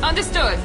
Understood.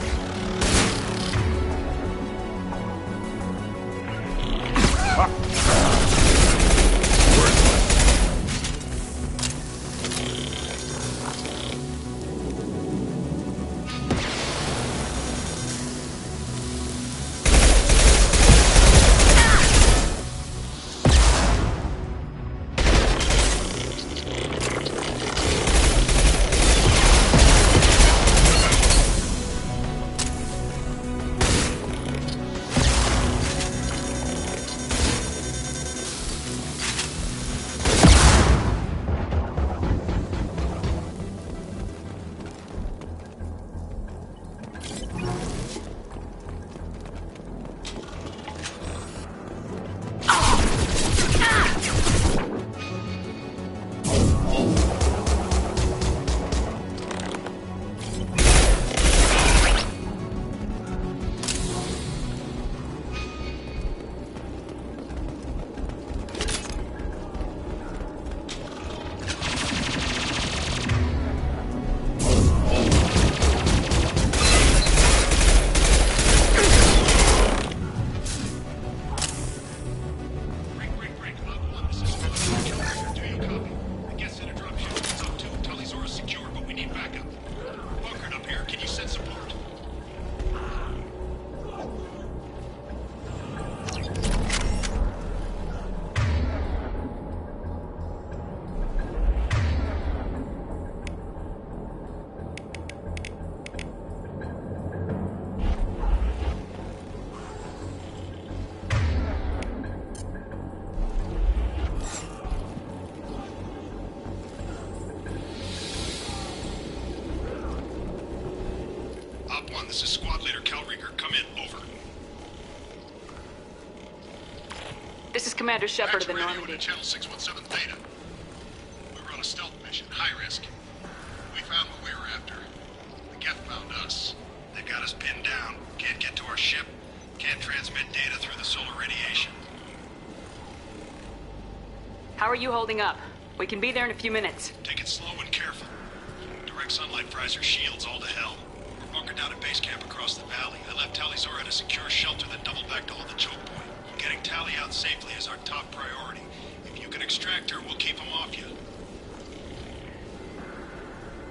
This is Squad Leader Calringer. Come in. Over. This is Commander Shepard of the Radio Normandy. into Channel 617 Theta. We were on a stealth mission, high risk. We found what we were after. The Geth found us. They got us pinned down. Can't get to our ship. Can't transmit data through the solar radiation. How are you holding up? We can be there in a few minutes. Take it slow and careful. Direct sunlight fries our shields all to hell. We're bunkered down at base camp across the valley. I left Talizora at a secure shelter that doubled back to hold the choke point. Getting Tali out safely is our top priority. If you can extract her, we'll keep them off you.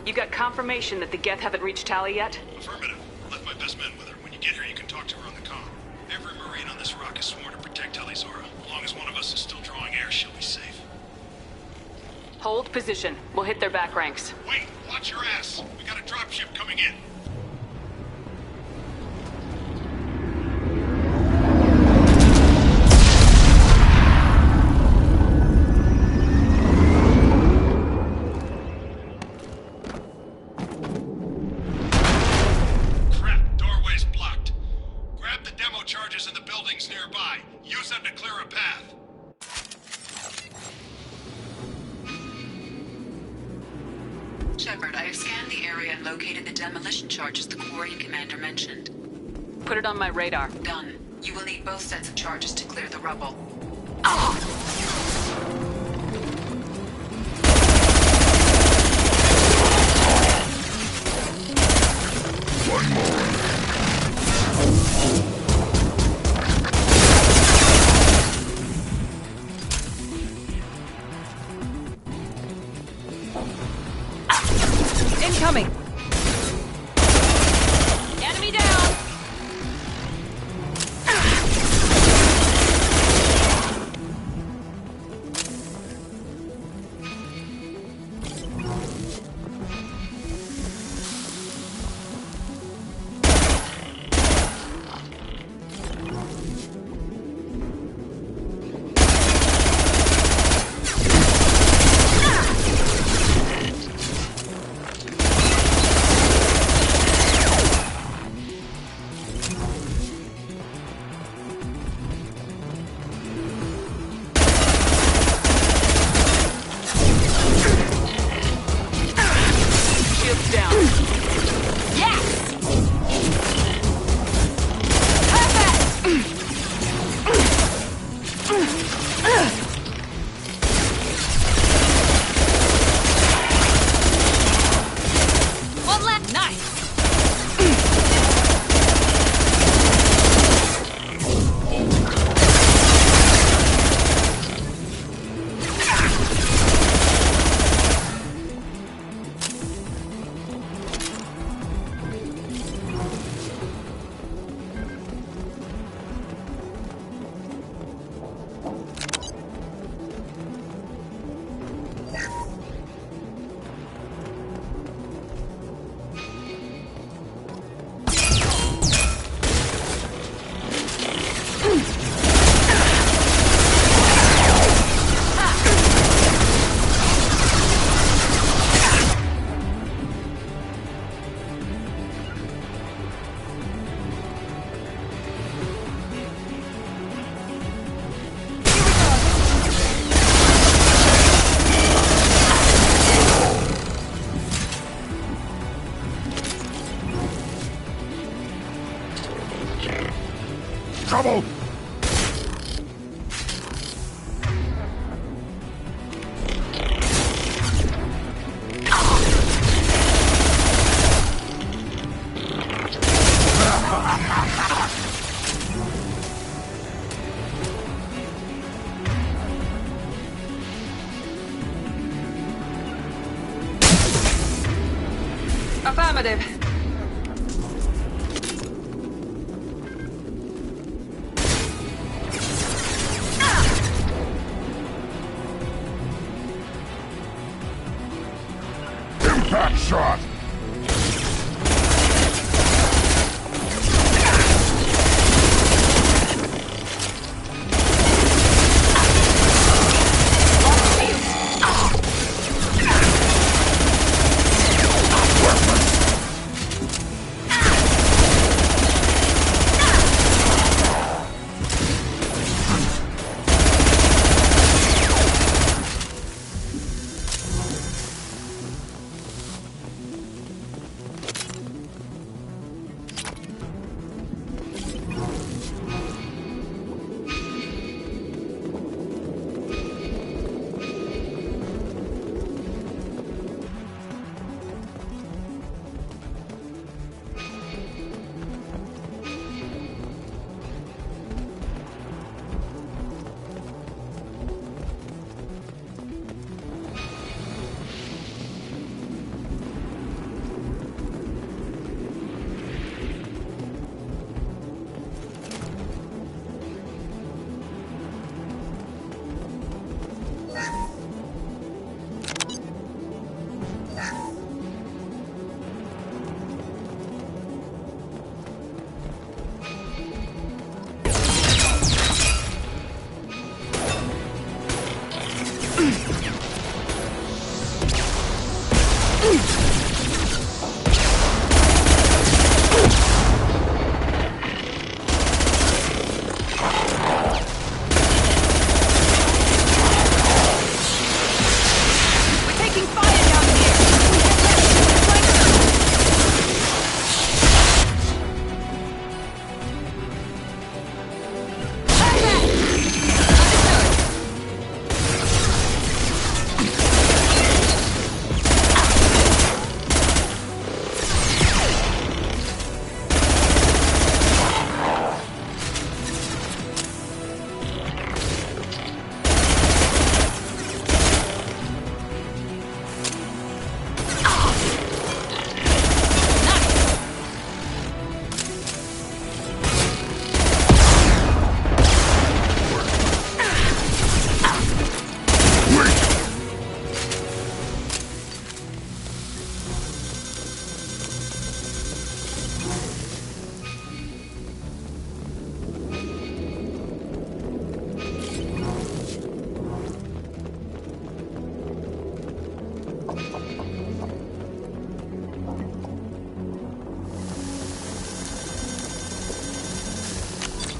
You got confirmation that the Geth haven't reached Tali yet? Affirmative. I left my best men with her. When you get here, you can talk to her on the comm. Every Marine on this rock is sworn to protect Talizora. As long as one of us is still drawing air, she'll be safe. Hold position. We'll hit their back ranks. Wait! Watch your ass! We got a dropship coming in. Crap! Doorway's blocked. Grab the demo charges in the buildings nearby. Use them to clear a path. Shepard, I have scanned the area and located the demolition charges the Quarian commander mentioned. Put it on my radar. Done. You will need both sets of charges to clear the rubble. One more. Incoming! Enemy down! Shields down. Yes! One left. Nice. trouble! Affirmative. Impact shot!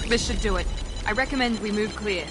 This should do it. I recommend we move clear.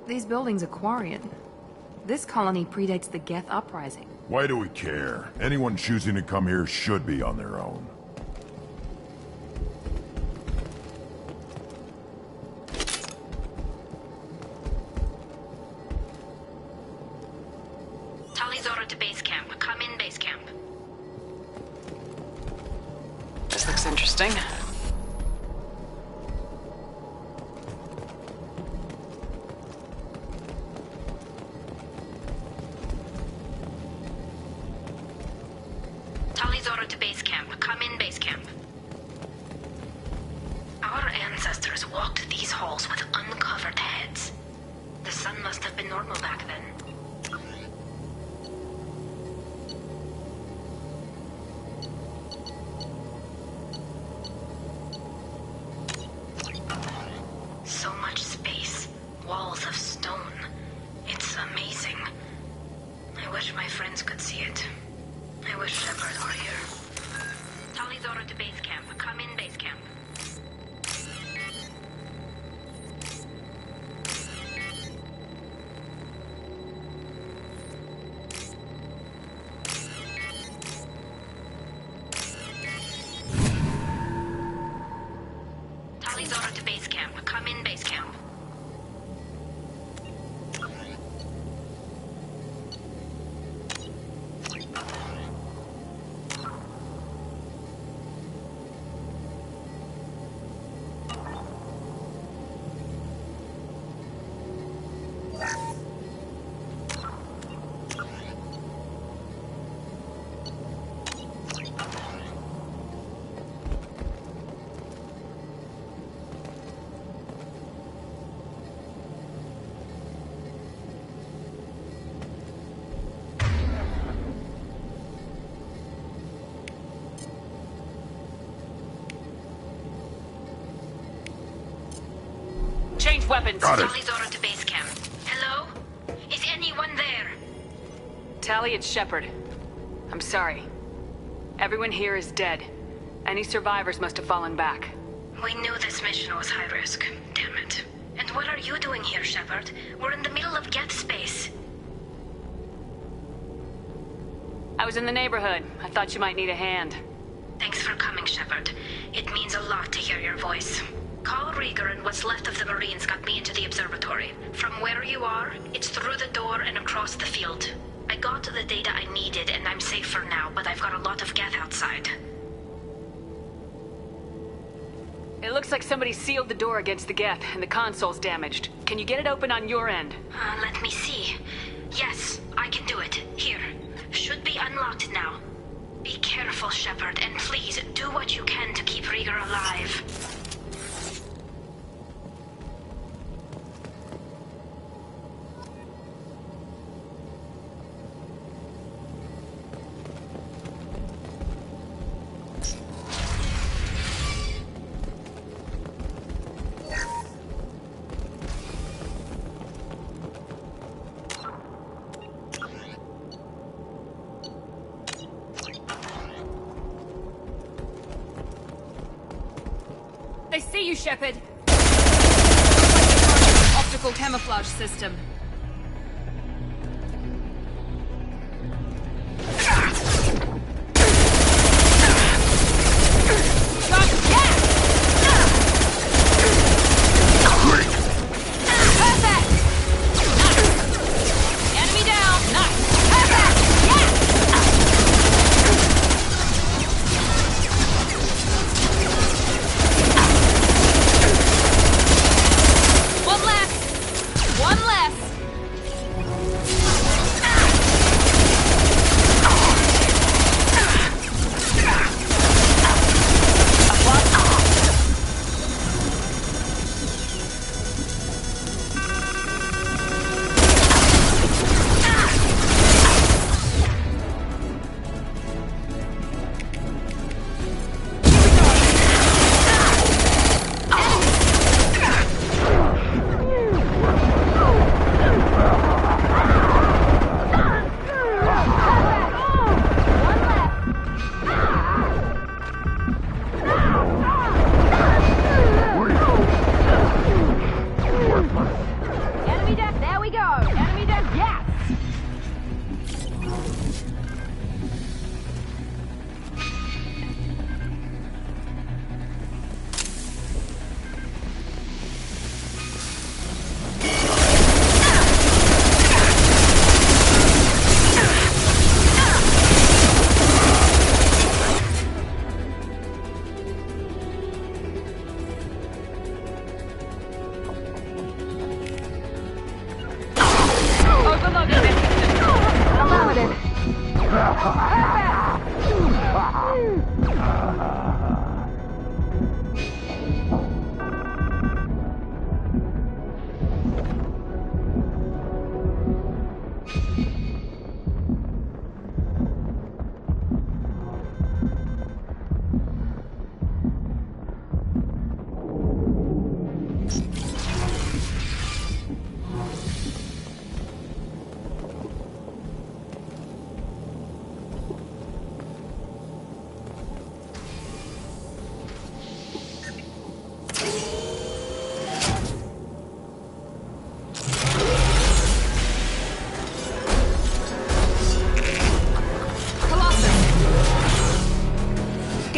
These buildings are Quarian. This colony predates the Geth Uprising. Why do we care? Anyone choosing to come here should be on their own. Talizora to base camp. Come in, base camp. This looks interesting. Talizora to base camp. Come in, base camp. Our ancestors walked these halls with uncovered heads. The sun must have been normal back then. I wish my friends could see it. I wish Shepard were here. Tali's order to base camp. Come in base camp. Tali's order to base camp. Come in base camp. Change weapons. Got it. Tali's order to base camp. Hello? Is anyone there? Tali, it's Shepard. I'm sorry. Everyone here is dead. Any survivors must have fallen back. We knew this mission was high risk. Damn it. And what are you doing here, Shepard? We're in the middle of Geth space. I was in the neighborhood. I thought you might need a hand. Thanks for coming, Shepard. It means a lot to hear your voice. Call Rieger and what's left of the Marines got me into the observatory. From where you are, it's through the door and across the field. I got the data I needed and I'm safe for now, but I've got a lot of Geth outside. It looks like somebody sealed the door against the Geth, and the console's damaged. Can you get it open on your end? Let me see. Yes, I can do it. Here. Should be unlocked now. Be careful, Shepard, and please do what you can to keep Rieger alive. They see you, Shepard. Optical camouflage system.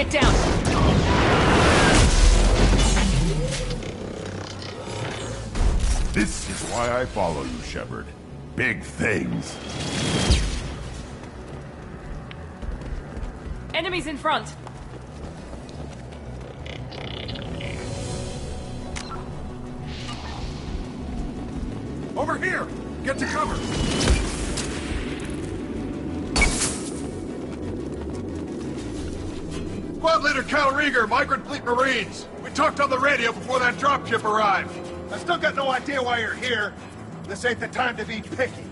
Get down! This is why I follow you, Shepard. Big things. Enemies in front! Over here! Get to cover! Squad Leader Cal Rieger, Migrant Fleet Marines. We talked on the radio before that dropship arrived. I still got no idea why you're here. This ain't the time to be picky.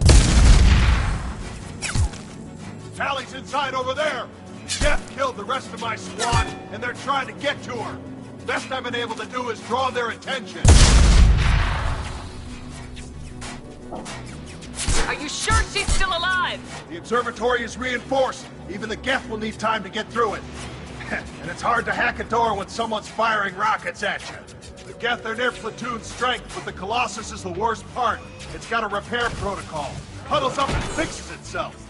Tally's inside over there. Jeff killed the rest of my squad, and they're trying to get to her. Best I've been able to do is draw their attention. Are you sure she's still alive? The observatory is reinforced. Even the Geth will need time to get through it. And it's hard to hack a door when someone's firing rockets at you. The Geth are near platoon strength, but the Colossus is the worst part. It's got a repair protocol. Huddles up and fixes itself.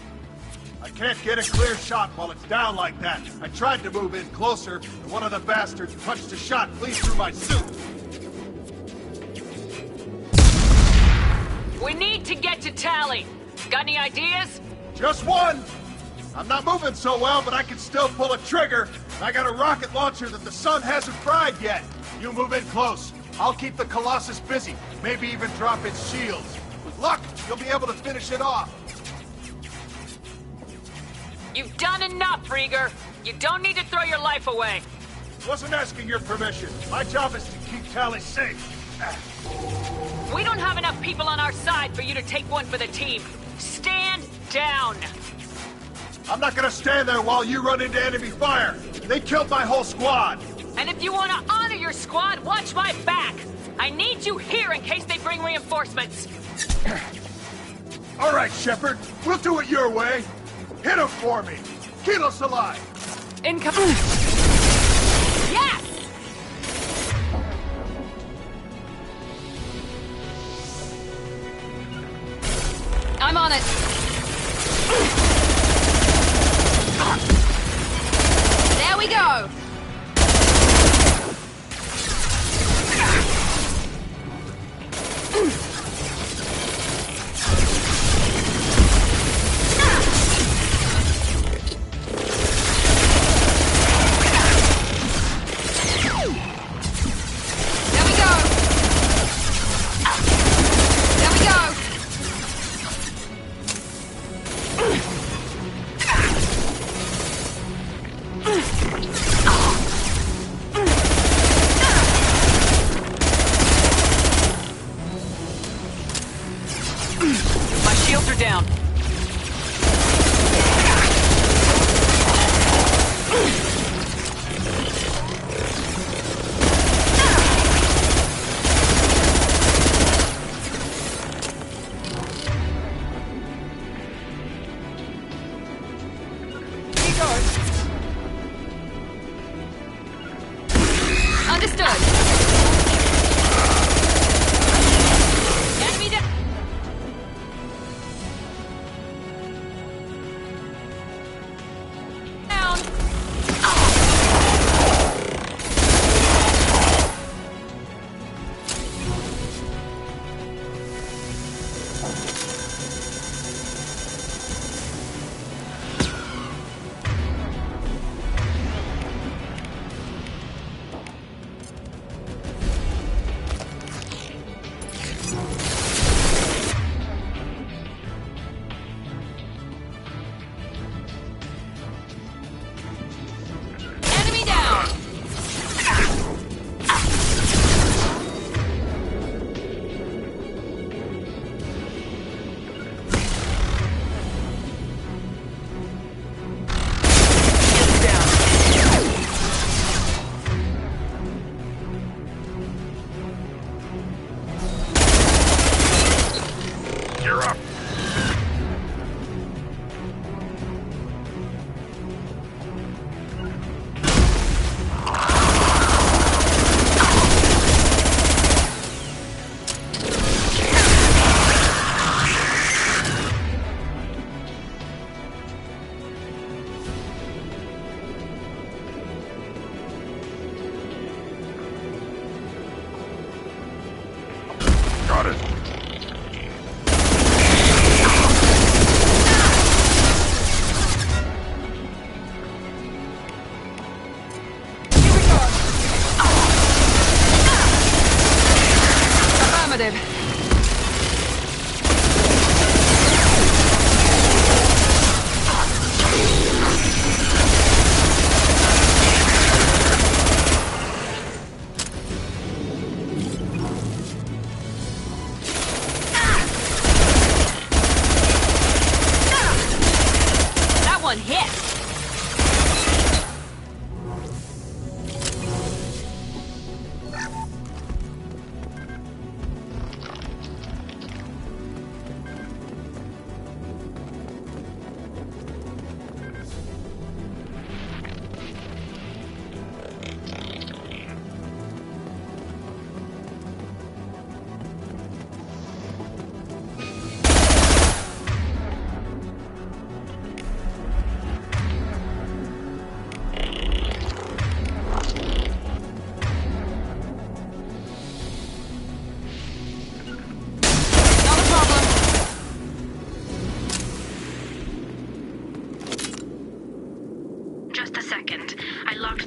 I can't get a clear shot while it's down like that. I tried to move in closer, and one of the bastards punched a shot clean through my suit. We need to get to Tally. Got any ideas? Just one! I'm not moving so well, but I can still pull a trigger. I got a rocket launcher that the sun hasn't fried yet. You move in close. I'll keep the Colossus busy. Maybe even drop its shields. With luck, you'll be able to finish it off. You've done enough, Rieger. You don't need to throw your life away. Wasn't asking your permission. My job is to keep Tally safe. We don't have enough people on our side for you to take one for the team. Stand down. I'm not gonna stand there while you run into enemy fire. They killed my whole squad. And if you want to honor your squad, watch my back. I need you here in case they bring reinforcements. All right, Shepard. We'll do it your way. Hit him for me. Kilos alive. Incoming. Yes! I'm on it. There we go. Down. Here goes. Understood. Enemy down.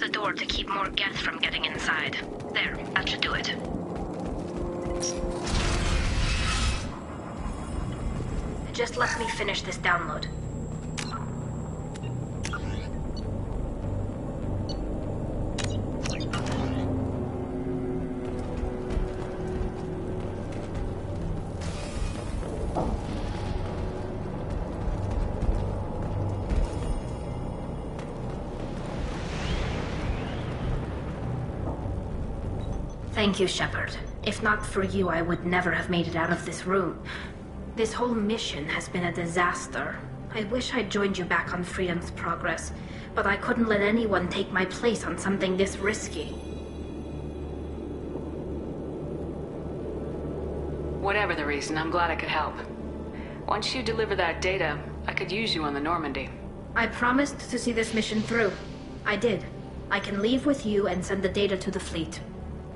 the door to keep more Geth from getting inside. There, that should do it. Just let me finish this download. Thank you, Shepard. If not for you, I would never have made it out of this room. This whole mission has been a disaster. I wish I'd joined you back on Freedom's Progress, but I couldn't let anyone take my place on something this risky. Whatever the reason, I'm glad I could help. Once you deliver that data, I could use you on the Normandy. I promised to see this mission through. I did. I can leave with you and send the data to the fleet.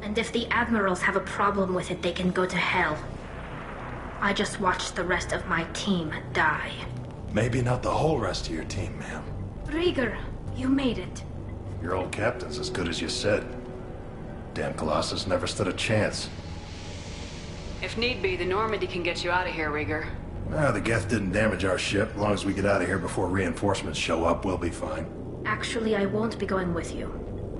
And if the admirals have a problem with it, they can go to hell. I just watched the rest of my team die. Maybe not the whole rest of your team, ma'am. Rieger, you made it. Your old captain's as good as you said. Damn Colossus never stood a chance. If need be, the Normandy can get you out of here, Rieger. The Geth didn't damage our ship. As long as we get out of here before reinforcements show up, we'll be fine. Actually, I won't be going with you.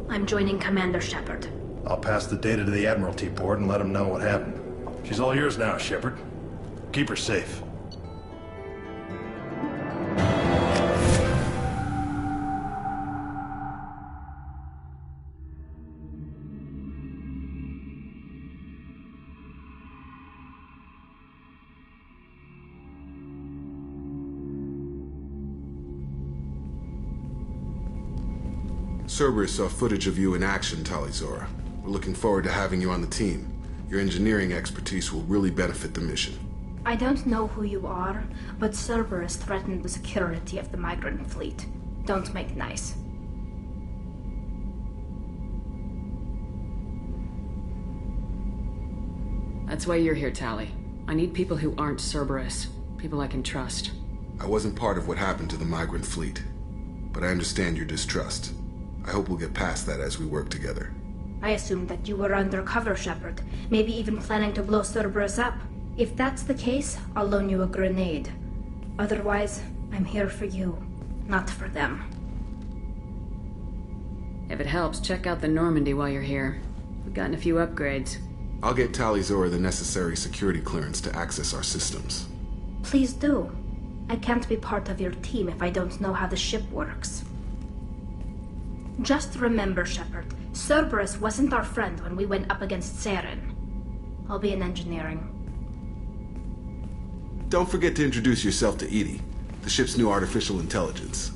I'm joining Commander Shepard. I'll pass the data to the Admiralty board and let them know what happened. She's all yours now, Shepard. Keep her safe. Cerberus saw footage of you in action, Talizora. We're looking forward to having you on the team. Your engineering expertise will really benefit the mission. I don't know who you are, but Cerberus threatened the security of the migrant fleet. Don't make nice. That's why you're here, Tali. I need people who aren't Cerberus. People I can trust. I wasn't part of what happened to the migrant fleet, but I understand your distrust. I hope we'll get past that as we work together. I assumed that you were undercover, Shepard. Maybe even planning to blow Cerberus up. If that's the case, I'll loan you a grenade. Otherwise, I'm here for you, not for them. If it helps, check out the Normandy while you're here. We've gotten a few upgrades. I'll get Talizora the necessary security clearance to access our systems. Please do. I can't be part of your team if I don't know how the ship works. Just remember, Shepard, Cerberus wasn't our friend when we went up against Saren. I'll be in engineering. Don't forget to introduce yourself to Edie, the ship's new artificial intelligence.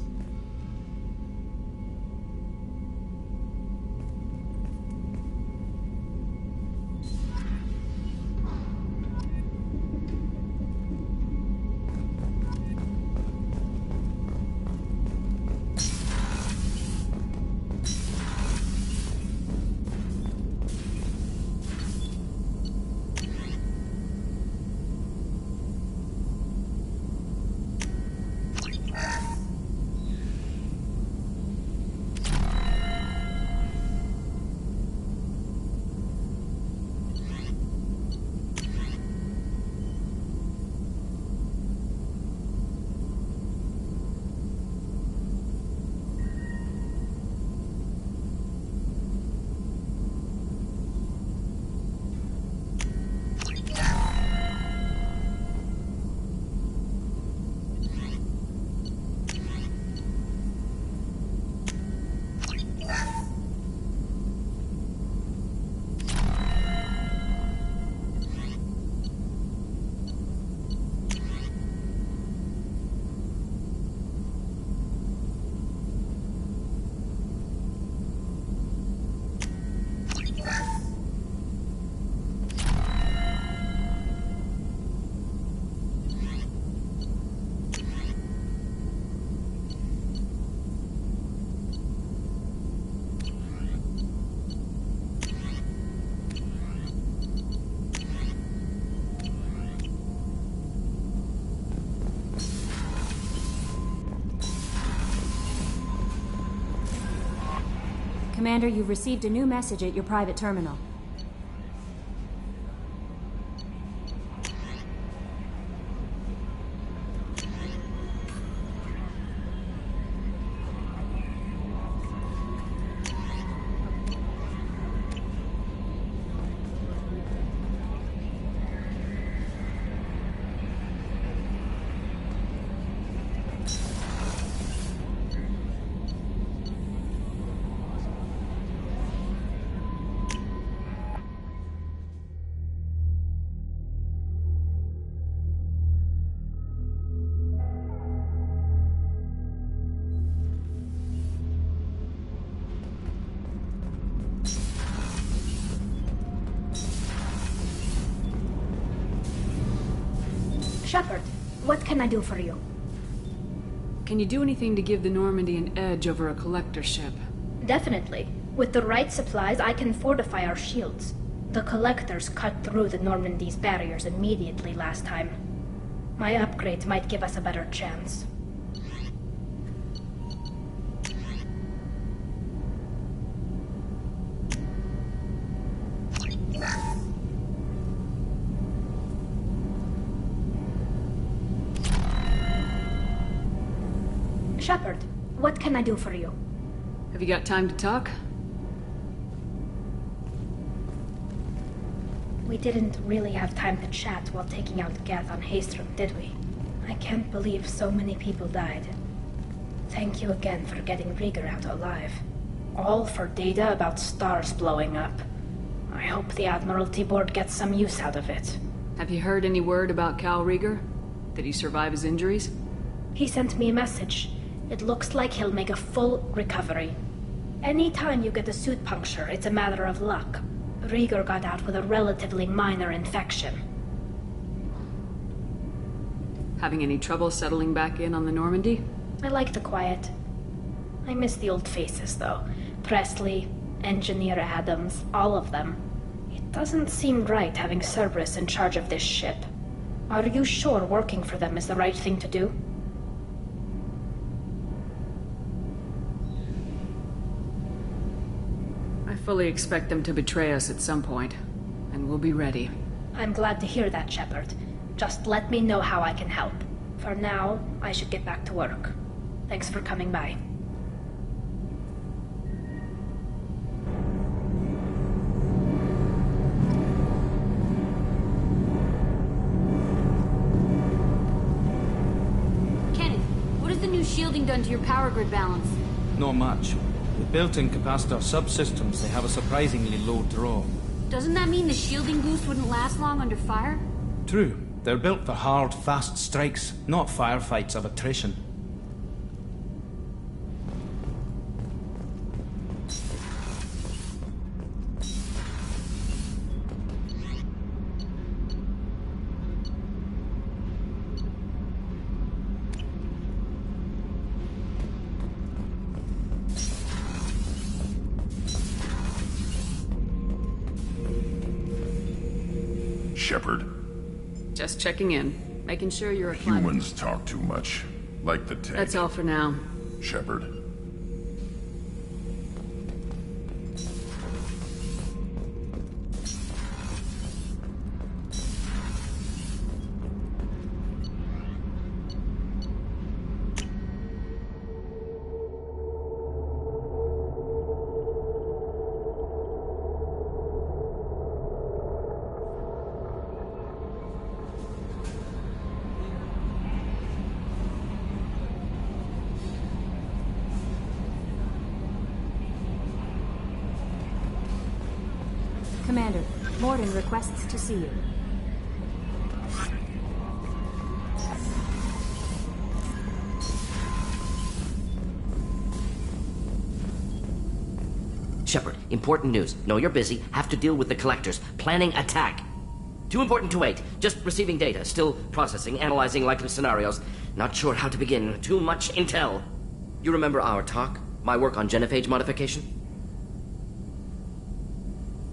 Commander, you've received a new message at your private terminal. Shepard, what can I do for you? Can you do anything to give the Normandy an edge over a collector ship? Definitely. With the right supplies, I can fortify our shields. The collectors cut through the Normandy's barriers immediately last time. My upgrades might give us a better chance. Shepard, what can I do for you? Have you got time to talk? We didn't really have time to chat while taking out Gath on Haestrom, did we? I can't believe so many people died. Thank you again for getting Rieger out alive. All for data about stars blowing up. I hope the Admiralty Board gets some use out of it. Have you heard any word about Cal Rieger? Did he survive his injuries? He sent me a message. It looks like he'll make a full recovery. Anytime you get a suit puncture, it's a matter of luck. Rieger got out with a relatively minor infection. Having any trouble settling back in on the Normandy? I like the quiet. I miss the old faces, though. Presley, Engineer Adams, all of them. It doesn't seem right having Cerberus in charge of this ship. Are you sure working for them is the right thing to do? I fully expect them to betray us at some point, and we'll be ready. I'm glad to hear that, Shepard. Just let me know how I can help. For now, I should get back to work. Thanks for coming by. Kenneth, what has the new shielding done to your power grid balance? Not much. With built-in capacitor subsystems, they have a surprisingly low draw. Doesn't that mean the shielding boost wouldn't last long under fire? True. They're built for hard, fast strikes, not firefights of attrition. Shepard. Just checking in, making sure you're acclimated. Humans talk too much. Like the tank. That's all for now. Shepard. Commander, Morden requests to see you. Shepard, important news. Know you're busy. Have to deal with the collectors. Planning attack. Too important to wait. Just receiving data. Still processing, analyzing likely scenarios. Not sure how to begin. Too much intel. You remember our talk? My work on genophage modification?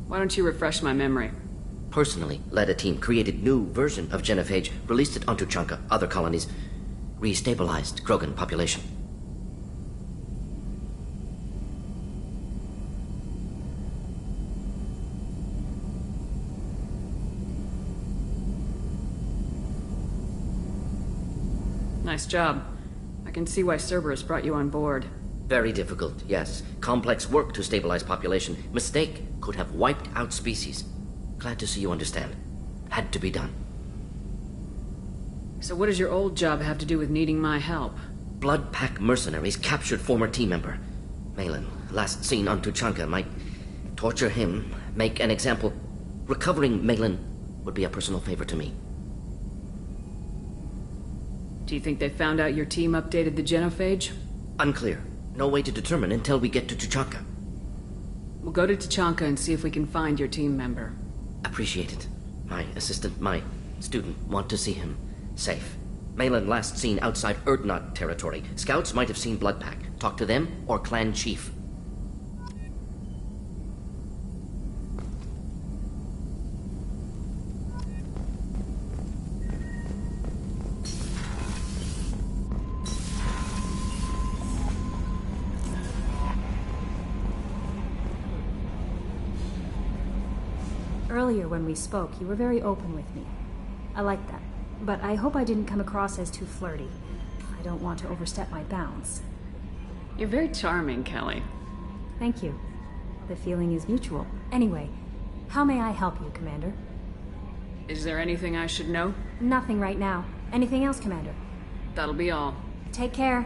Why don't you refresh my memory? Personally led a team, created new version of genophage, released it onto Chunka, other colonies, restabilized Krogan population. Nice job. I can see why Cerberus brought you on board. Very difficult, yes. Complex work to stabilize population. Mistake could have wiped out species. Glad to see you understand. Had to be done. So what does your old job have to do with needing my help? Blood Pack mercenaries captured former team member. Malin, last seen on Tuchanka, might torture him, make an example. Recovering Malin would be a personal favor to me. Do you think they found out your team updated the genophage? Unclear. No way to determine until we get to Tuchanka. We'll go to Tuchanka and see if we can find your team member. Appreciate it. My assistant, my student, want to see him safe. Malin last seen outside Erdnot territory. Scouts might have seen Blood Pack. Talk to them or clan chief. Earlier when we spoke, you were very open with me. I like that. But I hope I didn't come across as too flirty. I don't want to overstep my bounds. You're very charming, Kelly. Thank you. The feeling is mutual. Anyway, how may I help you, Commander? Is there anything I should know? Nothing right now. Anything else, Commander? That'll be all. Take care.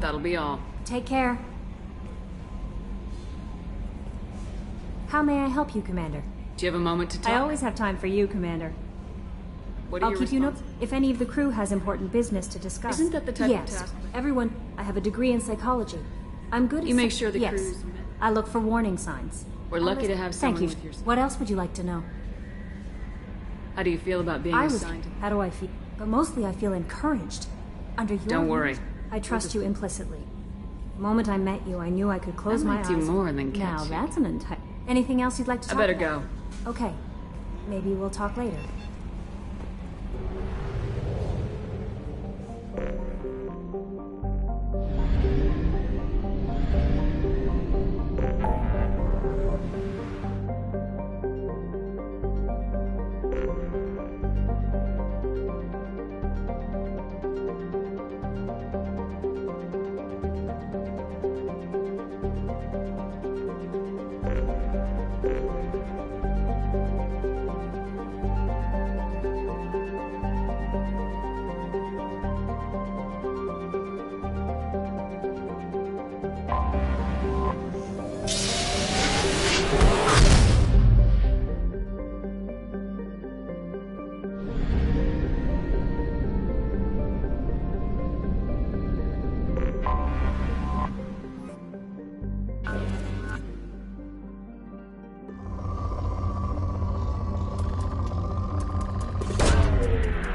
That'll be all. Take care. How may I help you, Commander? Do you have a moment to talk? I always have time for you, Commander. What are I'll your keep you notes responses? if any of the crew has important business to discuss. Isn't that the type of yes. task? Everyone. I have a degree in psychology. I'm good at You make sure the yes. crew's... I look for warning signs. We're lucky to have someone Thank you. with your... What else would you like to know? How do you feel about being assigned to... How do I feel? But mostly I feel encouraged. Under your Don't worry. wings, I trust you implicitly. The moment I met you, I knew I could close my might eyes. do more than catch Now you. that's an entire... Anything else you'd like to I talk better about? go. Okay. Maybe we'll talk later.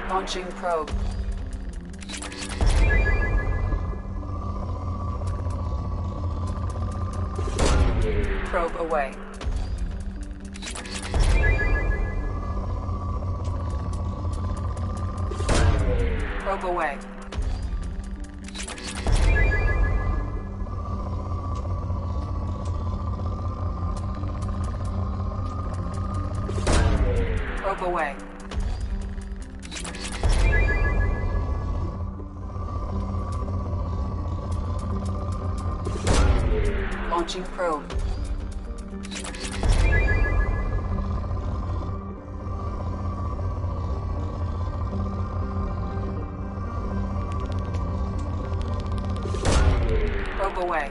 Launching probe. Probe away. Probe away. Probe away. Launching probe. Probe away.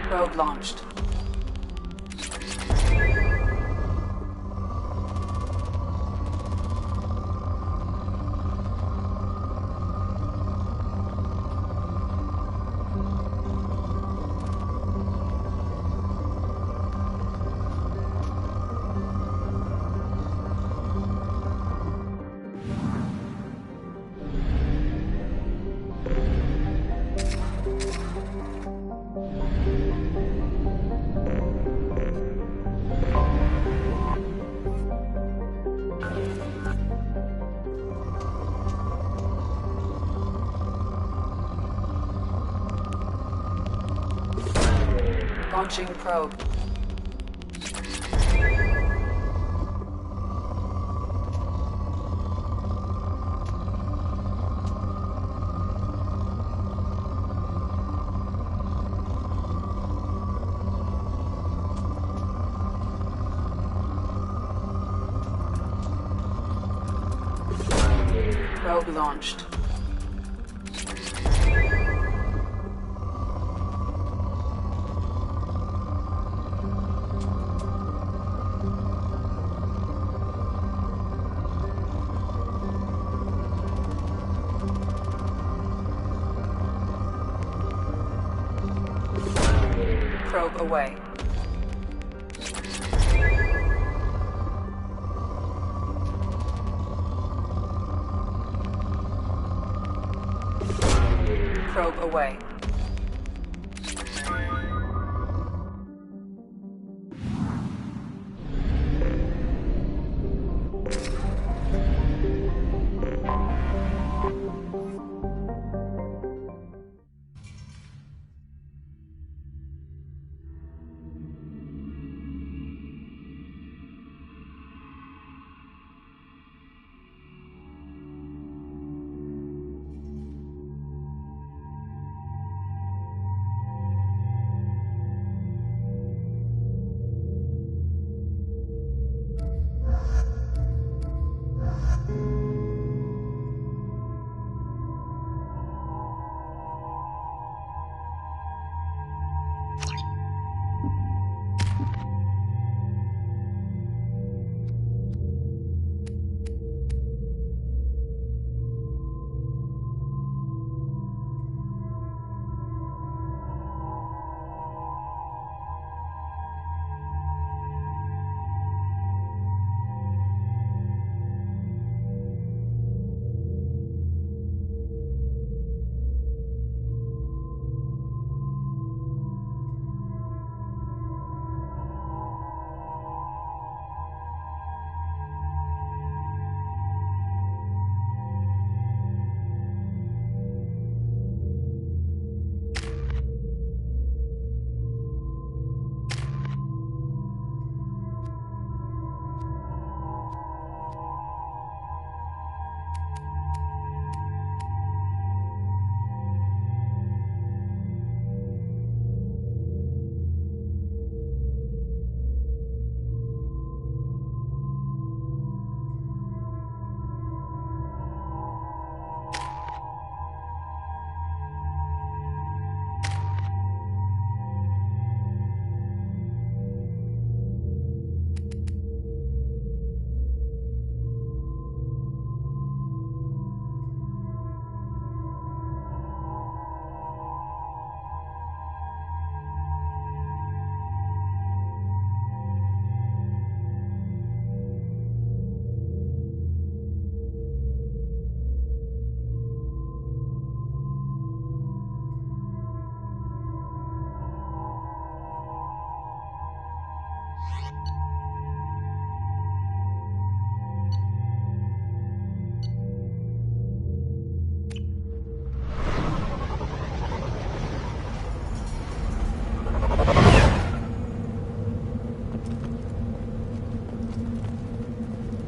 Probe launched. Launching probe. Probe launched. Probe away. Probe away.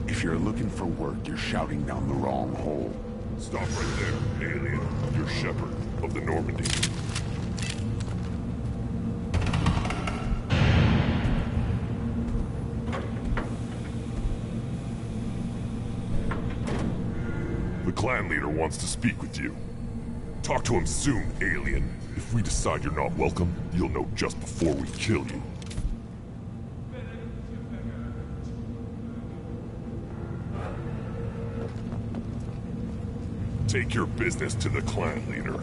If you're looking for work, you're shouting down the wrong hole. Stop right there, alien. You're Shepard of the Normandy. The clan leader wants to speak with you. Talk to him soon, alien. If we decide you're not welcome, you'll know just before we kill you. Take your business to the clan leader.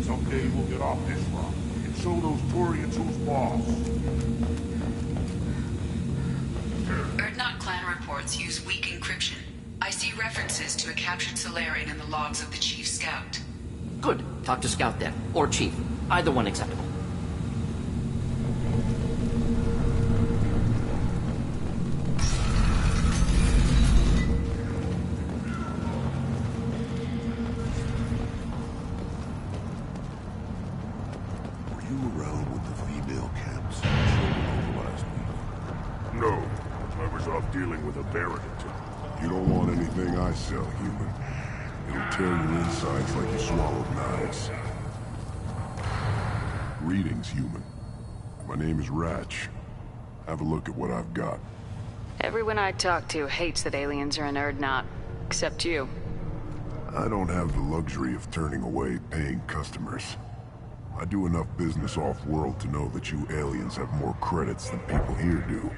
Someday we'll get off this rock and show those Turians who's boss. Erdnot clan reports use weak encryption. I see references to a captured Solarian in the logs of the Chief Scout. Good. Talk to Scout then. Or Chief. Either one acceptable. No. I was off dealing with a baron. You don't want anything I sell, human. It'll tear your insides like you swallowed knives. Greetings, human. My name is Ratch. Have a look at what I've got. Everyone I talk to hates that aliens are an Erdnot. Except you. I don't have the luxury of turning away paying customers. I do enough business off-world to know that you aliens have more credits than people here do.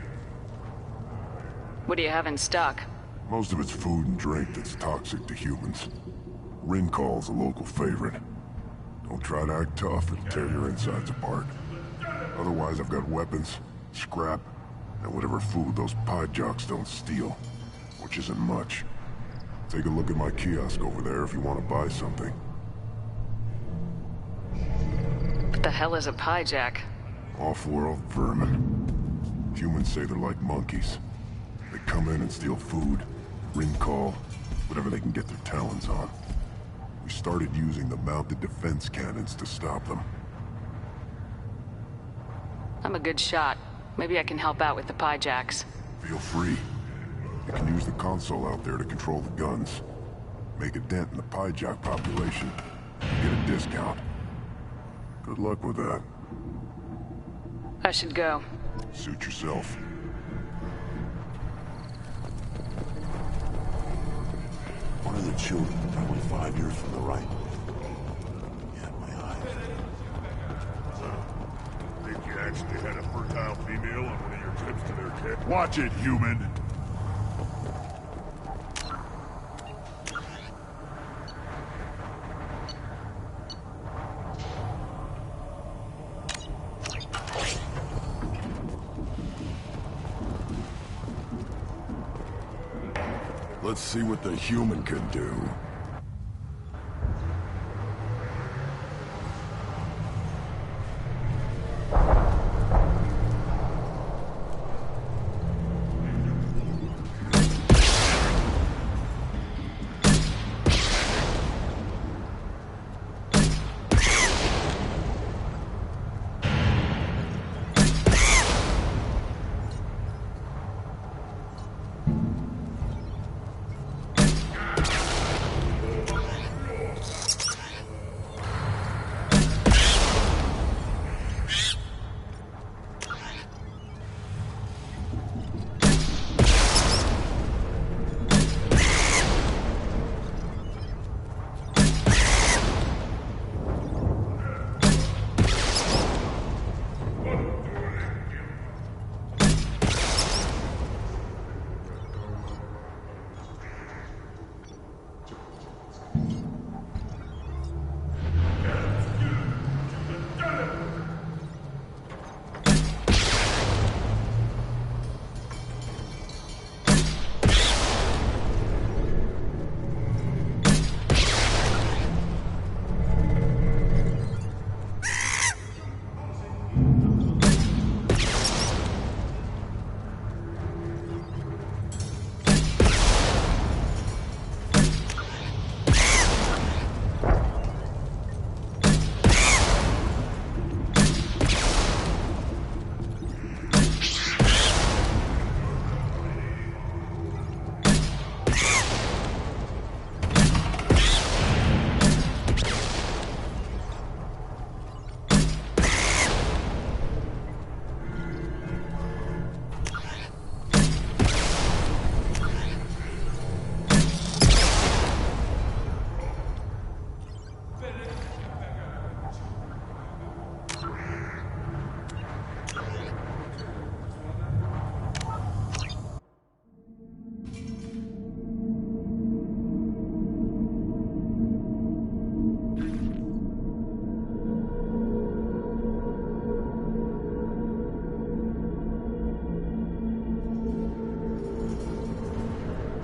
What do you have in stock? Most of it's food and drink that's toxic to humans. Rincall's a local favorite. Don't try to act tough, it'll tear your insides apart. Otherwise, I've got weapons, scrap, and whatever food those pie jocks don't steal, which isn't much. Take a look at my kiosk over there if you want to buy something. What the hell is a pie jack? Off-world vermin. Humans say they're like monkeys. They come in and steal food, Rincall, whatever they can get their talons on. We started using the mounted defense cannons to stop them. I'm a good shot. Maybe I can help out with the pie jacks. Feel free. You can use the console out there to control the guns. Make a dent in the pie jack population. Get a discount. Good luck with that. I should go. Suit yourself. One of the children, probably 5 years from the right. Yeah, my eyes. Think you actually had a fertile female on one of your trips to their camp? Watch it, human! Let's see what the human can do.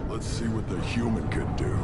Let's see what the human can do.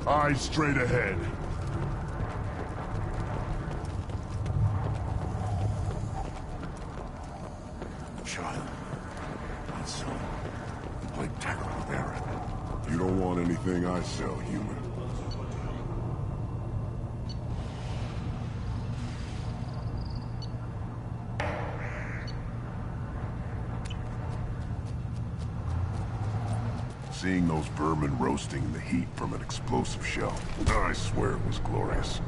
Eyes straight ahead. Child. My son. You played tackle with Aaron. You don't want anything I sell, human. Seeing those vermin roasting in the heat from an explosive shell, I swear it was glorious.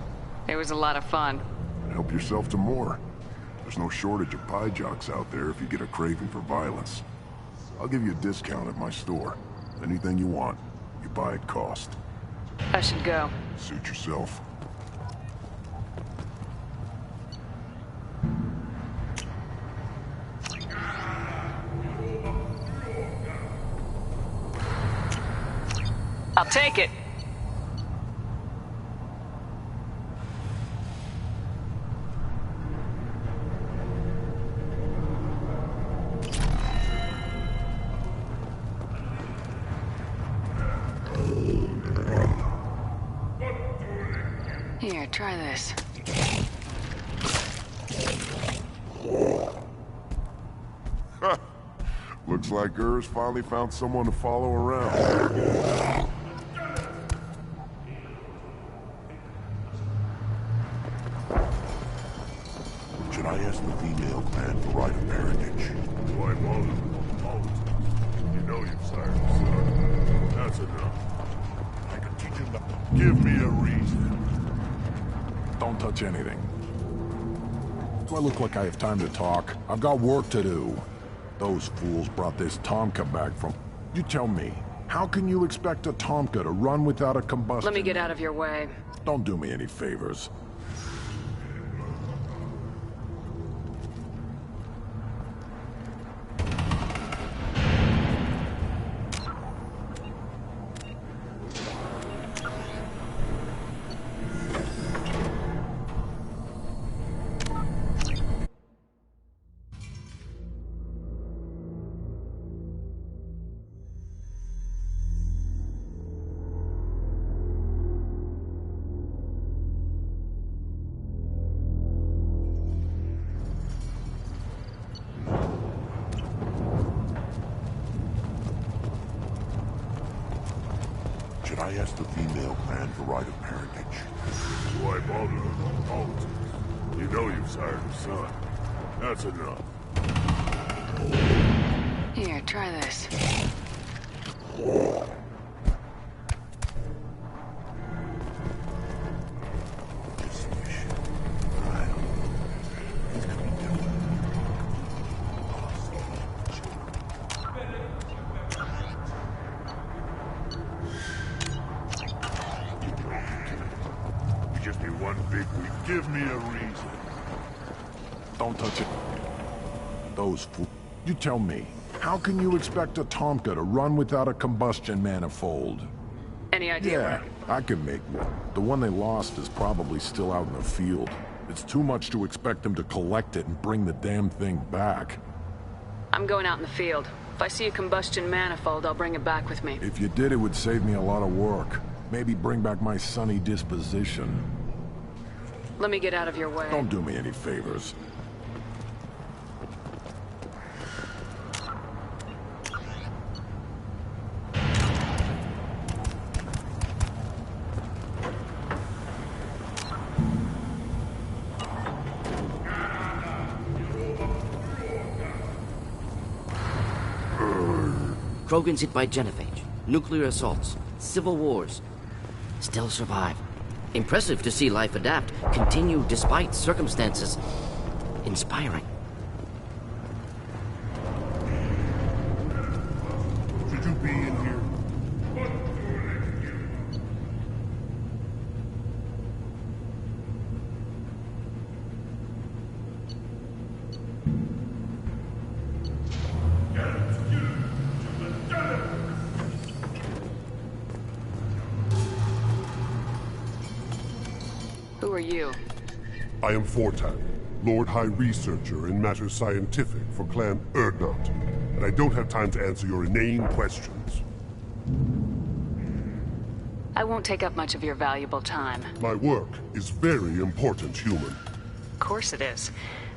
It was a lot of fun. Help yourself to more. There's no shortage of pie jocks out there if you get a craving for violence. I'll give you a discount at my store. Anything you want, you buy at cost. I should go. Suit yourself. I'll take it. Here, try this. Looks like Urs finally found someone to follow around. Should I ask the female clan for right of parentage? Why bother? You know you've sired a son. That's enough. I can teach him to... Give me a reason. Don't touch anything. Do I look like I have time to talk? I've got work to do. Those fools brought this Tomka back from... You tell me, how can you expect a Tomka to run without a combustion? Let me get out of your way. Don't do me any favors. Should I ask the female clan for right of parentage? Why bother? Politics. You know you've sired a son. That's enough. Here, try this. Just be one big week. Give me a reason. Don't touch it. Those fools. You tell me, how can you expect a Tomka to run without a combustion manifold? Any idea? Yeah, I could make one. The one they lost is probably still out in the field. It's too much to expect them to collect it and bring the damn thing back. I'm going out in the field. If I see a combustion manifold, I'll bring it back with me. If you did, it would save me a lot of work. Maybe bring back my sunny disposition. Let me get out of your way. Don't do me any favors. Krogan's hit by genophage, nuclear assaults, civil wars. Still survive. Impressive to see life adapt, continue despite circumstances. Inspiring. Should you be in here? Who are you? I am Fortan, Lord High Researcher in matters scientific for Clan Urdnot, and I don't have time to answer your inane questions. I won't take up much of your valuable time. My work is very important, human. Of course it is.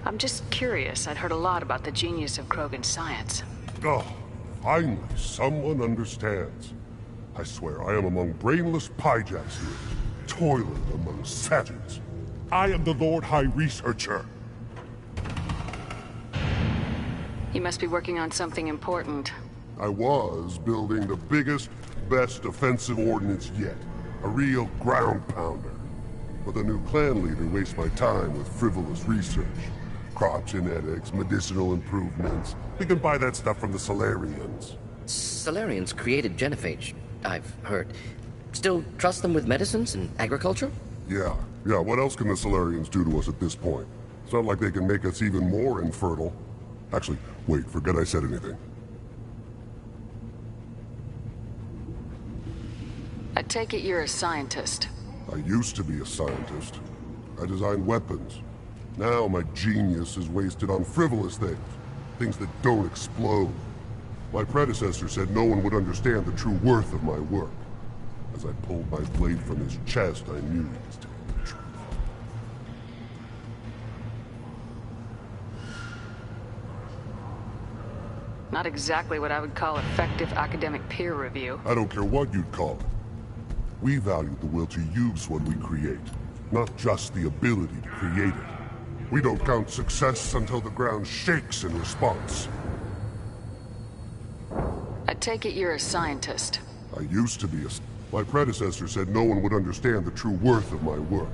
I'm just curious. I'd heard a lot about the genius of Krogan's science. Oh, finally, someone understands. I swear I am among brainless pyjacks here, toiling among savages. I am the Lord High Researcher. You must be working on something important. I was building the biggest, best offensive ordnance yet. A real ground pounder. But the new clan leader wastes my time with frivolous research. Crop genetics, medicinal improvements. We can buy that stuff from the Solarians. Solarians created genophage, I've heard. Still trust them with medicines and agriculture? Yeah. What else can the Solarians do to us at this point? It's not like they can make us even more infertile. Actually, wait, forget I said anything. I take it you're a scientist. I used to be a scientist. I designed weapons. Now my genius is wasted on frivolous things. Things that don't explode. My predecessor said no one would understand the true worth of my work. As I pulled my blade from his chest, I knew he was telling the truth. Not exactly what I would call effective academic peer review. I don't care what you'd call it. We value the will to use what we create, not just the ability to create it. We don't count success until the ground shakes in response. I take it you're a scientist. I used to be a... My predecessor said no one would understand the true worth of my work.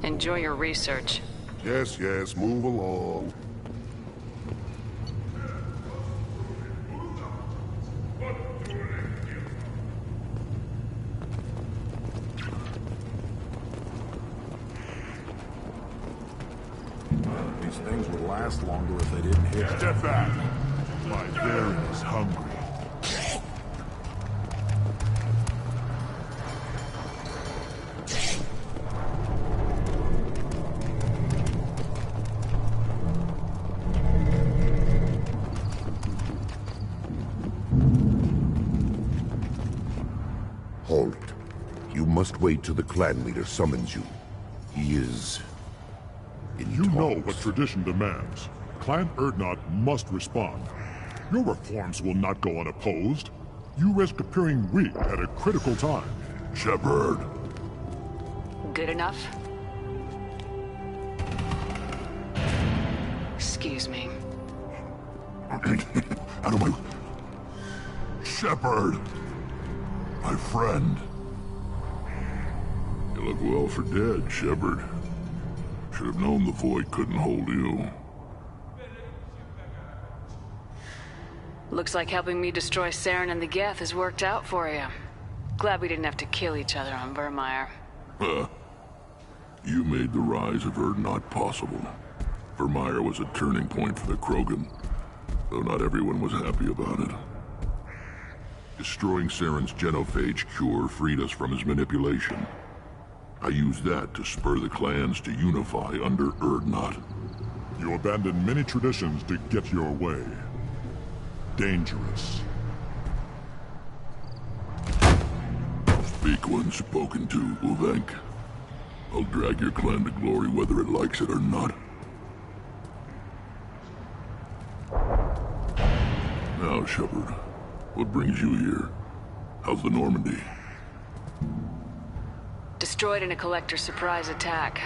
Enjoy your research. Yes, move along. These things would last longer if they didn't hit. Step back. My bear is hungry. Halt. You must wait till the clan leader summons you. He is... You know what tradition demands. Clan Urdnot must respond. Your reforms will not go unopposed. You risk appearing weak at a critical time. Shepard. Good enough? Excuse me. Out of my... Shepard! My friend. You look well for dead, Shepard. Should have known the void couldn't hold you. Looks like helping me destroy Saren and the Geth has worked out for you. Glad we didn't have to kill each other on Vermeer. Huh. You made the rise of Urdnot possible. Vermeer was a turning point for the Krogan, though not everyone was happy about it. Destroying Saren's genophage cure freed us from his manipulation. I used that to spur the clans to unify under Urdnot. You abandoned many traditions to get your way. Dangerous. Speak when spoken to, Uvenk. I'll drag your clan to glory whether it likes it or not. Now, Shepard, what brings you here? How's the Normandy? Destroyed in a Collector surprise attack.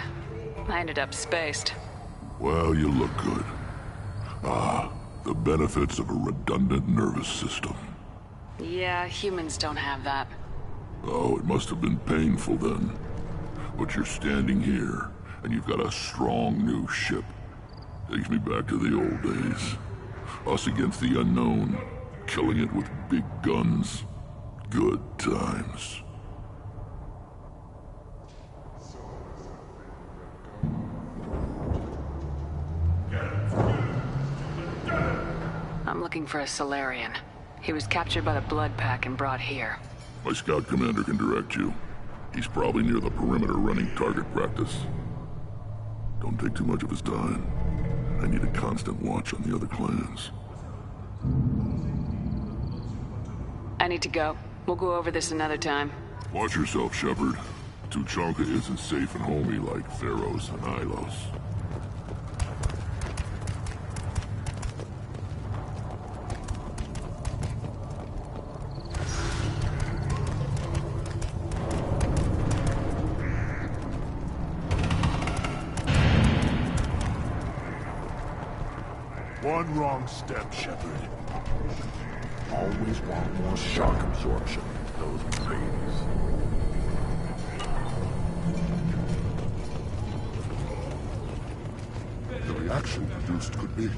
I ended up spaced. Well, you look good. Ah, the benefits of a redundant nervous system. Yeah, humans don't have that. Oh, it must have been painful then. But you're standing here, and you've got a strong new ship. Takes me back to the old days. Us against the unknown, killing it with big guns. Good times. I'm looking for a Solarian. He was captured by the Blood Pack and brought here. My scout commander can direct you. He's probably near the perimeter running target practice. Don't take too much of his time. I need a constant watch on the other clans. I need to go. We'll go over this another time. Watch yourself, Shepard. Tuchanka isn't safe and homey like Pharaohs and Ilos. One wrong step, Shepard. Always want more shock absorption. Those babies. The reaction produced could be...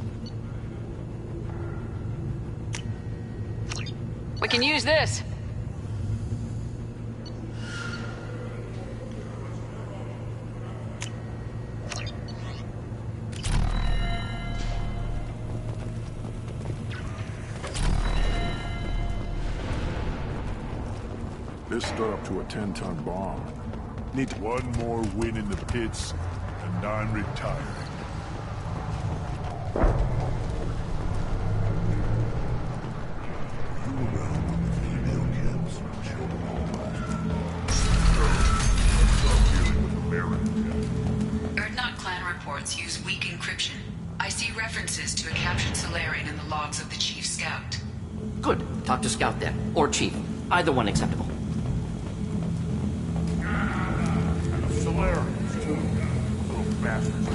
We can use this. This stood up to a 10-ton bomb. Need one more win in the pits, and I'm retired. You around when the female kids killed them all last time? Dealing with American. Erdnot clan reports use weak encryption. I see references to a captured Solarian in the logs of the Chief Scout. Good. Talk to Scout then. Or Chief. Either one acceptable. Solarians, too. Little bastards.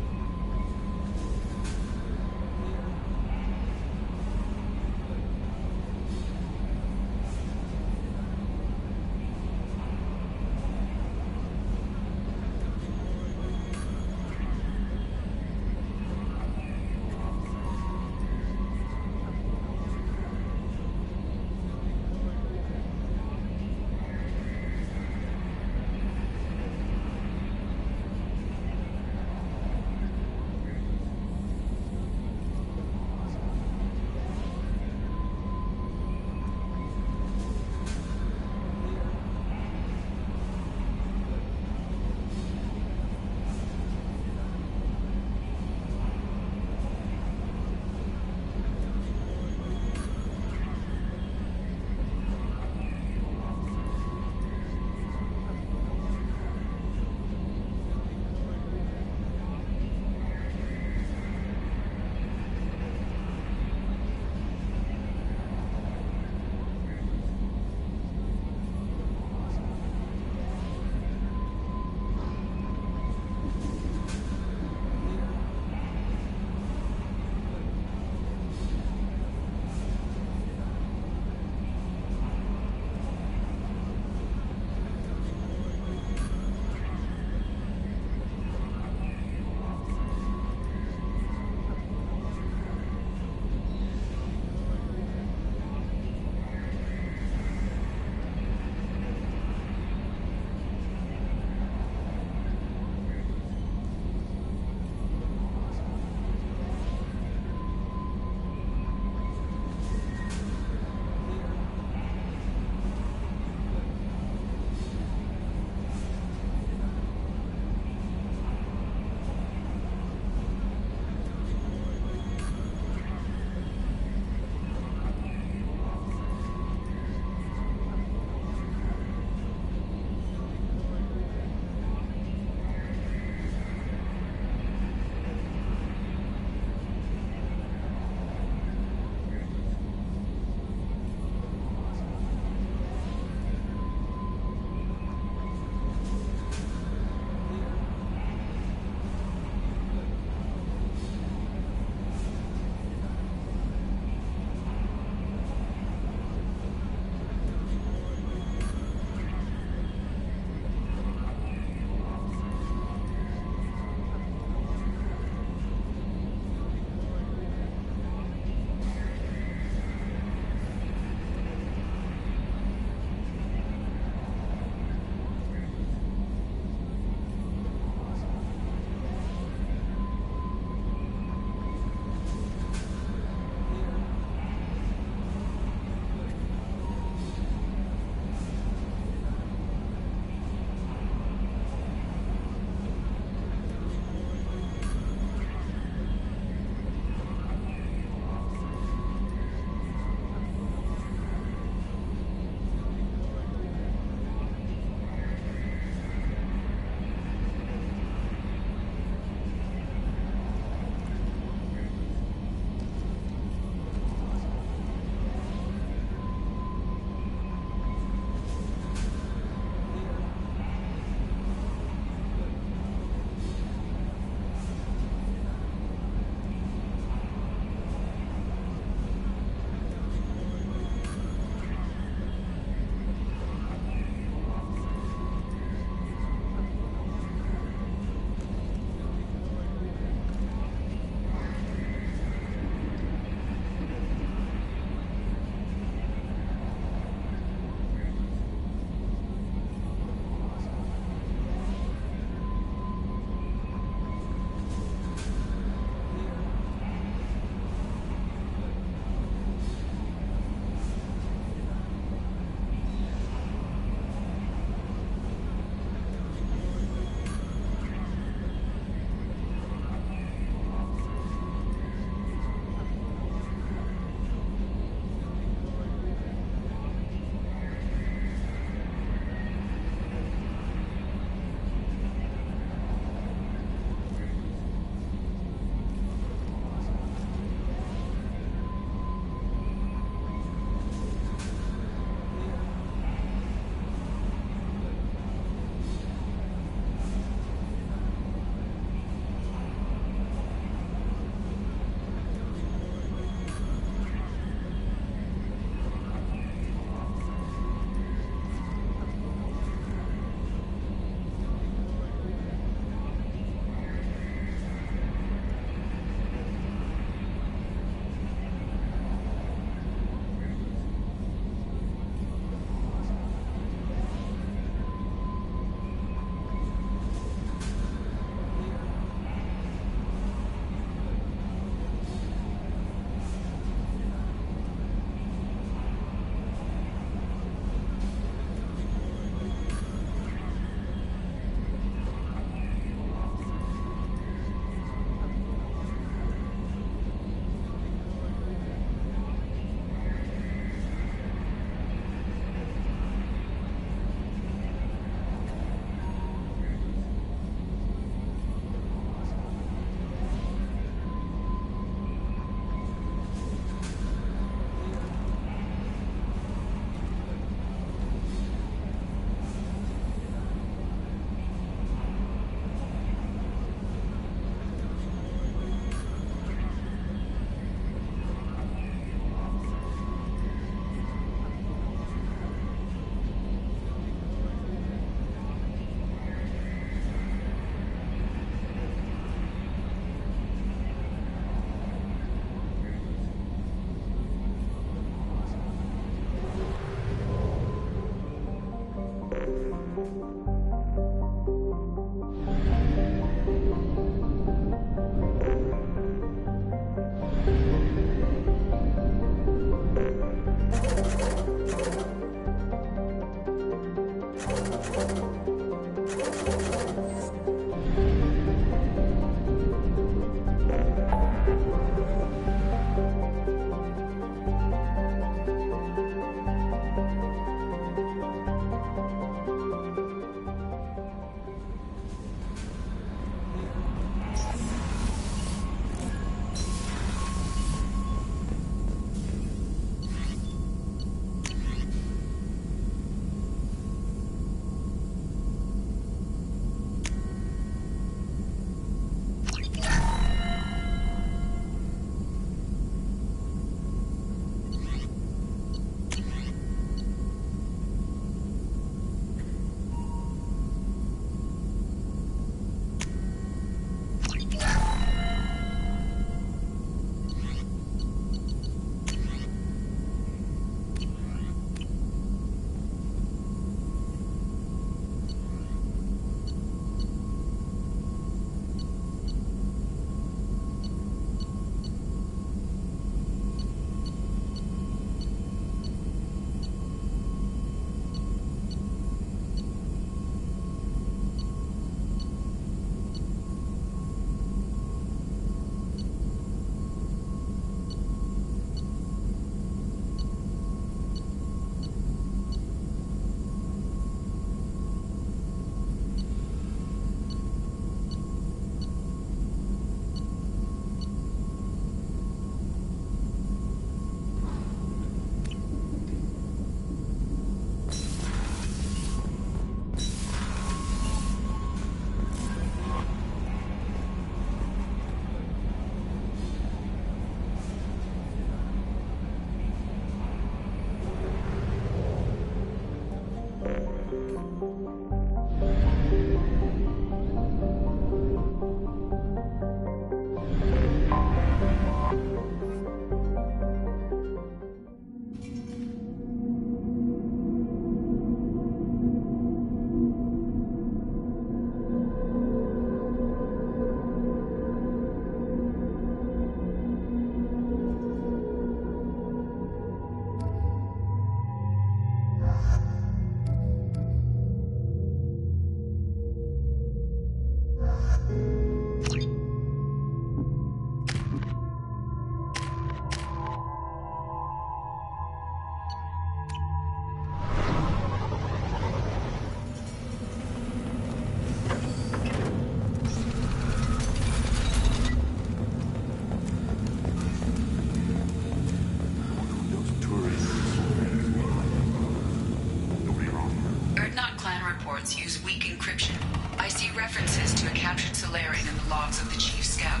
Use weak encryption. I see references to a captured Solarian in the logs of the Chief Scout.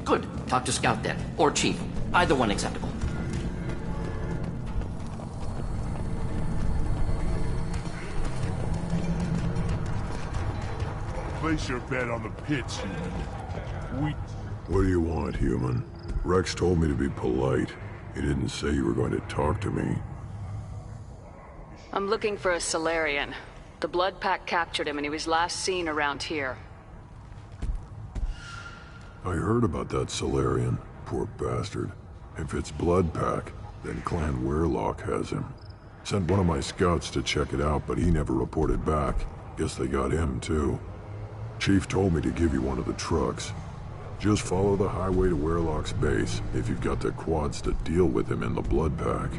Good. Talk to Scout then. Or Chief. Either one acceptable. Place your bet on the pits, human. What do you want, human? Rex told me to be polite. He didn't say you were going to talk to me. I'm looking for a Solarian. The Blood Pack captured him and he was last seen around here. I heard about that Solarian. Poor bastard. If it's Blood Pack, then Clan Weirlock has him. Sent one of my scouts to check it out, but he never reported back. Guess they got him, too. Chief told me to give you one of the trucks. Just follow the highway to Weirlock's base if you've got the quads to deal with him in the Blood Pack.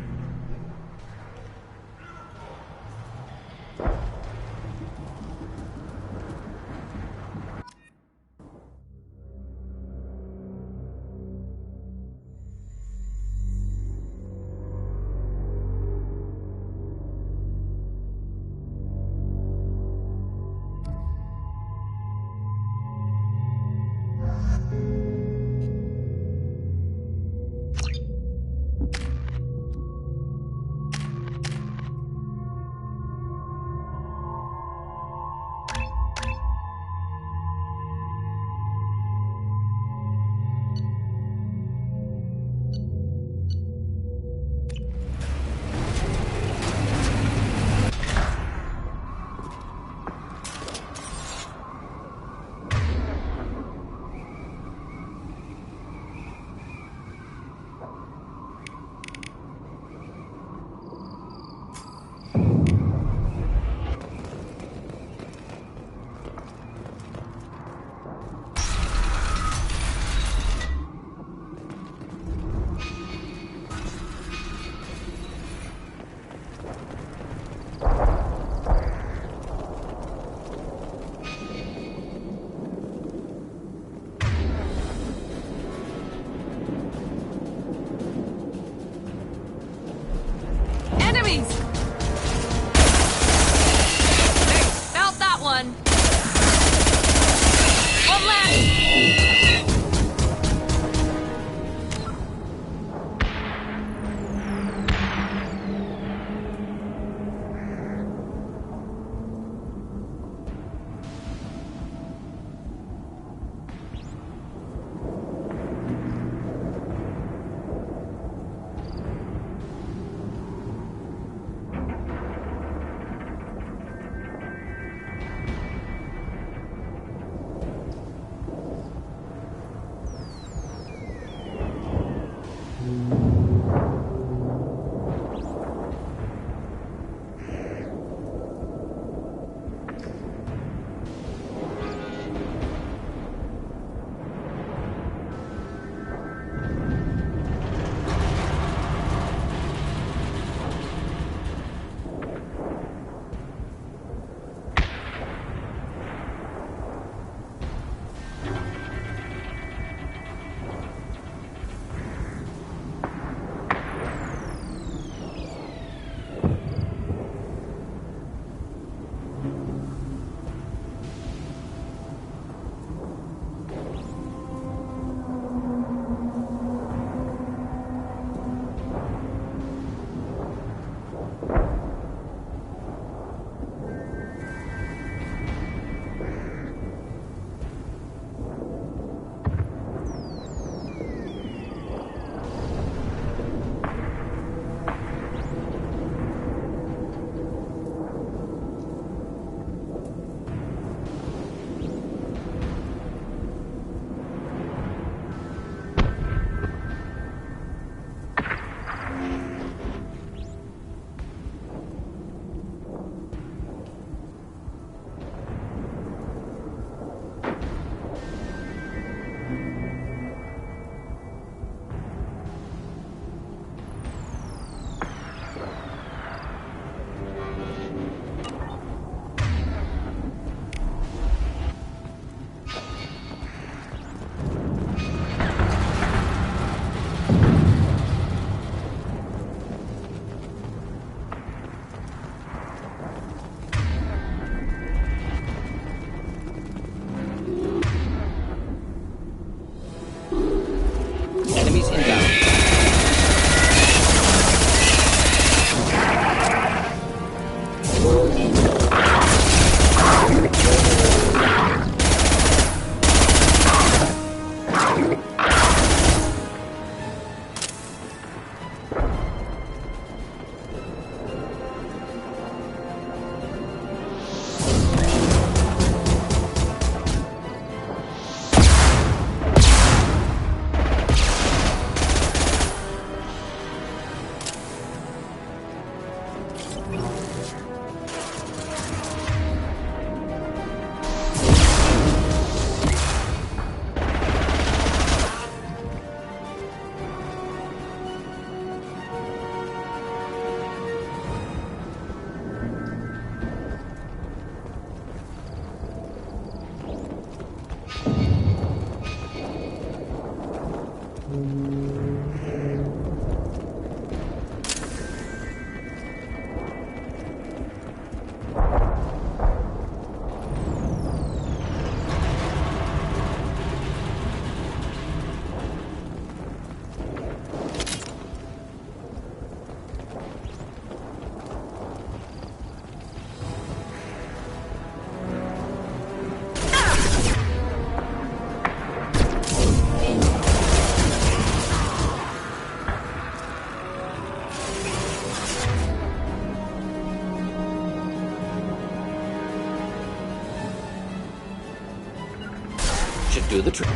Should do the trick.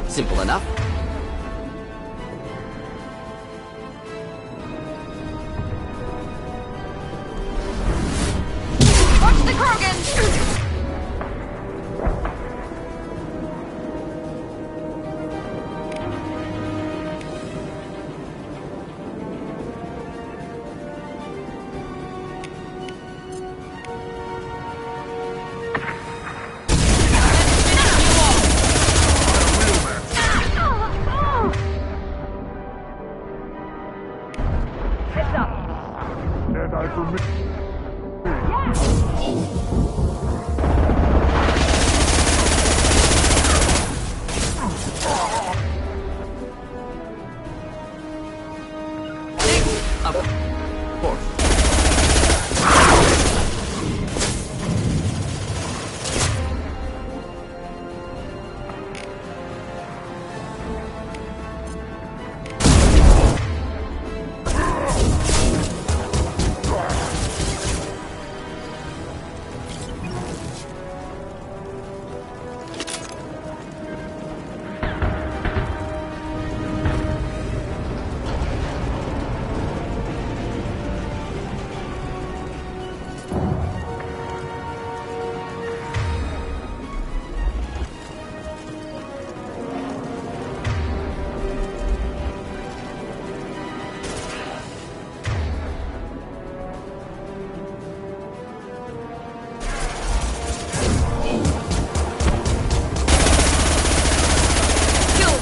Simple enough. Watch the Krogan!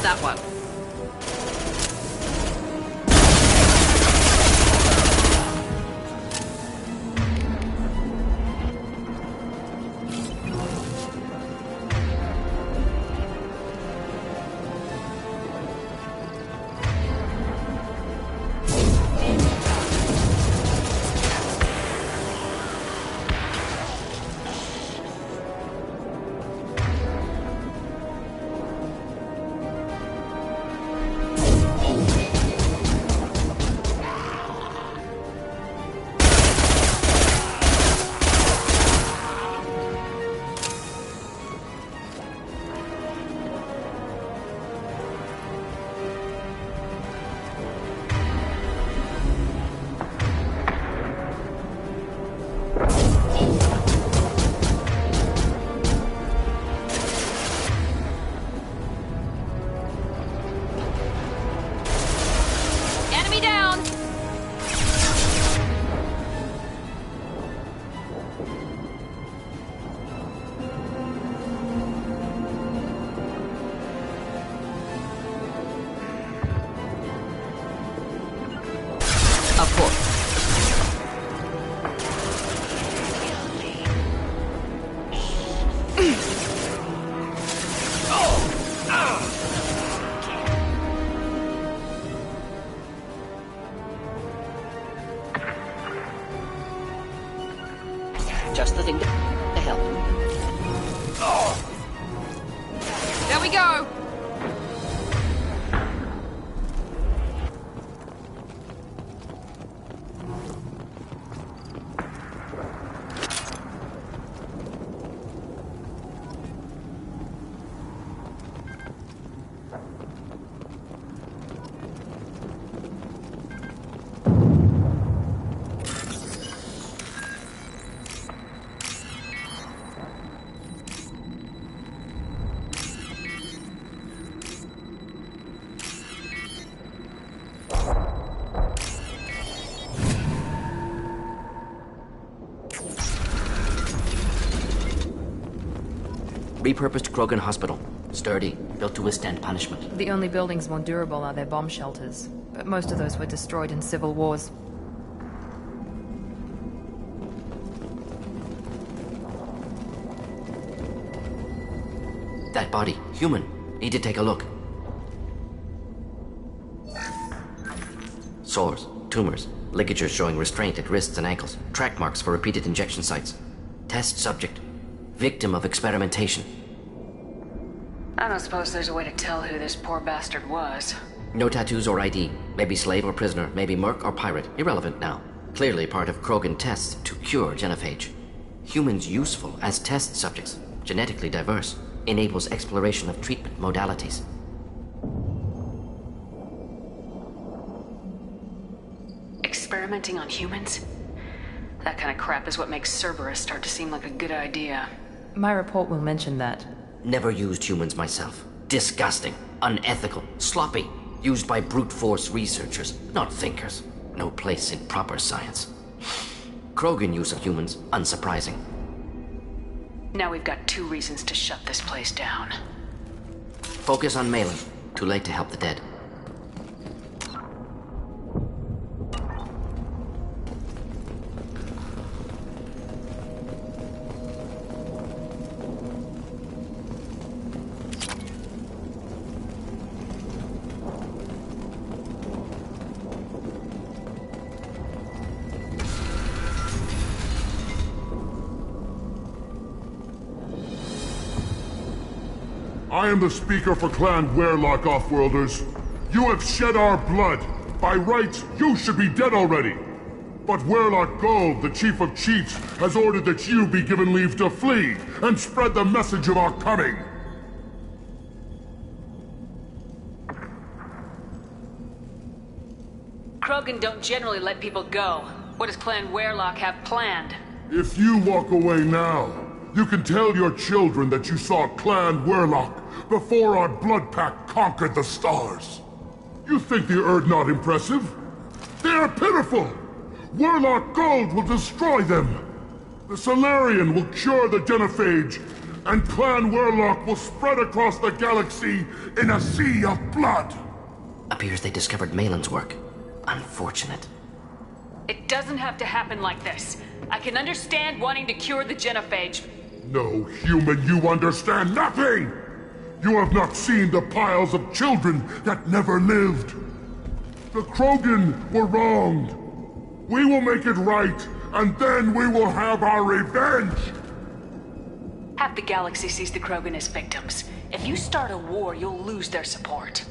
That one. Of course. Just the thing to help. There we go! Repurposed Krogan Hospital. Sturdy, built to withstand punishment. The only buildings more durable are their bomb shelters, but most of those were destroyed in civil wars. That body, human. Need to take a look. Sores, tumors, ligatures showing restraint at wrists and ankles, track marks for repeated injection sites. Test subject. Victim of experimentation. I don't suppose there's a way to tell who this poor bastard was. No tattoos or ID. Maybe slave or prisoner, maybe merc or pirate. Irrelevant now. Clearly part of Krogan tests to cure genophage. Humans useful as test subjects, genetically diverse, enables exploration of treatment modalities. Experimenting on humans? That kind of crap is what makes Cerberus start to seem like a good idea. My report will mention that. Never used humans myself. Disgusting, unethical, sloppy. Used by brute force researchers, not thinkers. No place in proper science. Krogan use of humans, unsurprising. Now we've got 2 reasons to shut this place down. Focus on Maele. Too late to help the dead. I am the speaker for Clan Werlock, Offworlders. You have shed our blood. By rights, you should be dead already. But Werlock Gold, the Chief of Chiefs, has ordered that you be given leave to flee and spread the message of our coming. Krogan don't generally let people go. What does Clan Werlock have planned? If you walk away now, you can tell your children that you saw Clan Werlock before our blood pact conquered the stars. You think the Erd not impressive? They are pitiful! Werlock Gold will destroy them! The Solarian will cure the genophage, and Clan Werlock will spread across the galaxy in a sea of blood! Appears they discovered Malen's work. Unfortunate. It doesn't have to happen like this. I can understand wanting to cure the genophage. No, human, you understand nothing! You have not seen the piles of children that never lived. The Krogan were wronged. We will make it right, and then we will have our revenge! Half the galaxy sees the Krogan as victims. If you start a war, you'll lose their support.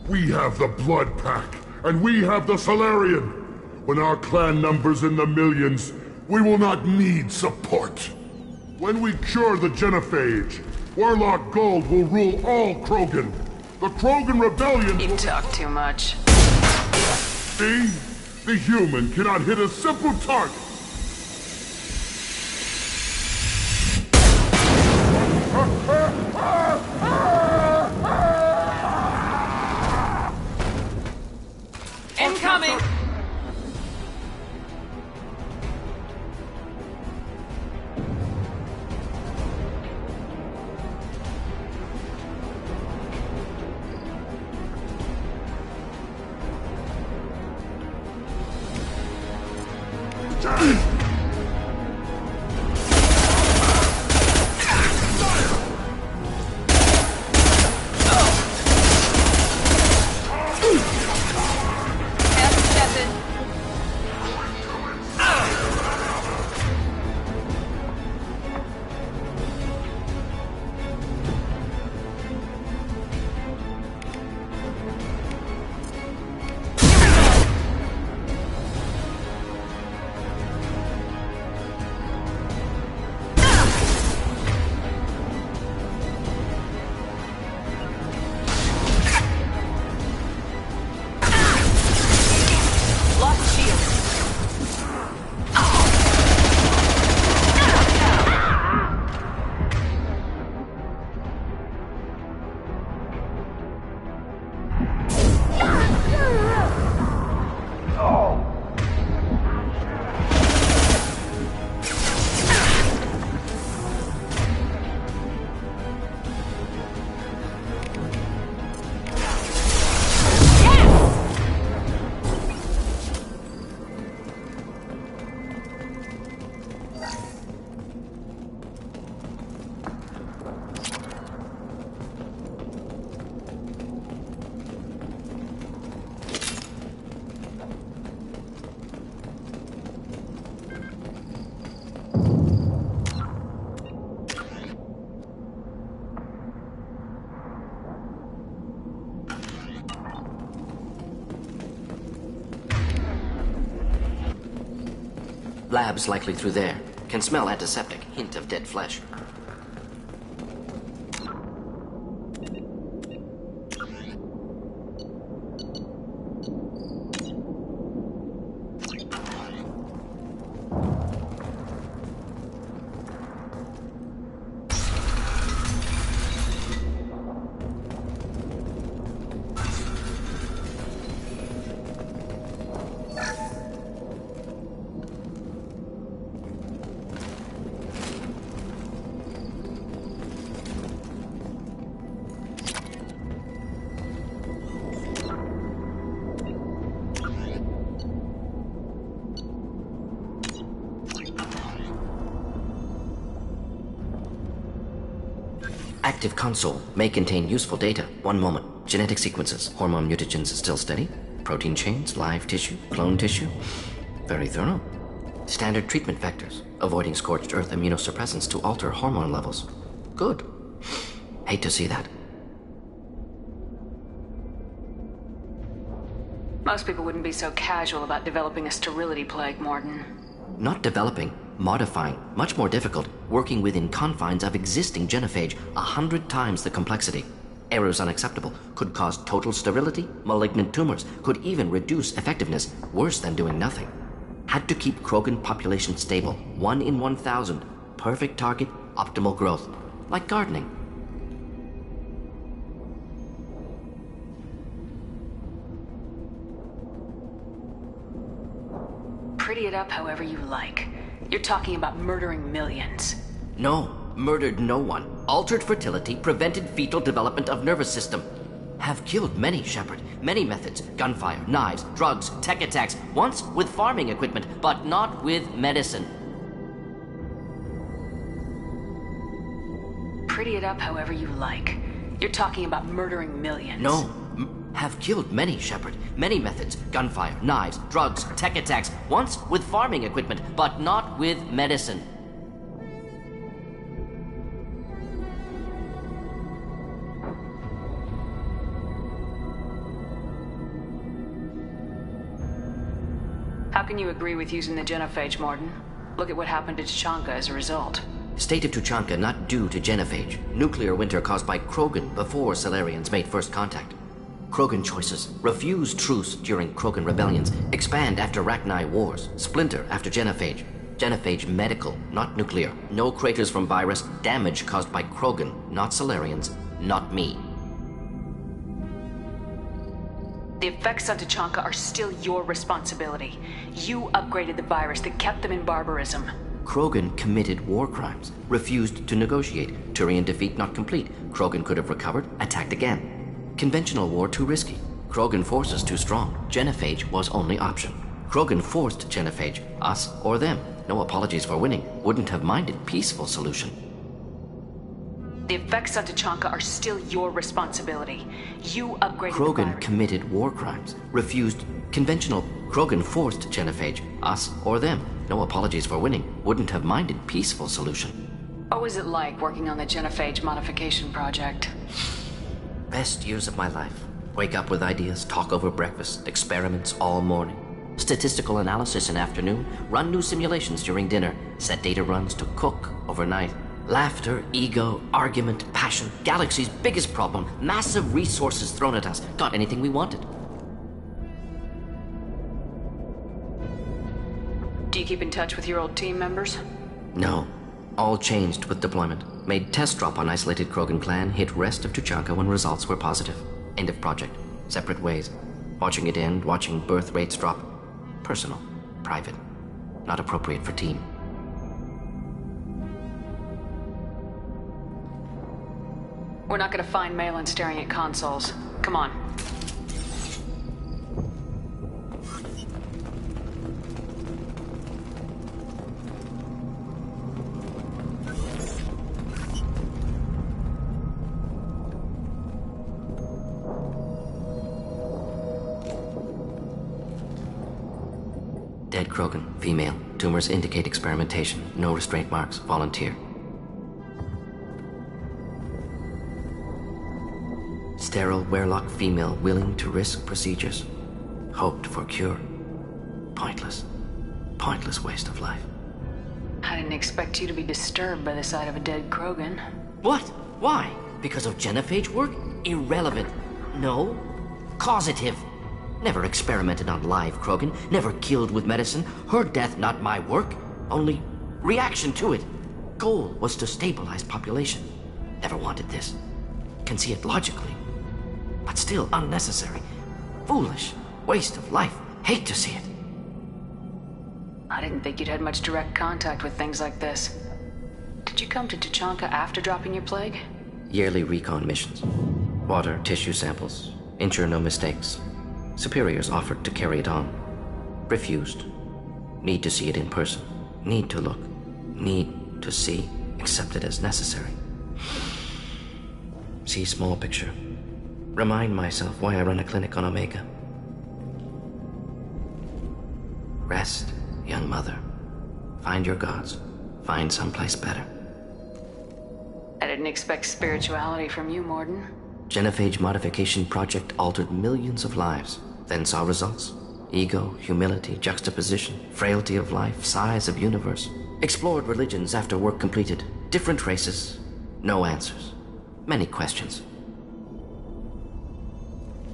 We have the Blood Pack, and we have the Solarian. When our clan numbers in the millions, we will not need support. When we cure the genophage, Werlock Gold will rule all Krogan. The Krogan Rebellion You talk too much. See? The human cannot hit a simple target. Incoming! Labs likely through there. Can smell antiseptic. Hint of dead flesh. Active console may contain useful data. One moment. Genetic sequences. Hormone mutagens still steady. Protein chains, live tissue, clone tissue. Very thorough. Standard treatment vectors. Avoiding scorched earth immunosuppressants to alter hormone levels. Good. Hate to see that. Most people wouldn't be so casual about developing a sterility plague, Morton. Not developing, modifying, much more difficult, working within confines of existing genophage, 100 times the complexity. Errors unacceptable, could cause total sterility, malignant tumors, could even reduce effectiveness, worse than doing nothing. Had to keep Krogan population stable, 1 in 1,000, perfect target, optimal growth, like gardening. Pretty it up however you like. You're talking about murdering millions. No, murdered no one. Altered fertility, prevented fetal development of nervous system. Have killed many, Shepard. Many methods. Gunfire, knives, drugs, tech attacks. Once with farming equipment, but not with medicine. Pretty it up however you like. You're talking about murdering millions. No. Have killed many, Shepard. Many methods. Gunfire, knives, drugs, tech attacks. Once with farming equipment, but not with medicine. How can you agree with using the genophage, Morton? Look at what happened to Tuchanka as a result. State of Tuchanka not due to genophage. Nuclear winter caused by Krogan before Salarians made first contact. Krogan choices. Refuse truce during Krogan rebellions. Expand after Rachni wars. Splinter after genophage. Genophage medical, not nuclear. No craters from virus. Damage caused by Krogan, not Salarians, not me. The effects on Tuchanka are still your responsibility. You upgraded the virus that kept them in barbarism. Krogan committed war crimes. Refused to negotiate. Turian defeat not complete. Krogan could have recovered, attacked again. Conventional war too risky. Krogan forces too strong. Genophage was only option. Krogan forced genophage. Us or them. No apologies for winning. Wouldn't have minded peaceful solution. The effects on Tuchanka are still your responsibility. You upgraded Krogan the virus. committed war crimes. Refused conventional. Krogan forced genophage. Us or them. No apologies for winning. Wouldn't have minded peaceful solution. What was it like working on the genophage modification project? Best years of my life. Wake up with ideas, talk over breakfast, experiments all morning. Statistical analysis in afternoon, run new simulations during dinner, set data runs to cook overnight. Laughter, ego, argument, passion, galaxy's biggest problem, massive resources thrown at us. Got anything we wanted. Do you keep in touch with your old team members? No. All changed with deployment. Made test drop on isolated Krogan clan, hit rest of Tuchanka when results were positive. End of project. Separate ways. Watching it end, watching birth rates drop. Personal. Private. Not appropriate for team. We're not gonna find Malin staring at consoles. Come on. Dead Krogan, female. Tumors indicate experimentation. No restraint marks. Volunteer. Sterile Werlock female willing to risk procedures. Hoped for cure. Pointless. Pointless waste of life. I didn't expect you to be disturbed by the sight of a dead Krogan. What? Why? Because of genophage work? Irrelevant. No. Causative. Never experimented on live Krogan, never killed with medicine. Her death, not my work. Only reaction to it. Goal was to stabilize population. Never wanted this. Can see it logically. But still unnecessary. Foolish. Waste of life. Hate to see it. I didn't think you'd had much direct contact with things like this. Did you come to Tuchanka after dropping your plague? Yearly recon missions. Water, tissue samples. Ensure no mistakes. Superiors offered to carry it on. Refused. Need to see it in person. Need to look. Need to see. Accept it as necessary. See small picture. Remind myself why I run a clinic on Omega. Rest, young mother. Find your gods. Find someplace better. I didn't expect spirituality from you, Morden. Genophage modification project altered millions of lives. Then saw results. Ego, humility, juxtaposition, frailty of life, size of universe. Explored religions after work completed. Different races. No answers. Many questions.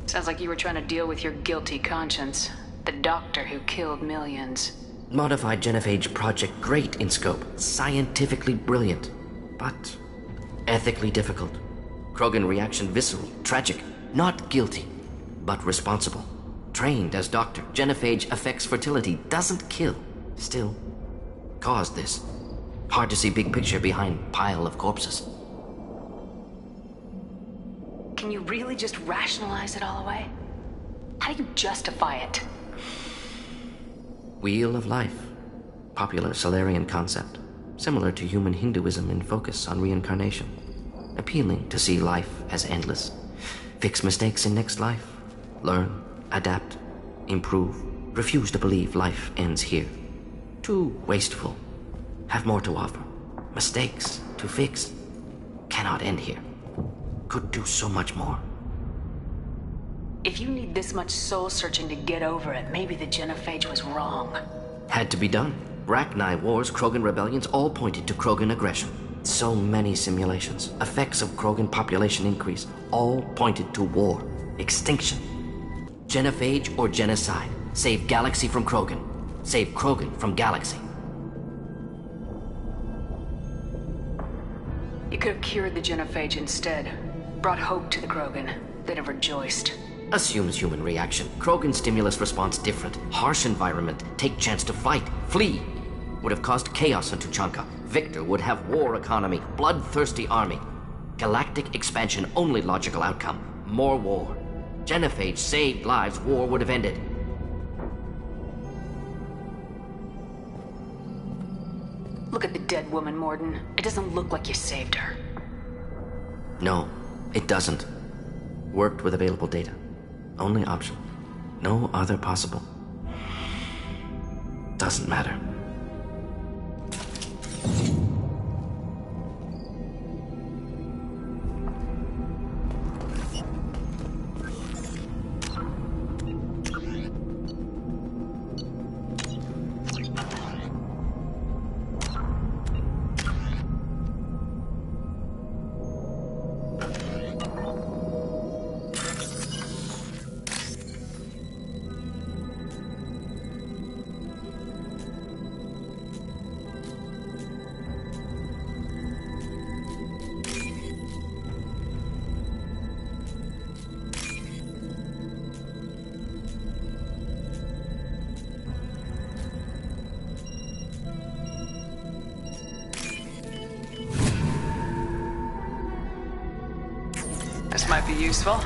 Sounds like you were trying to deal with your guilty conscience. The doctor who killed millions. Modified genophage project great in scope. Scientifically brilliant. But ethically difficult. Krogan reaction visceral, tragic. Not guilty, but responsible. Trained as doctor. Genophage affects fertility. Doesn't kill. Still, caused this. Hard to see big picture behind pile of corpses. Can you really just rationalize it all away? How do you justify it? Wheel of life. Popular Solarian concept. Similar to human Hinduism in focus on reincarnation. Appealing to see life as endless. Fix mistakes in next life. Learn, adapt, improve. Refuse to believe life ends here. Too wasteful. Have more to offer. Mistakes to fix. Cannot end here. Could do so much more. If you need this much soul searching to get over it, maybe the genophage was wrong. Had to be done. Rachni wars, Krogan rebellions, all pointed to Krogan aggression. So many simulations. Effects of Krogan population increase. All pointed to war. Extinction. Genophage or genocide. Save galaxy from Krogan. Save Krogan from galaxy. You could have cured the genophage instead. Brought hope to the Krogan. They'd have rejoiced. Assumes human reaction. Krogan stimulus response different. Harsh environment. Take chance to fight. Flee. Would have caused chaos on Tuchanka. Victor would have war economy. Bloodthirsty army. Galactic expansion only logical outcome. More war. Genophage saved lives. War would have ended. Look at the dead woman, Morden. It doesn't look like you saved her. No, it doesn't. Worked with available data. Only option. No other possible. Doesn't matter. This might be useful.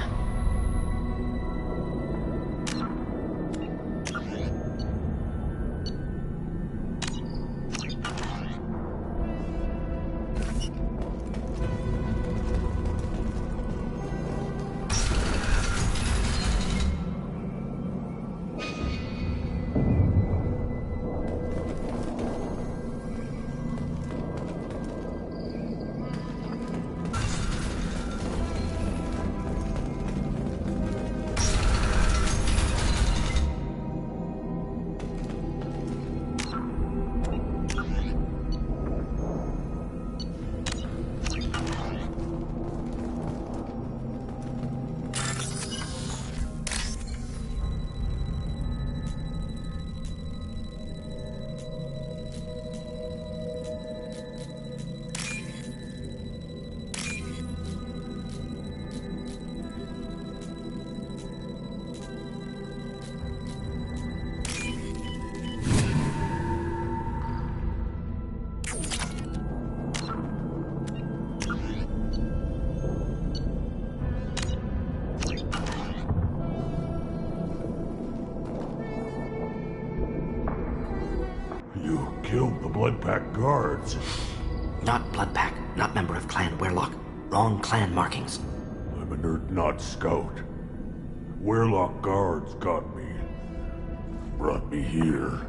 Bloodpack guards. Not Bloodpack, not member of Clan Werlock. Wrong clan markings. I'm an Urdnot scout. Werlock guards got me. Brought me here.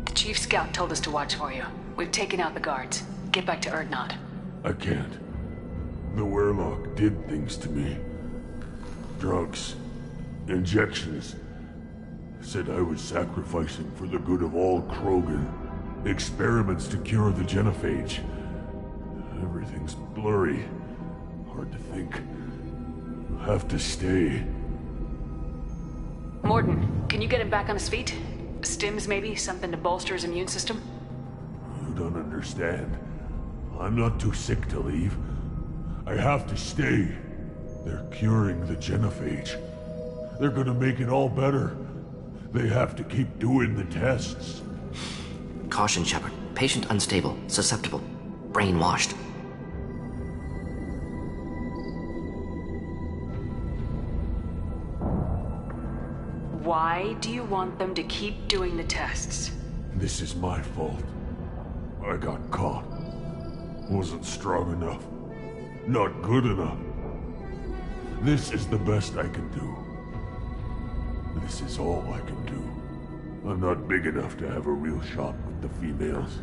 The Chief Scout told us to watch for you. We've taken out the guards. Get back to Urdnot. I can't. The Werlock did things to me. Drugs. Injections. Said I was sacrificing for the good of all Krogan. Experiments to cure the genophage. Everything's blurry. Hard to think. Have to stay. Morton, can you get him back on his feet? Stims, maybe? Something to bolster his immune system? You don't understand. I'm not too sick to leave. I have to stay. They're curing the genophage. They're gonna make it all better. They have to keep doing the tests. Caution, Shepard. Patient unstable, susceptible, brainwashed. Why do you want them to keep doing the tests? This is my fault. I got caught. Wasn't strong enough. Not good enough. This is the best I can do. This is all I can do. I'm not big enough to have a real shot with the females.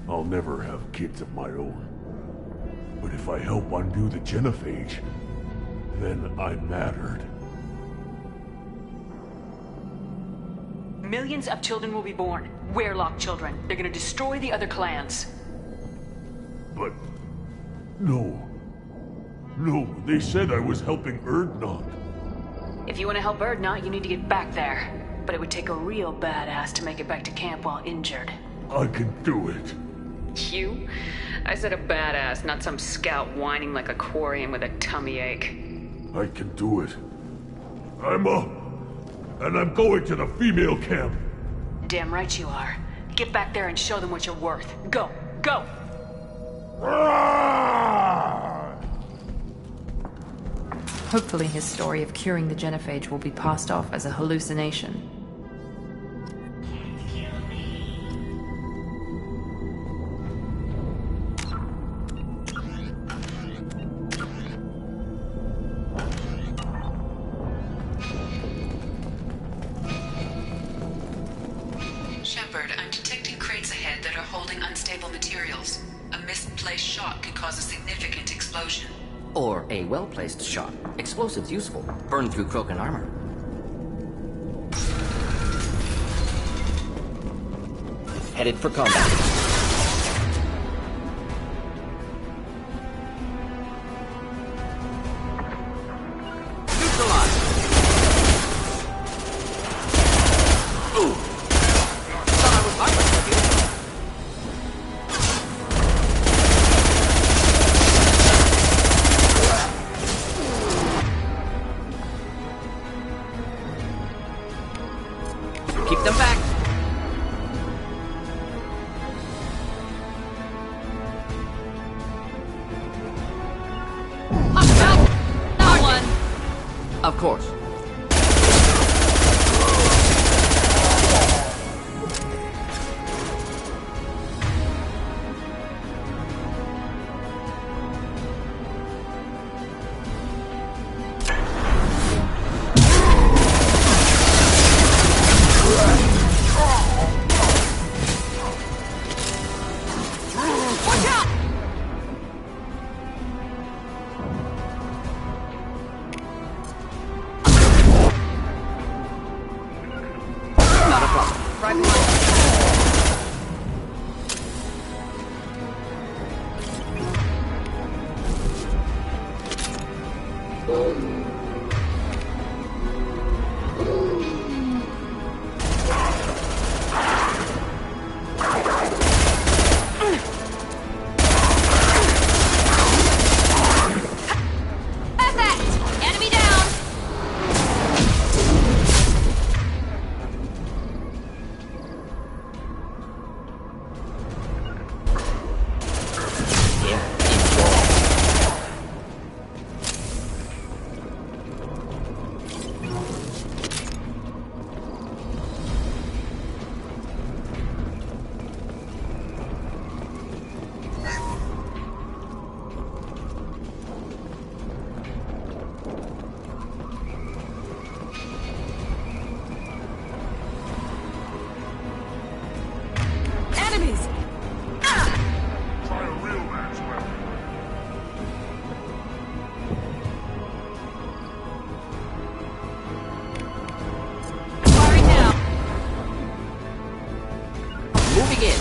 I'll never have kids of my own. But if I help undo the genophage, then I mattered. Millions of children will be born. Werlock children. They're gonna destroy the other clans. But... no. No, they said I was helping Urdnot. If you want to help Urdnot, you need to get back there. But it would take a real badass to make it back to camp while injured. I can do it. You? I said a badass, not some scout whining like a Quarian with a tummy ache. I can do it. I'm up. And I'm going to the female camp. Damn right you are. Get back there and show them what you're worth. Go! Go! Hopefully his story of curing the genophage will be passed off as a hallucination. Shepard, I'm detecting crates ahead that are holding unstable materials. A misplaced shot could cause a significant explosion. Or a well-placed shot. Explosives useful. Burn through Krogan armor. Headed for combat. Keep them back. That one. Of course. Moving in.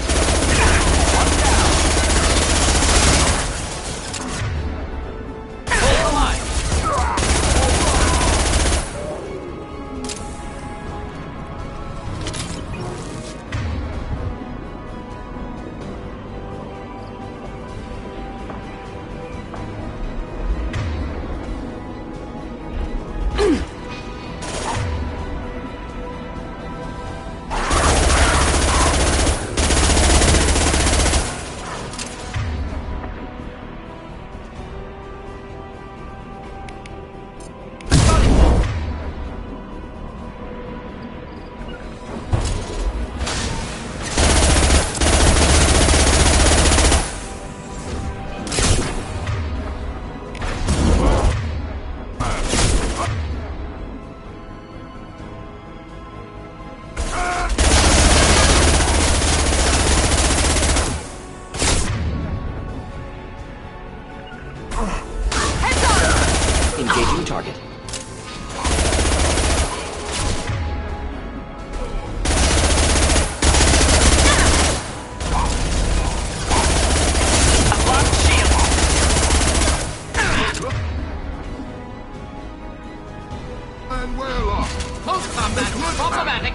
One down. Hold the line. Engaging target. And Warlock! Close combat. Problematic.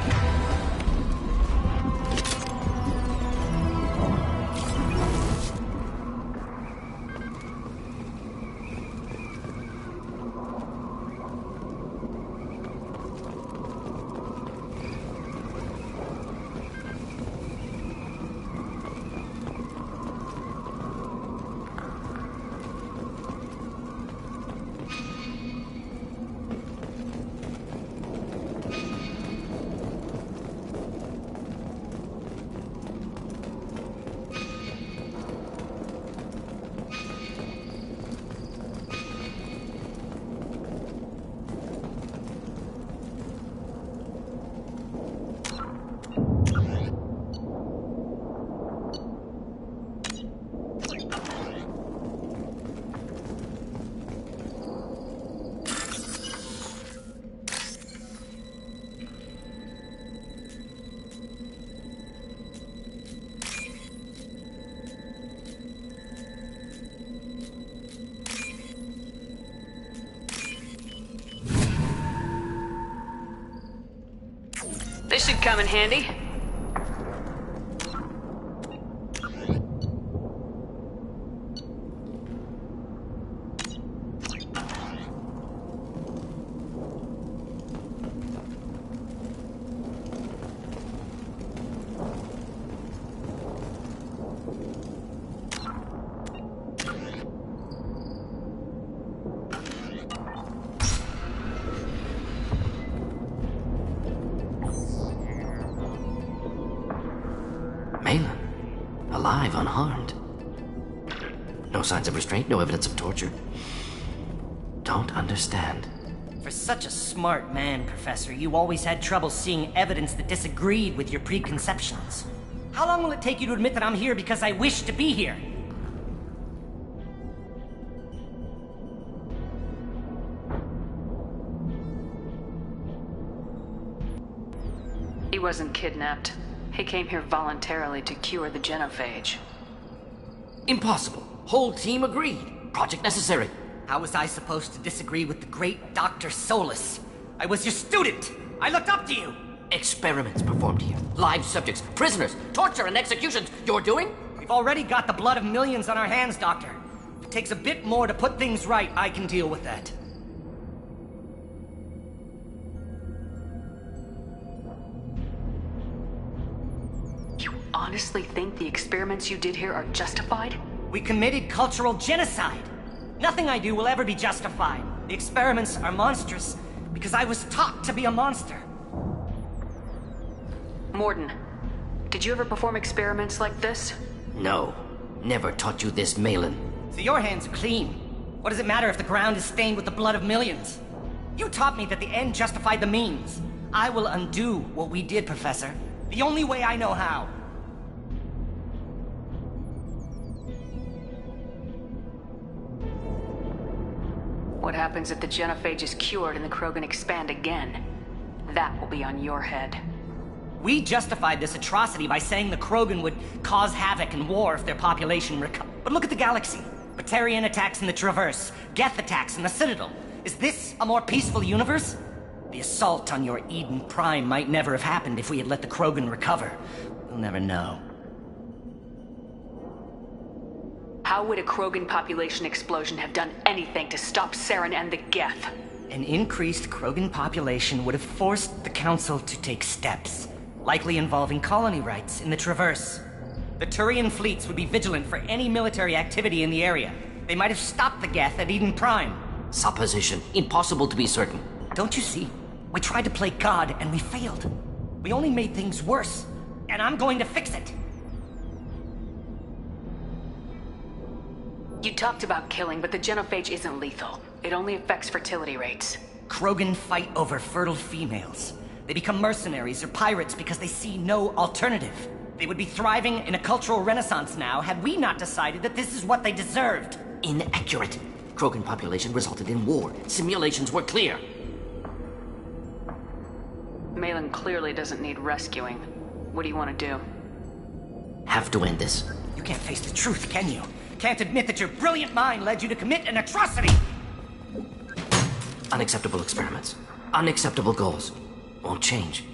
This should come in handy. Alive, unharmed. No signs of restraint, no evidence of torture. Don't understand. For such a smart man, Professor, you always had trouble seeing evidence that disagreed with your preconceptions. How long will it take you to admit that I'm here because I wish to be here? He wasn't kidnapped. He came here voluntarily to cure the genophage. Impossible. Whole team agreed. Project necessary. How was I supposed to disagree with the great Dr. Solus? I was your student! I looked up to you! Experiments performed here. Live subjects, prisoners, torture and executions. You're doing? We've already got the blood of millions on our hands, Doctor. If it takes a bit more to put things right, I can deal with that. Honestly think the experiments you did here are justified? We committed cultural genocide. Nothing I do will ever be justified. The experiments are monstrous because I was taught to be a monster. Morden, did you ever perform experiments like this? No. Never taught you this, Malin. So your hands are clean. What does it matter if the ground is stained with the blood of millions? You taught me that the end justified the means. I will undo what we did, Professor. The only way I know how. What happens if the genophage is cured and the Krogan expand again? That will be on your head. We justified this atrocity by saying the Krogan would cause havoc and war if their population But look at the galaxy. Batarian attacks in the Traverse, Geth attacks in the Citadel. Is this a more peaceful universe? The assault on your Eden Prime might never have happened if we had let the Krogan recover. We'll never know. How would a Krogan population explosion have done anything to stop Saren and the Geth? An increased Krogan population would have forced the Council to take steps, likely involving colony rights in the Traverse. The Turian fleets would be vigilant for any military activity in the area. They might have stopped the Geth at Eden Prime. Supposition. Impossible to be certain. Don't you see? We tried to play God and we failed. We only made things worse. And I'm going to fix it. You talked about killing, but the genophage isn't lethal. It only affects fertility rates. Krogan fight over fertile females. They become mercenaries or pirates because they see no alternative. They would be thriving in a cultural renaissance now had we not decided that this is what they deserved. Inaccurate. Krogan population resulted in war. Simulations were clear. Malin clearly doesn't need rescuing. What do you want to do? Have to end this. You can't face the truth, can you? Can't admit that your brilliant mind led you to commit an atrocity! Unacceptable experiments. Unacceptable goals. Won't change.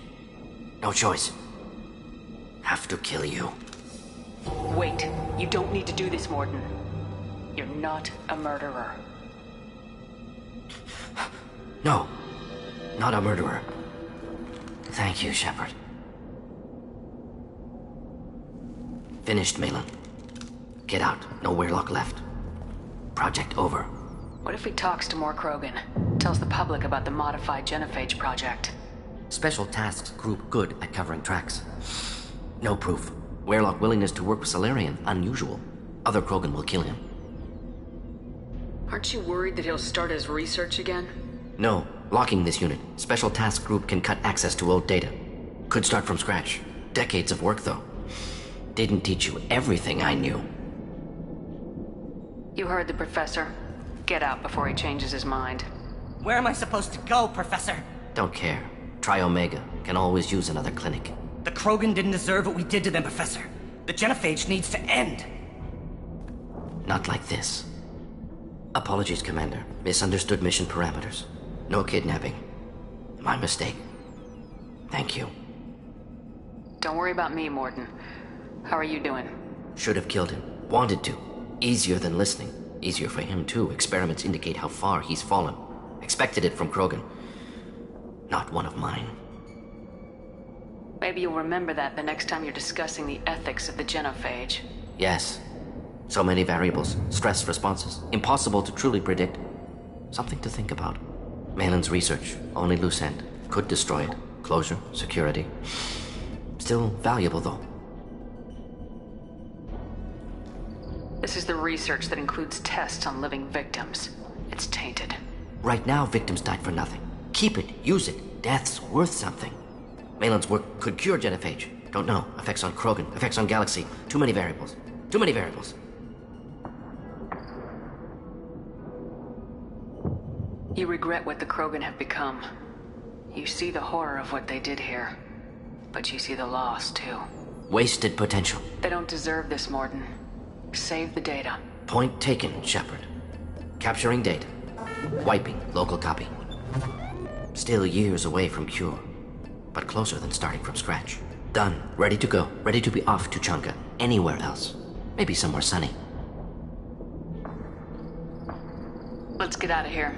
No choice. Have to kill you. Wait. You don't need to do this, Morden. You're not a murderer. No. Not a murderer. Thank you, Shepard. Finished, Malin. Get out. No Weirlock left. Project over. What if he talks to more Krogan? Tells the public about the modified genophage project? Special tasks group good at covering tracks. No proof. Weirlock willingness to work with Salarian, unusual. Other Krogan will kill him. Aren't you worried that he'll start his research again? No. Locking this unit. Special task group can cut access to old data. Could start from scratch. Decades of work, though. Didn't teach you everything I knew. You heard the professor. Get out before he changes his mind. Where am I supposed to go, Professor? Don't care. Try Omega. Can always use another clinic. The Krogan didn't deserve what we did to them, Professor. The genophage needs to end. Not like this. Apologies, Commander. Misunderstood mission parameters. No kidnapping. My mistake. Thank you. Don't worry about me, Morden. How are you doing? Should have killed him. Wanted to. Easier than listening. Easier for him, too. Experiments indicate how far he's fallen. Expected it from Krogan. Not one of mine. Maybe you'll remember that the next time you're discussing the ethics of the genophage. Yes. So many variables. Stress responses. Impossible to truly predict. Something to think about. Malin's research. Only loose end. Could destroy it. Closure. Security. Still valuable, though. This is the research that includes tests on living victims. It's tainted. Right now, victims died for nothing. Keep it. Use it. Death's worth something. Malin's work could cure genophage. Don't know. Effects on Krogan. Effects on Galaxy. Too many variables. Too many variables. You regret what the Krogan have become. You see the horror of what they did here. But you see the loss, too. Wasted potential. They don't deserve this, Morden. Save the data. Point taken, Shepard. Capturing data. Wiping local copy. Still years away from cure. But closer than starting from scratch. Done. Ready to go. Ready to be off to Chunka. Anywhere else. Maybe somewhere sunny. Let's get out of here.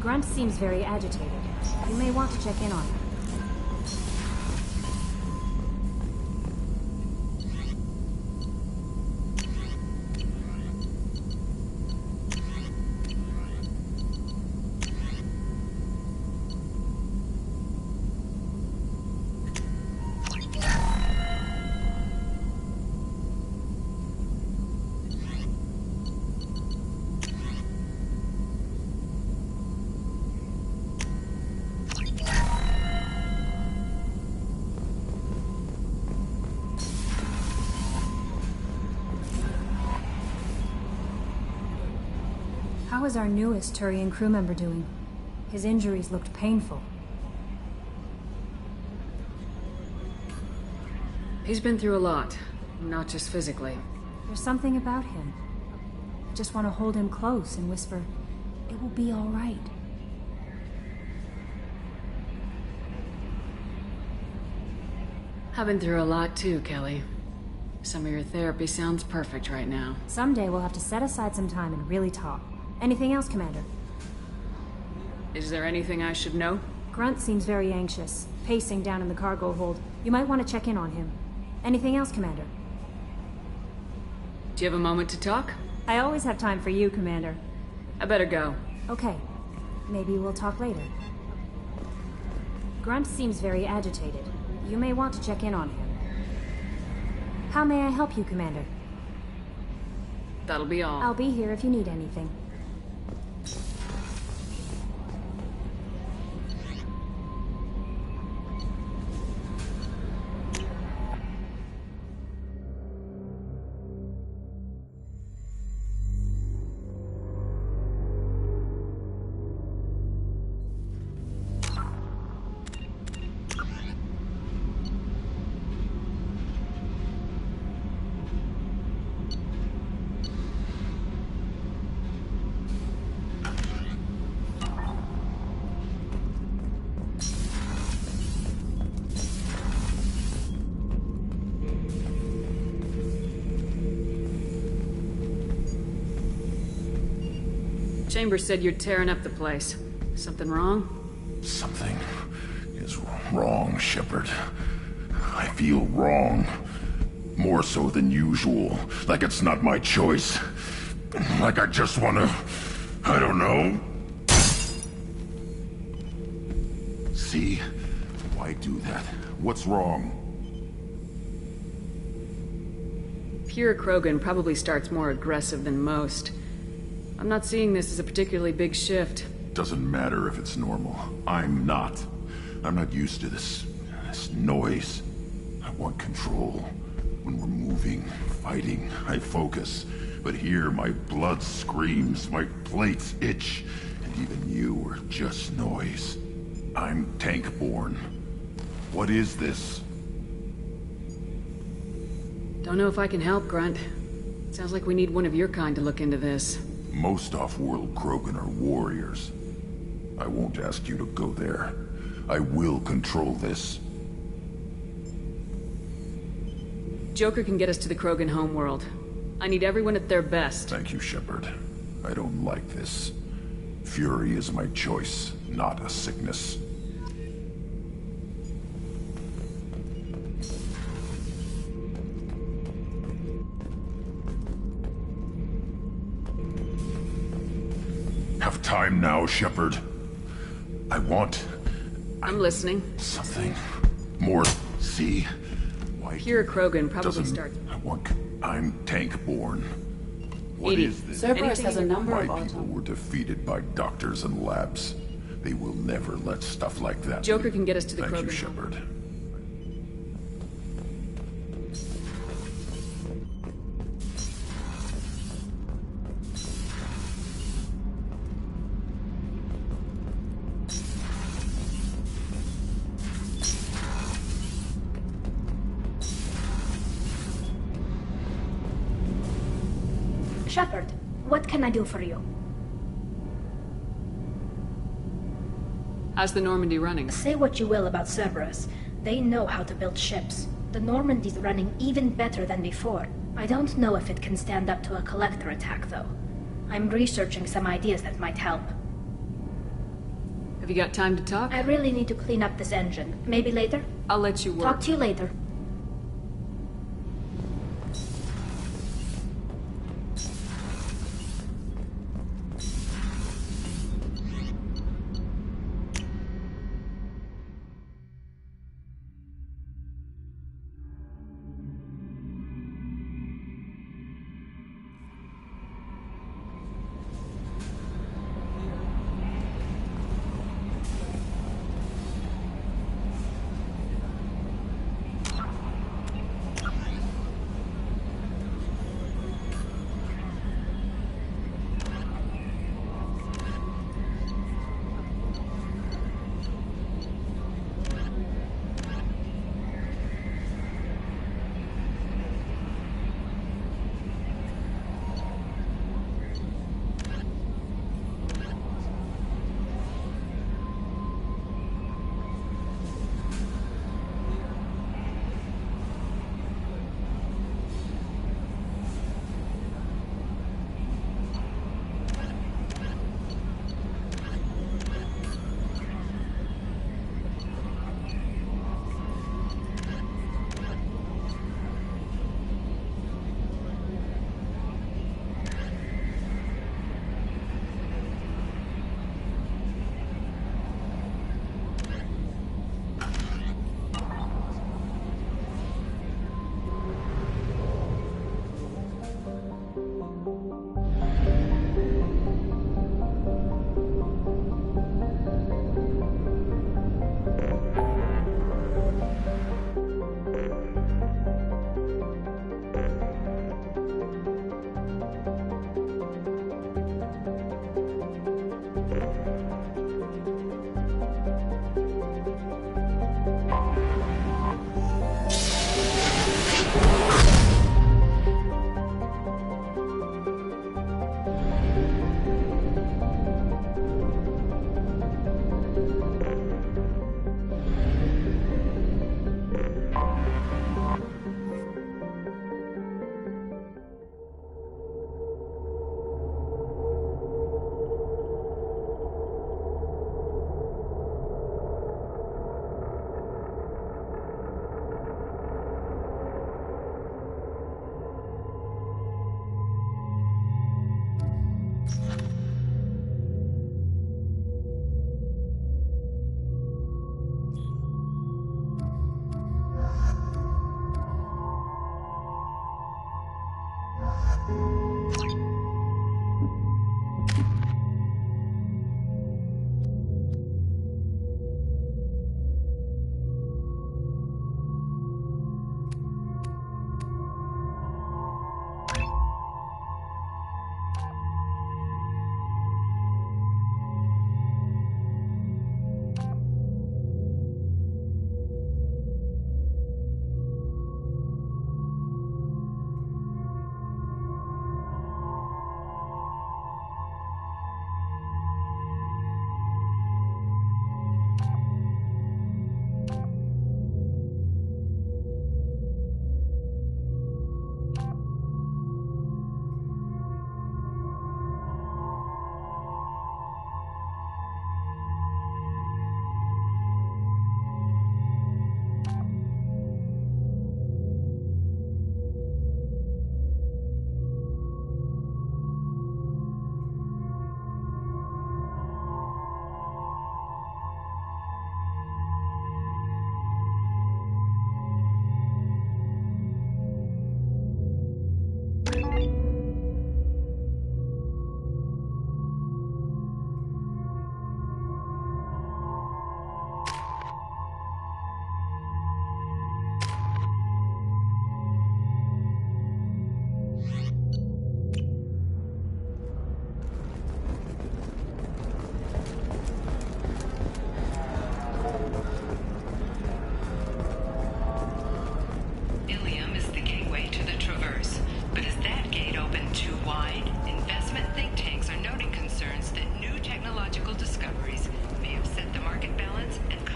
Grunt seems very agitated. You may want to check in on him. How is our newest Turian crew member doing? His injuries looked painful. He's been through a lot, not just physically. There's something about him. I just want to hold him close and whisper, "It will be all right." I've been through a lot too, Kelly. Some of your therapy sounds perfect right now. Someday we'll have to set aside some time and really talk. Anything else, Commander? Is there anything I should know? Grunt seems very anxious, pacing down in the cargo hold. You might want to check in on him. Anything else, Commander? Do you have a moment to talk? I always have time for you, Commander. I better go. Okay. Maybe we'll talk later. Grunt seems very agitated. You may want to check in on him. How may I help you, Commander? That'll be all. I'll be here if you need anything. Chambers said you're tearing up the place. Something wrong? Something is wrong, Shepard. I feel wrong. More so than usual. Like it's not my choice. Like I just wanna... I don't know. See? Why do that? What's wrong? Pure Krogan probably starts more aggressive than most. I'm not seeing this as a particularly big shift. Doesn't matter if it's normal. I'm not. I'm not used to this noise. I want control. When we're moving, fighting, I focus. But here, my blood screams, my plates itch, and even you are just noise. I'm tank-born. What is this? Don't know if I can help, Grunt. Sounds like we need one of your kind to look into this. Most off-world Krogan are warriors. I won't ask you to go there. I will control this. Joker can get us to the Krogan homeworld. I need everyone at their best. Thank you, Shepard. I don't like this. Fury is my choice, not a sickness. Have time now, Shepard. I want... I'm listening. Something more. See? Why Pure Krogan probably starts... I'm tank-born. What Edie, is this? Cerberus has a number of My people were defeated by doctors and labs. They will never let stuff like that. Joker can get us to the Thank Krogan. you, Shepard. Shepard, what can I do for you? How's the Normandy running? Say what you will about Cerberus. They know how to build ships. The Normandy's running even better than before. I don't know if it can stand up to a collector attack, though. I'm researching some ideas that might help. Have you got time to talk? I really need to clean up this engine. Maybe later? I'll let you work. Talk to you later.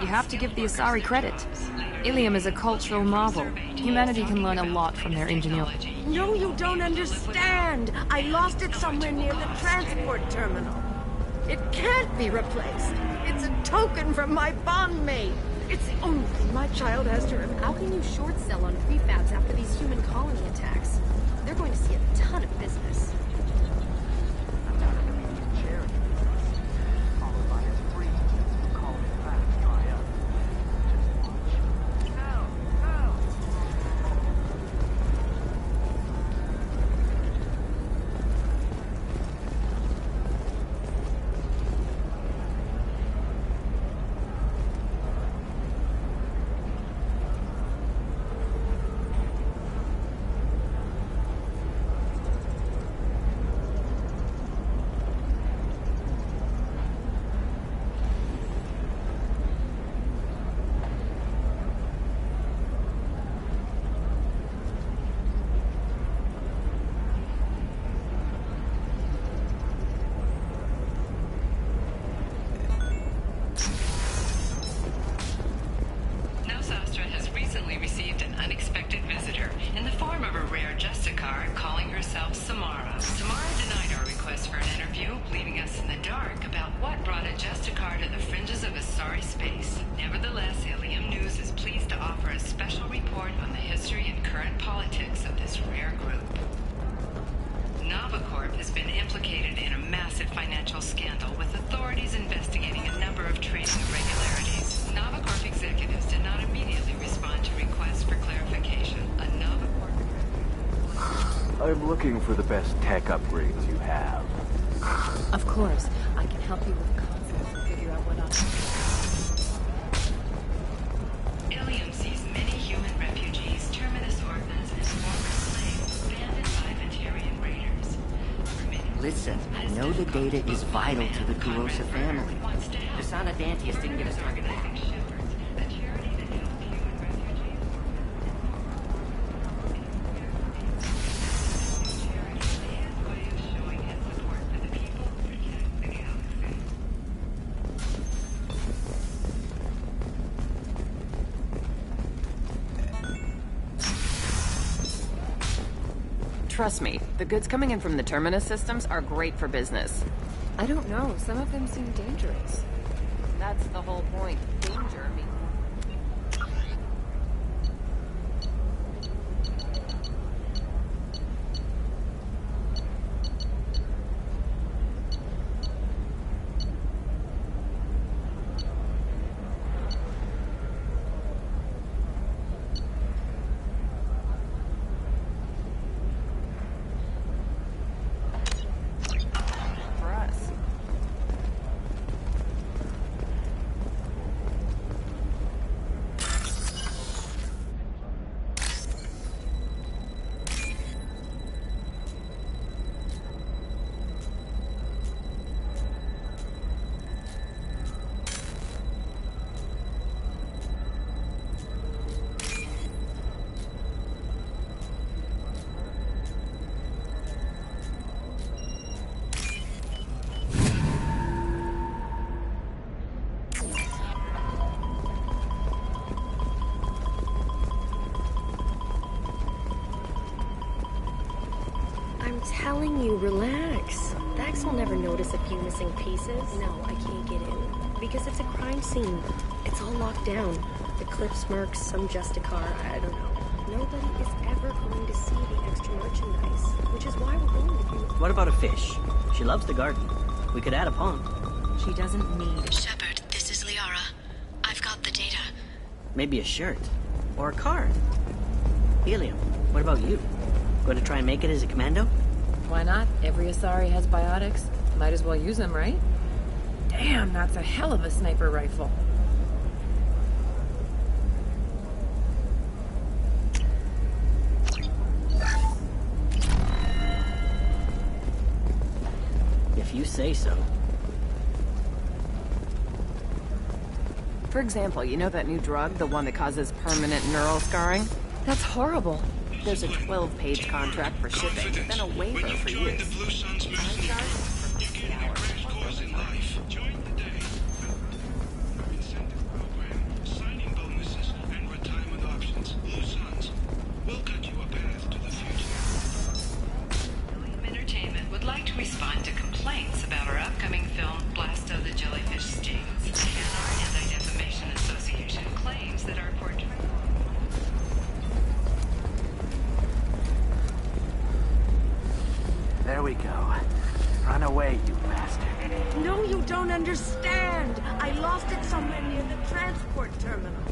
You have to give the Asari credit. Ilium is a cultural marvel. Humanity can learn a lot from their ingenuity. No, you don't understand. I lost it somewhere near the transport terminal. It can't be replaced. It's a token from my bondmate. It's the only thing my child has to remember. How can you short sell on prefabs after these human colony attacks? They're going to see a ton of business. I'm looking for the best tech upgrades you have. Of course. I can help you with concepts and figure out what Ilium sees many human refugees, terminus orphans, and former slaves abandoned by Batarian raiders. Listen, I know the data is vital to the Kurosa family. The Sana Dantius didn't get us targeted. Trust me, the goods coming in from the Terminus systems are great for business. I don't know. Some of them seem dangerous. That's the whole point. Danger means... Telling you, relax. Dax will never notice a few missing pieces. No, I can't get in. Because it's a crime scene. It's all locked down. The Cliffs marks, some Justicar, I don't know. Nobody is ever going to see the extra merchandise, which is why we're going with you. What about a fish? She loves the garden. We could add a pond. She doesn't need... Shepard, this is Liara. I've got the data. Maybe a shirt. Or a card. Helium, what about you? Going to try and make it as a commando? Why not? Every Asari has biotics. Might as well use them, right? Damn, that's a hell of a sniper rifle. If you say so. For example, you know that new drug, the one that causes permanent neural scarring? That's horrible. There's a 12-page contract for shipping, then a waiver for use. I charge for 50 hours. Join the day. Incentive program, signing bonuses, and retirement options. Blue Suns. We'll cut you a path to the future. Ilium Entertainment would like to respond to complaints about our upcoming film, we go. Run away, you bastard. No, you don't understand. I lost it somewhere near the transport terminal.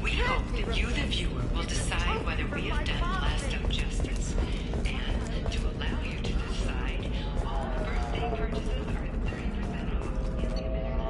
We hope that you, the viewer, will decide whether we have done Blasto justice, and to allow you to decide, all birthday purchases are at 30% off in the entertainment.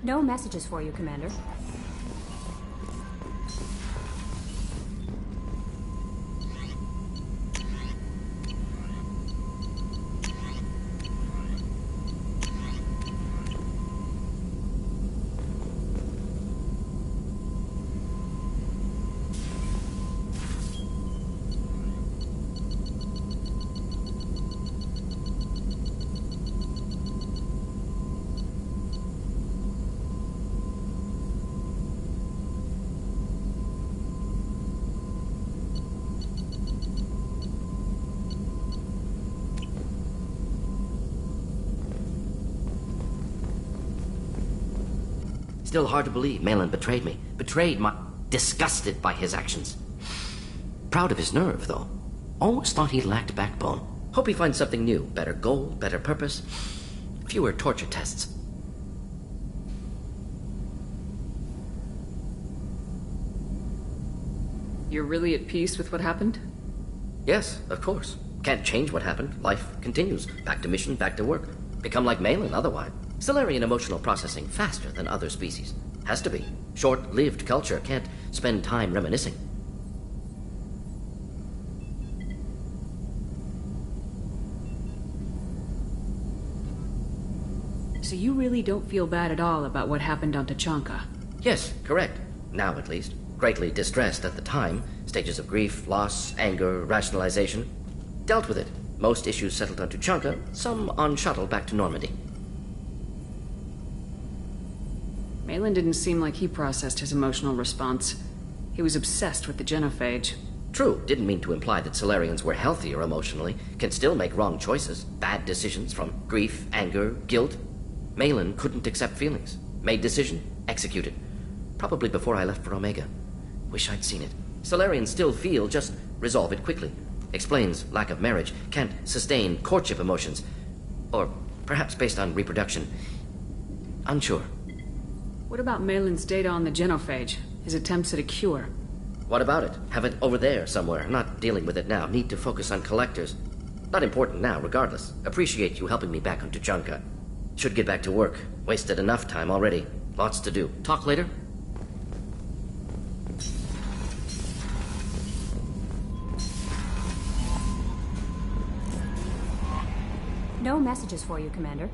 No messages for you, Commander. Still hard to believe Malin betrayed me. Betrayed my... Disgusted by his actions. Proud of his nerve, though. Always thought he lacked backbone. Hope he finds something new. Better goal, better purpose. Fewer torture tests. You're really at peace with what happened? Yes, of course. Can't change what happened. Life continues. Back to mission, back to work. Become like Malin otherwise. Solarian emotional processing faster than other species. Has to be. Short-lived culture can't spend time reminiscing. So you really don't feel bad at all about what happened on Tachanka? Yes, correct. Now at least. Greatly distressed at the time. Stages of grief, loss, anger, rationalization. Dealt with it. Most issues settled on Tachanka, some on shuttle back to Normandy. Malin didn't seem like he processed his emotional response. He was obsessed with the genophage. True, didn't mean to imply that Solarians were healthier emotionally, can still make wrong choices, bad decisions from grief, anger, guilt. Malin couldn't accept feelings. Made decision, executed. Probably before I left for Omega. Wish I'd seen it. Solarians still feel, just resolve it quickly. Explains lack of marriage, can't sustain courtship emotions. Or perhaps based on reproduction. Unsure. What about Malin's data on the genophage? His attempts at a cure? What about it? Have it over there somewhere. Not dealing with it now. Need to focus on collectors. Not important now, regardless. Appreciate you helping me back on Tuchanka. Should get back to work. Wasted enough time already. Lots to do. Talk later? No messages for you, Commander.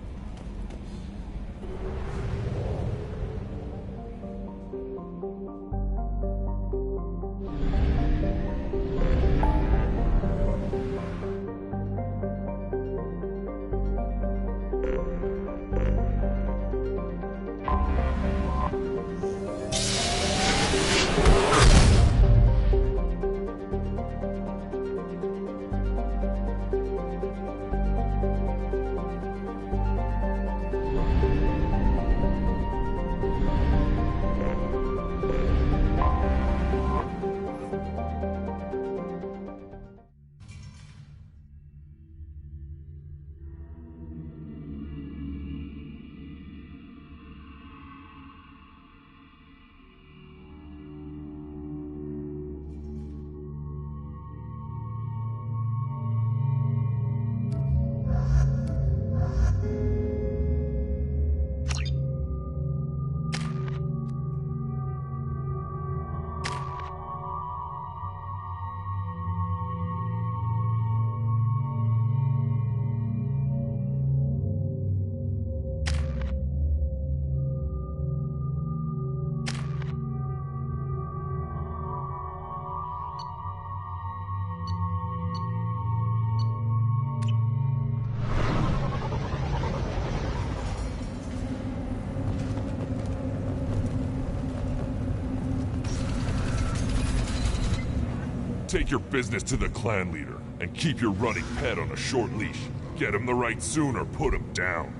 Take your business to the clan leader, and keep your running pet on a short leash. Get him the right soon or put him down.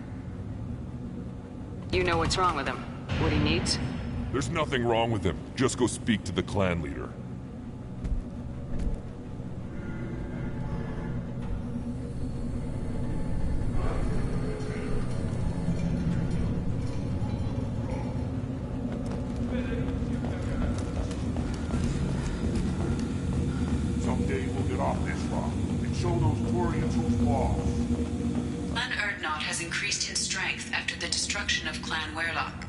You know what's wrong with him? What he needs? There's nothing wrong with him. Just go speak to the clan leader. Someday we'll get off this rock and show those Quarians who's lost. Clan Erdnot has increased in strength after the destruction of Clan Werlock.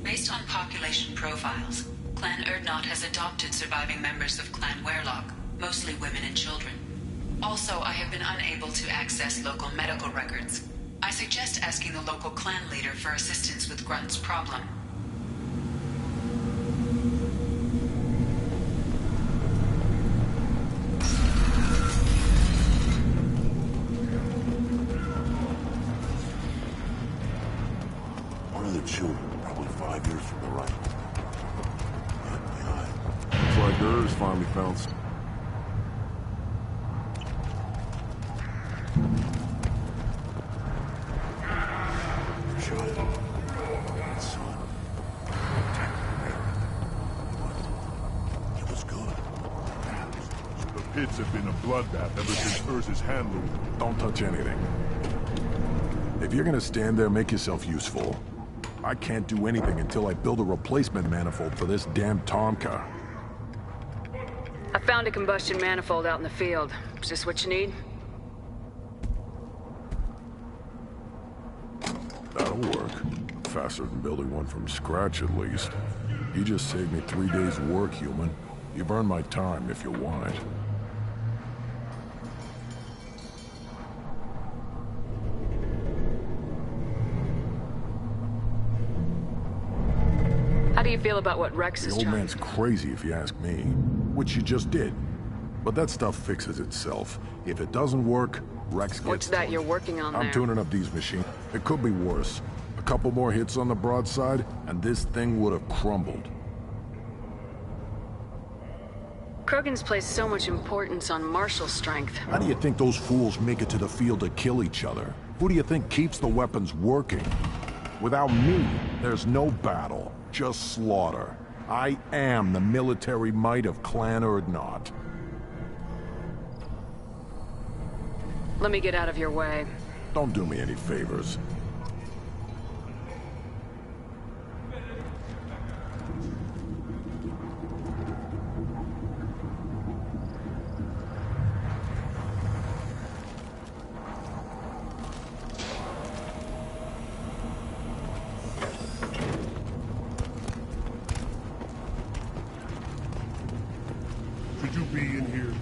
Based on population profiles, Clan Erdnot has adopted surviving members of Clan Werlock, mostly women and children. Also, I have been unable to access local medical records. I suggest asking the local clan leader for assistance with Grunt's problem. One of the children, probably 5 years from the right. Looks like hers finally found some. Pits have been a bloodbath ever since Urza's handler. Don't touch anything. If you're gonna stand there, make yourself useful. I can't do anything until I build a replacement manifold for this damn Tomka. I found a combustion manifold out in the field. Is this what you need? That'll work. Faster than building one from scratch, at least. You just saved me 3 days' work, human. You've earned my time if you want it. How do you feel about what Rex is The old trying? man's crazy if you ask me. Which you just did. But that stuff fixes itself. If it doesn't work, Rex gets What's that you're working on I'm there? tuning up these machines. It could be worse. A couple more hits on the broadside, and this thing would have crumbled. Krogan's placed so much importance on martial strength. How do you think those fools make it to the field to kill each other? Who do you think keeps the weapons working? Without me, there's no battle, just slaughter. I am the military might of Clan Erdnot. Let me get out of your way. Don't do me any favors. Should you be in here?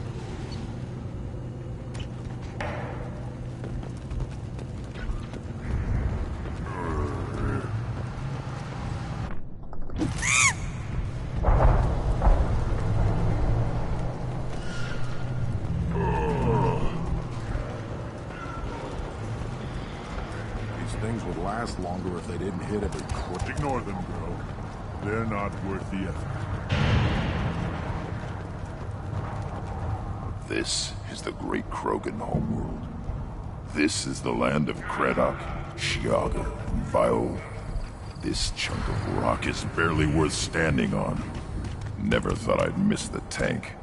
These things would last longer if they didn't hit every corner. Ignore them, bro. They're not worth the effort. This is the great Krogan homeworld. This is the land of Kredok, Shiaga, and Vio. This chunk of rock is barely worth standing on. Never thought I'd miss the tank.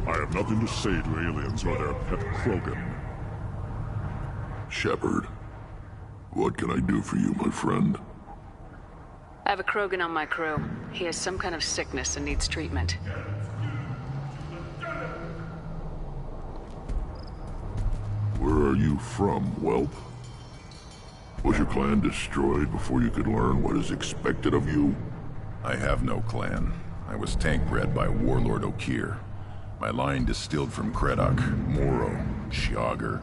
I have nothing to say to aliens or their pet Krogan. Shepard, what can I do for you, my friend? I have a Krogan on my crew. He has some kind of sickness and needs treatment. Where are you from, whelp? Was your clan destroyed before you could learn what is expected of you? I have no clan. I was tank bred by Warlord Okir. My line distilled from Kredok, Moro, Shiagar.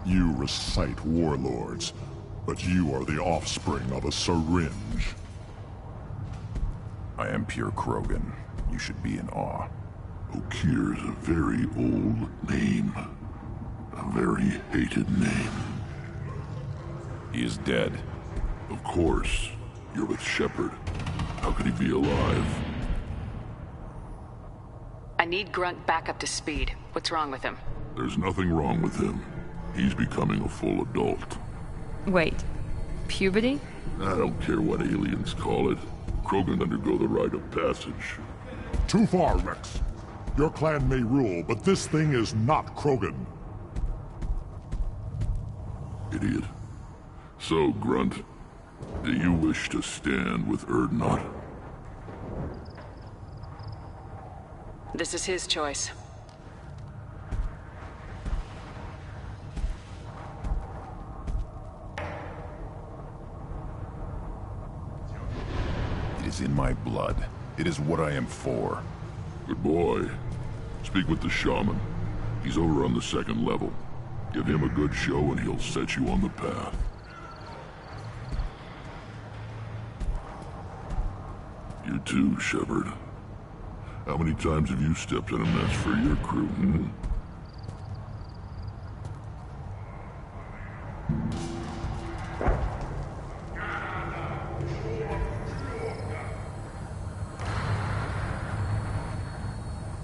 You recite warlords, but you are the offspring of a syringe. I am pure Krogan. You should be in awe. Okir's a very old name. A very hated name. He is dead. Of course. You're with Shepard. How could he be alive? I need Grunt back up to speed. What's wrong with him? There's nothing wrong with him. He's becoming a full adult. Wait. Puberty? I don't care what aliens call it. Krogan undergo the rite of passage. Too far, Rex. Your clan may rule, but this thing is not Krogan. Idiot. So, Grunt, do you wish to stand with Urdnot? This is his choice. It is in my blood. It is what I am for. Good boy. Speak with the shaman. He's over on the second level. Give him a good show and he'll set you on the path. You too, Shepard. How many times have you stepped in a mess for your crew, hmm?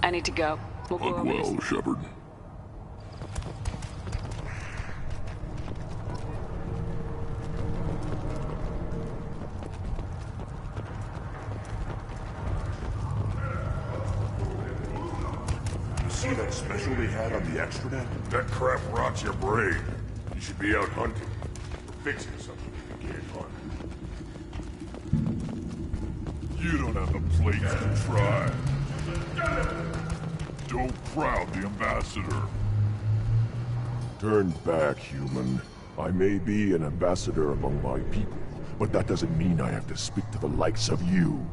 I need to go. We'll go Hunt over this. well, Shepard. See that special they had on the extranet? That crap rots your brain. You should be out hunting. Or fixing something if you can't hunt. You don't have the plates to try. Don't crowd the ambassador. Turn back, human. I may be an ambassador among my people, but that doesn't mean I have to speak to the likes of you.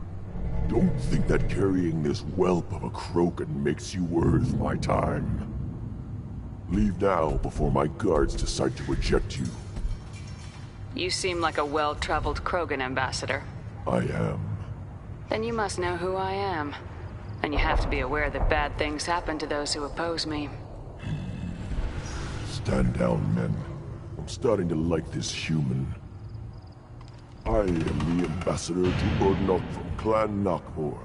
Don't think that carrying this whelp of a Krogan makes you worth my time. Leave now before my guards decide to eject you. You seem like a well-traveled Krogan ambassador. I am. Then you must know who I am. And you have to be aware that bad things happen to those who oppose me. Stand down, men. I'm starting to like this human. I am the ambassador to Urdnot from Clan Knockmore.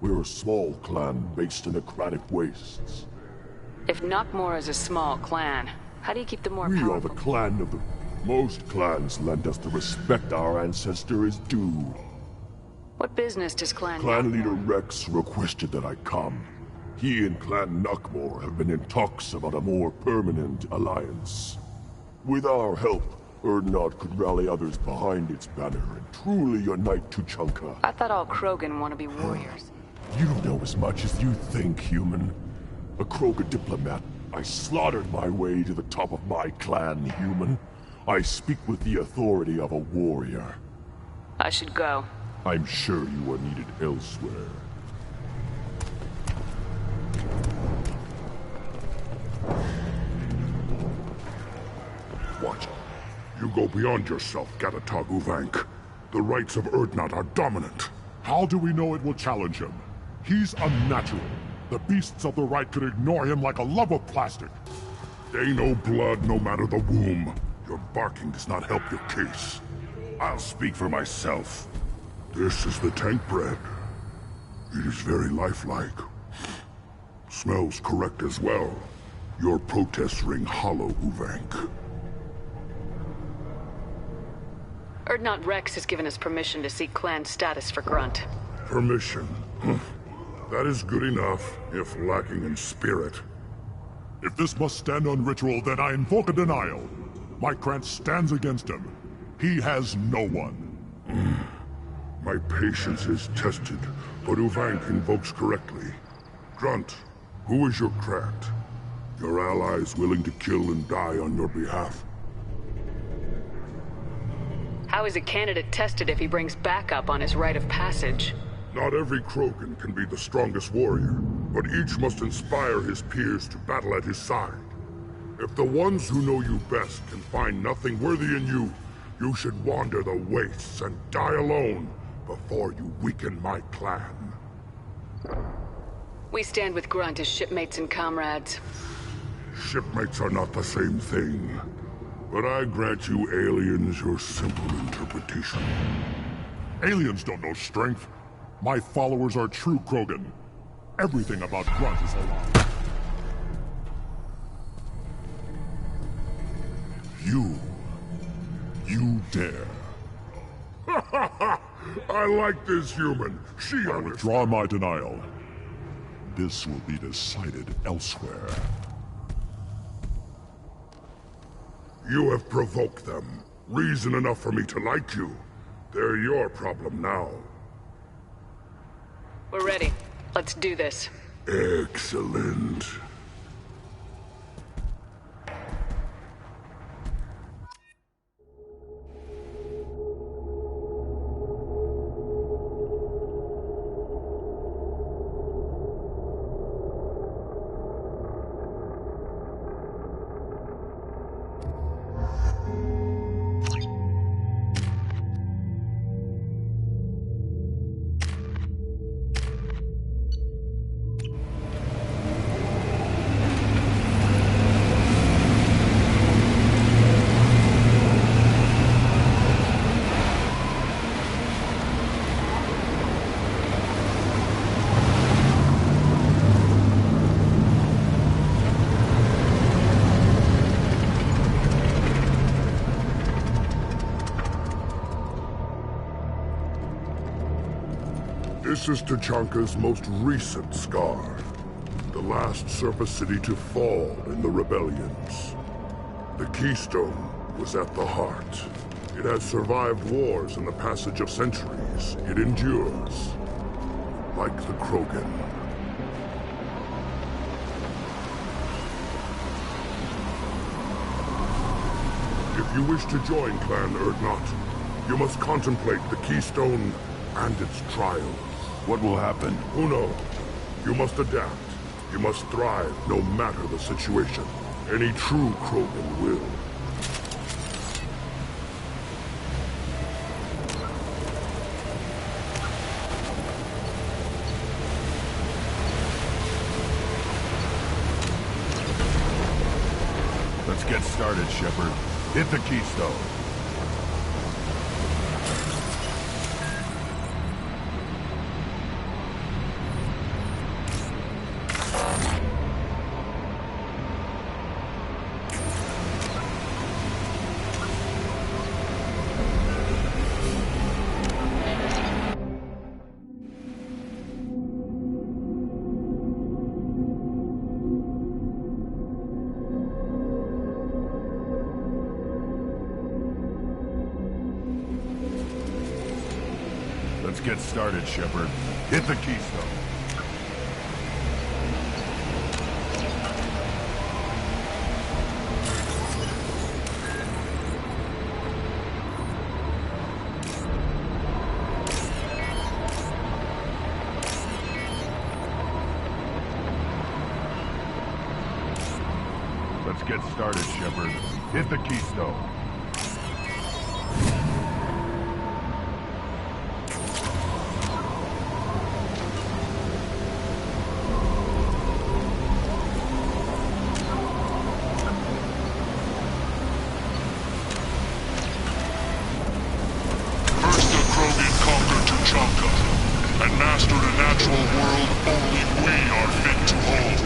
We're a small clan based in the Kratic Wastes. If Knockmore is a small clan, how do you keep the more We powerful? are the clan of the Most clans lend us the respect our ancestor is due. What business does Clan leader Rex requested that I come. He and Clan Nuckmore have been in talks about a more permanent alliance. With our help, Erdnot could rally others behind its banner and truly unite Tuchanka. I thought all Krogan want to be warriors. You know as much as you think, human. A Krogan diplomat, I slaughtered my way to the top of my clan, human. I speak with the authority of a warrior. I should go. I'm sure you are needed elsewhere. What? You go beyond yourself, Gatatog Uvank. The rights of Erdnot are dominant. How do we know it will challenge him? He's unnatural. The beasts of the right could ignore him like a lump of plastic. They know blood no matter the womb. Your barking does not help your case. I'll speak for myself. This is the tank bread. It is very lifelike. Smells correct as well. Your protests ring hollow, Uvank. Erdnot Rex has given us permission to seek clan status for Grunt. Permission? That is good enough, if lacking in spirit. If this must stand on ritual, then I invoke a denial. My clan stands against him. He has no one. My patience is tested, but Uvank invokes correctly. Grunt, who is your Krat? Your allies willing to kill and die on your behalf? How is a candidate tested if he brings backup on his rite of passage? Not every Krogan can be the strongest warrior, but each must inspire his peers to battle at his side. If the ones who know you best can find nothing worthy in you, you should wander the wastes and die alone before you weaken my clan. We stand with Grunt as shipmates and comrades. Shipmates are not the same thing. But I grant you aliens your simple interpretation. Aliens don't know strength. My followers are true Krogan. Everything about Grunt is a lie. You dare. I like this human. I withdraw my denial. This will be decided elsewhere. You have provoked them. Reason enough for me to like you. They're your problem now. We're ready. Let's do this. Excellent. This is Tuchanka's most recent scar. The last surface city to fall in the rebellions. The Keystone was at the heart. It has survived wars and the passage of centuries. It endures. Like the Krogan. If you wish to join Clan Erdnot, you must contemplate the Keystone and its trials. What will happen? Who knows? You must adapt. You must thrive no matter the situation. Any true Krogan will. Let's get started, Shepard. Hit the Keystone. get started, Shepard. Hit the keystone. Let's get started, Shepard. Hit the keystone. First the Krogan conquered Tuchanka, and mastered a natural world only we are fit to hold.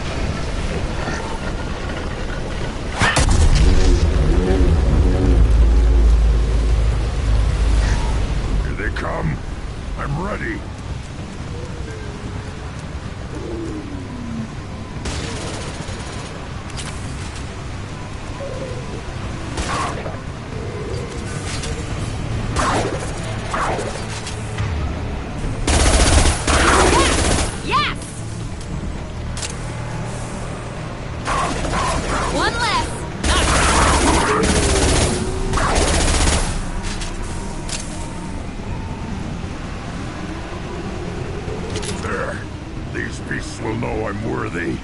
Here they come. I'm ready. Yes! One less! There. These beasts will know I'm worthy.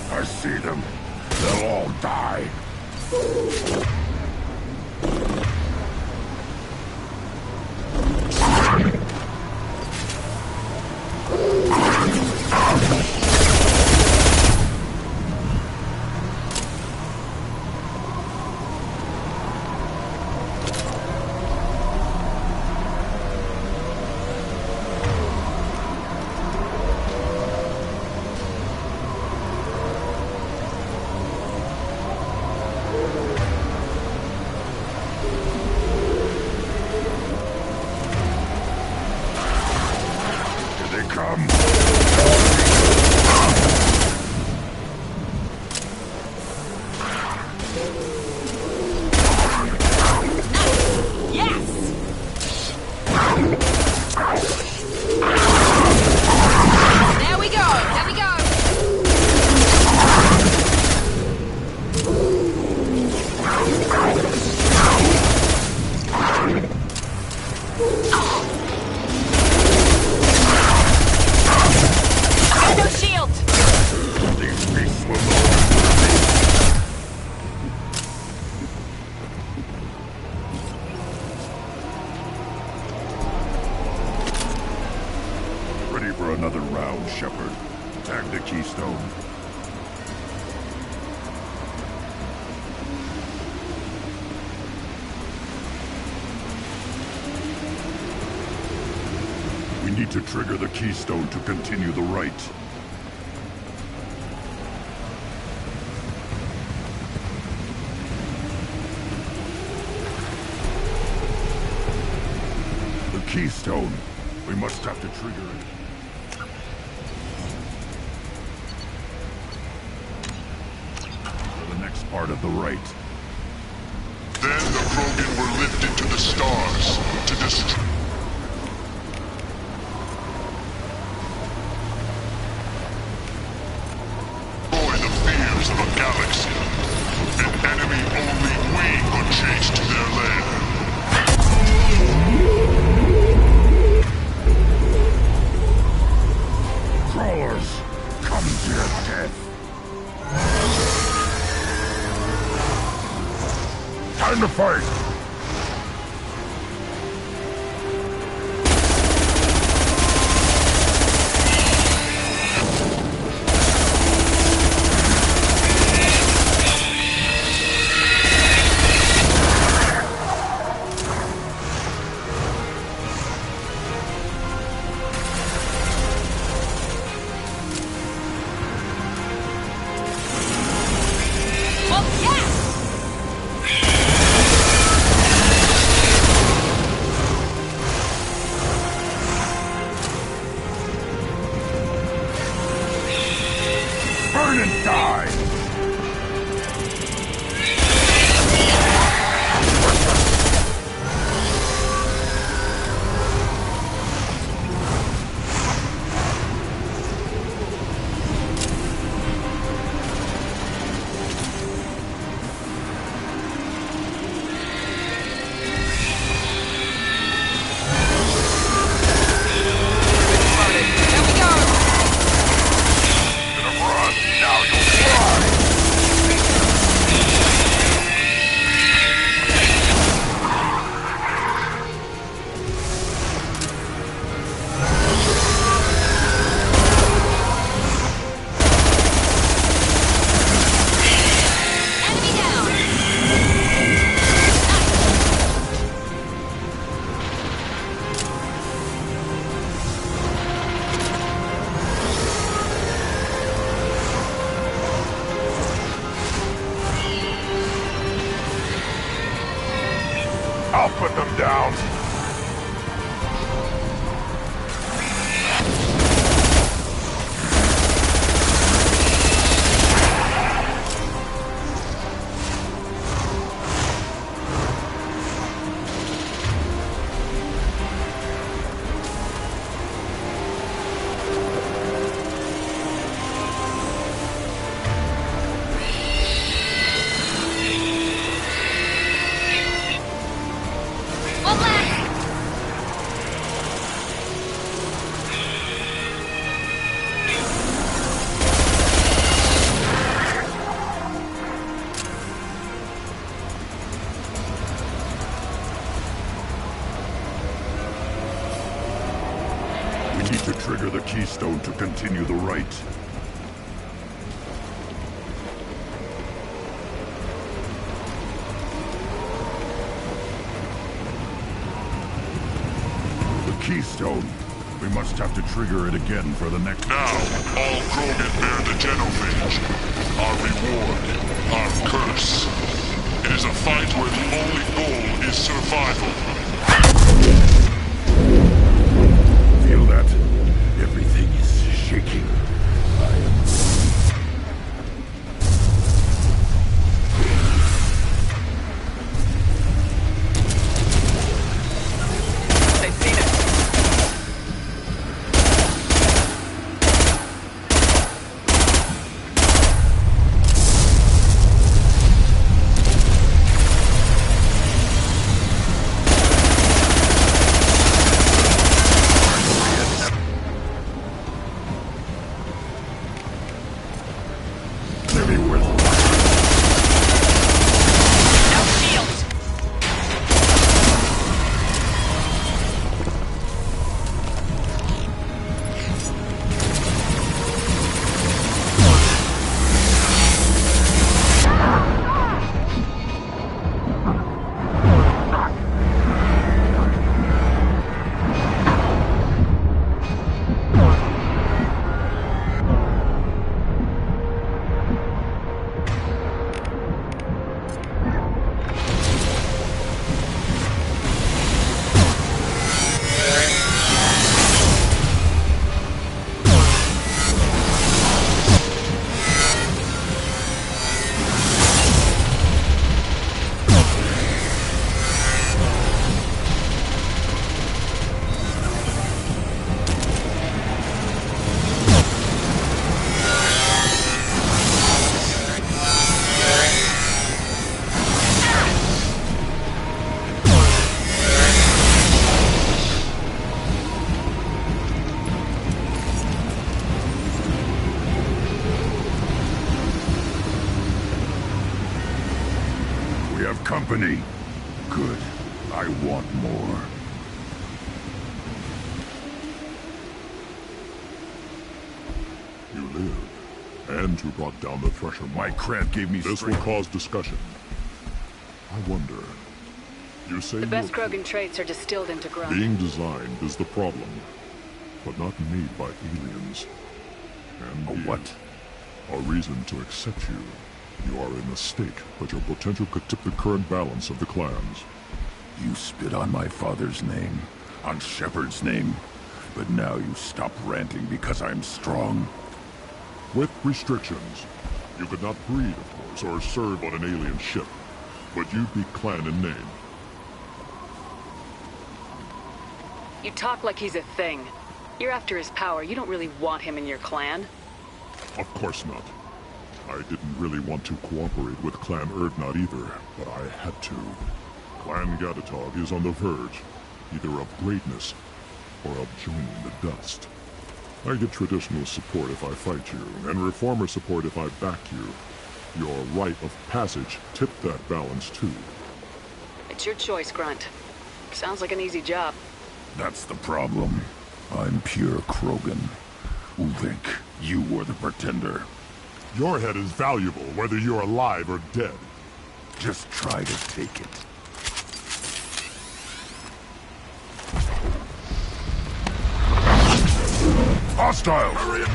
I see them. They'll all die. Here they come. There we go! There we go! No shield! These beasts will know. Ready for another round, Shepard. Tag the keystone. We need to trigger the keystone to continue the rite. The keystone. We must have to trigger it. For the next part of the rite. Then the Krogan were lifted to the stars to destroy. The fears of a galaxy. An enemy only we could chase to their lair. Crawlers, come to your death. Time to fight! Turn and die! I'll put them down. To trigger the keystone to continue the rite. The keystone. We must have to trigger it again for the next... Now, all Krogan bear the genophage. Our reward, our curse. It is a fight where the only goal is survival. Feel that? Everything is shaking. They've seen us. Company. Good. I want more. You live. And you brought down the Thresher. My cramp gave me This will cause discussion. I wonder. You say The best Krogan traits are distilled into grunt. being designed is the problem, but not made by aliens. And what? A reason to accept you. You are in a stake, but your potential could tip the current balance of the clans. You spit on my father's name, on Shepard's name, but now you stop ranting because I'm strong. With restrictions. You could not breed, of course, or serve on an alien ship. But you'd be clan in name. You talk like he's a thing. You're after his power. You don't really want him in your clan. Of course not. I didn't really want to cooperate with Clan Erdnot either, but I had to. Clan Gatatog is on the verge, either of greatness or of joining the dust. I get traditional support if I fight you, and reformer support if I back you. Your rite of passage tipped that balance too. It's your choice, Grunt. Sounds like an easy job. That's the problem. I'm pure Krogan. Uvink, you were the pretender. Your head is valuable, whether you're alive or dead. Just try to take it. Hostile! Hurry up!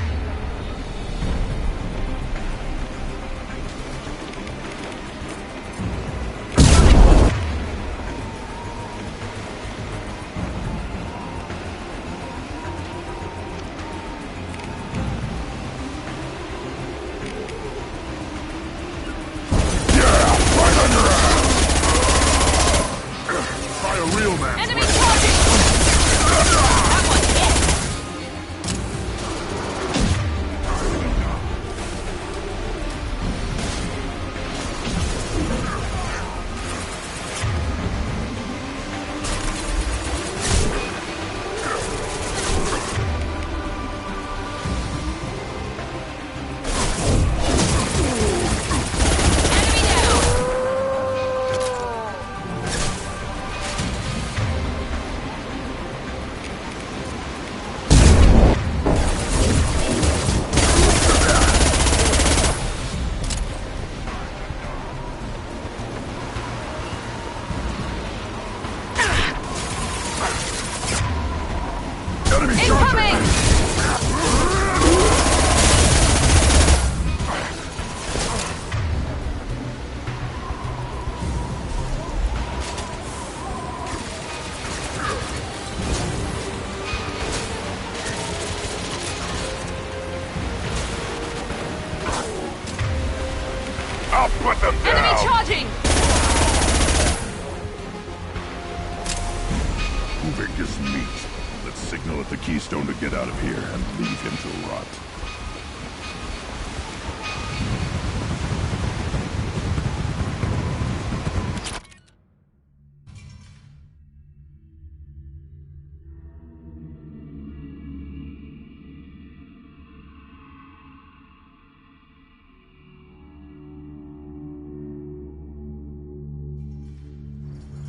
Keystone to get out of here and leave him to rot.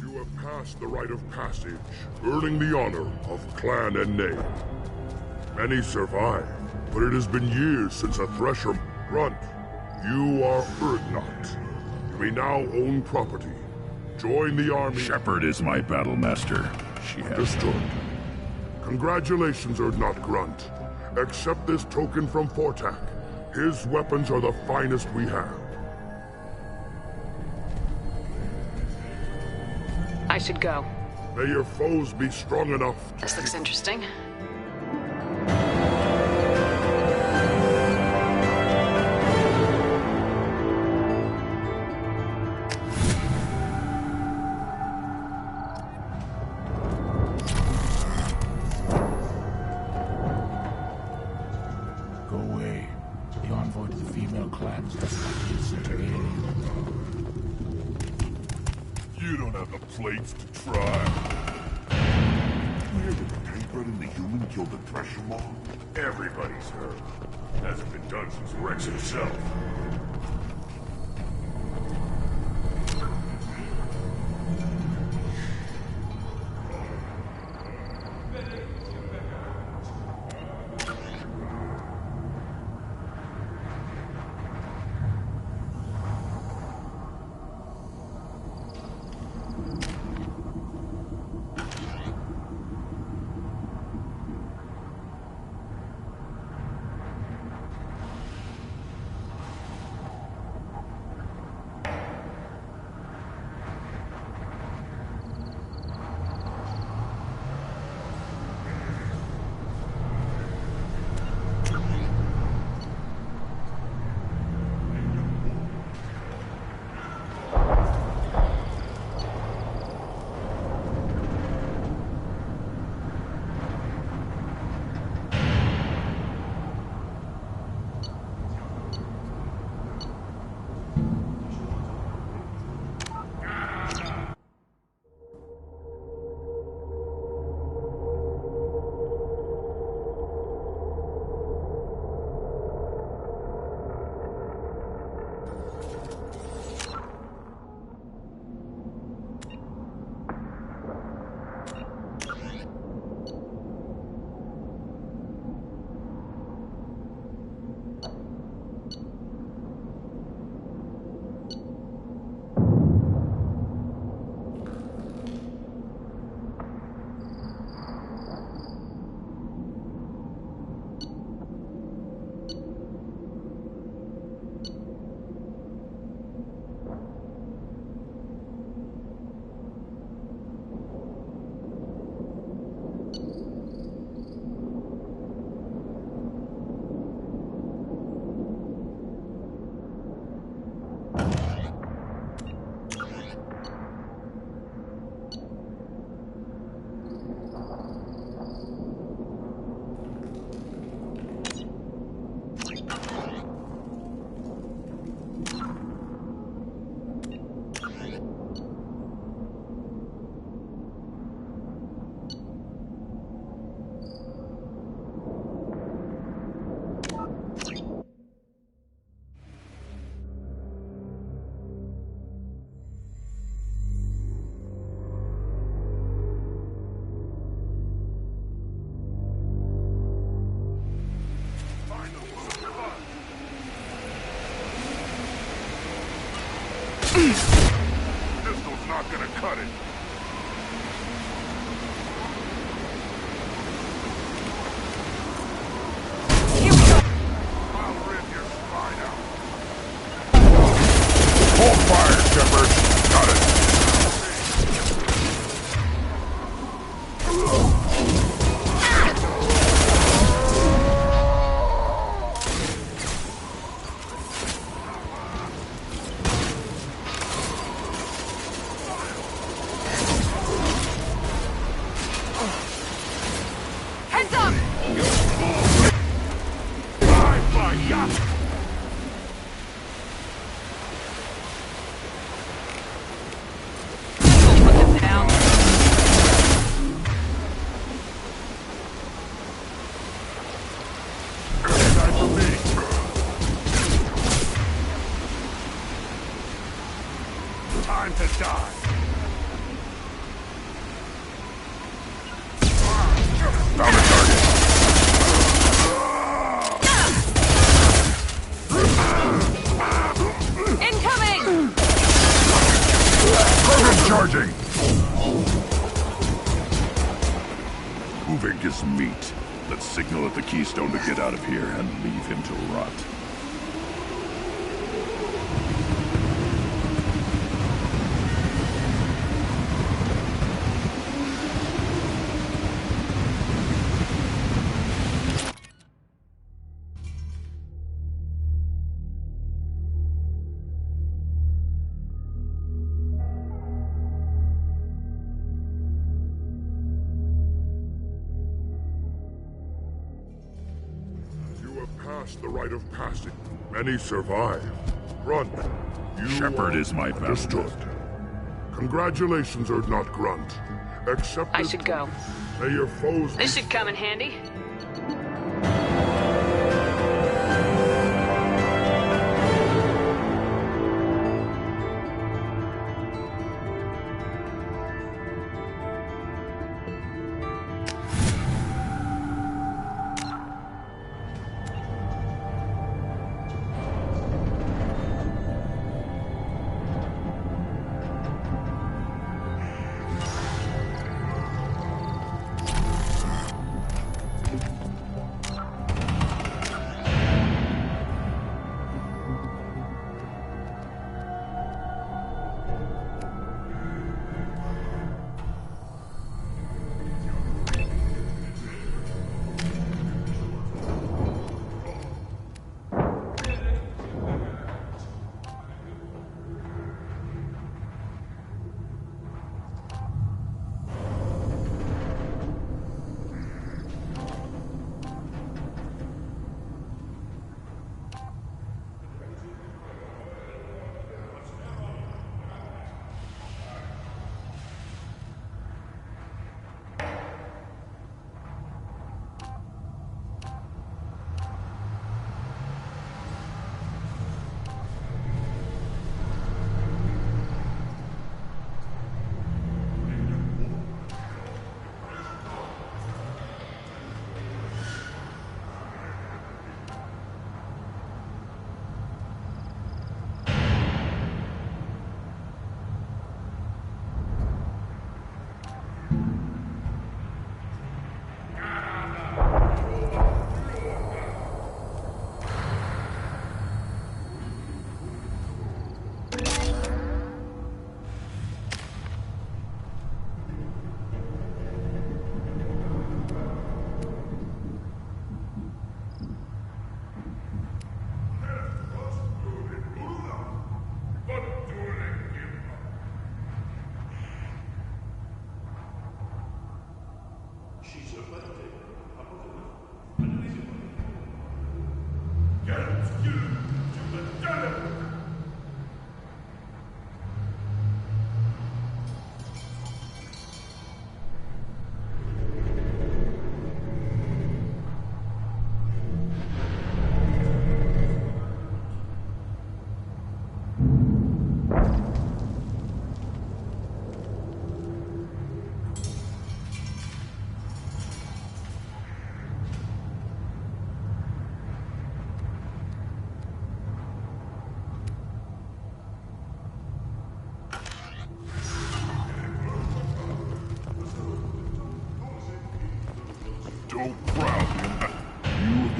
You have passed the rite of passage, earning the honor of clan and name. Many survive, but it has been years since a Thresher. Grunt, you are Erdnot. You may now own property. Join the army. Shepard is my battle master. She has Understood. Congratulations, Erdnot Grunt. Accept this token from Fortak. His weapons are the finest we have. I should go. May your foes be strong enough to... This looks interesting. Go away. The envoy to the female clans does not listen to alien. You don't have the plates to try. You hear that the Paybred and the human killed the Thresher Law? Everybody's heard. Hasn't been done since Rex himself. Pistol's not gonna cut it. Hold fire, Shepard. Got it. Heads up! Time to die. Found a target. Incoming! Krogan's charging! Moving is meat. Let's signal at the Keystone to get out of here and leave him to rot. The rite of passage. Many survive. Grunt, you Shepard is my understood. Congratulations, Urdnot Grunt. Accept. I should go. May your foes. This should come in handy.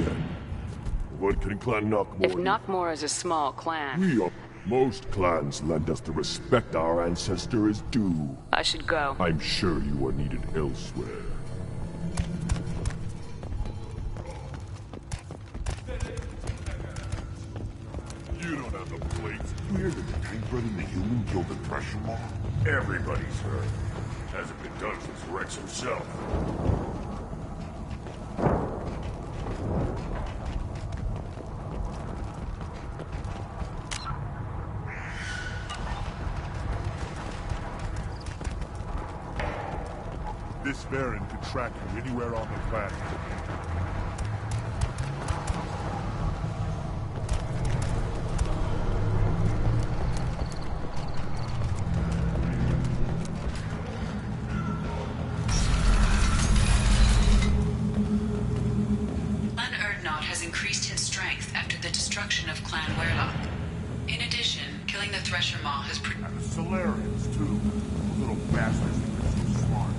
again. What can Clan Knockmore If Knockmore is a small clan, We are... Most clans lend us the respect our ancestor is due. I should go. I'm sure you are needed elsewhere. You don't have the plates. You hear that the Dreambird and the human killed the Thresher Maw? Everybody's heard. Hasn't been done since Rex himself. This Baron can track you anywhere on the planet. Clan Erdnot has increased its strength after the destruction of Clan Werlock. In addition, killing the Thresher Maw has... And the Solarians, too. Little bastards think they're so smart.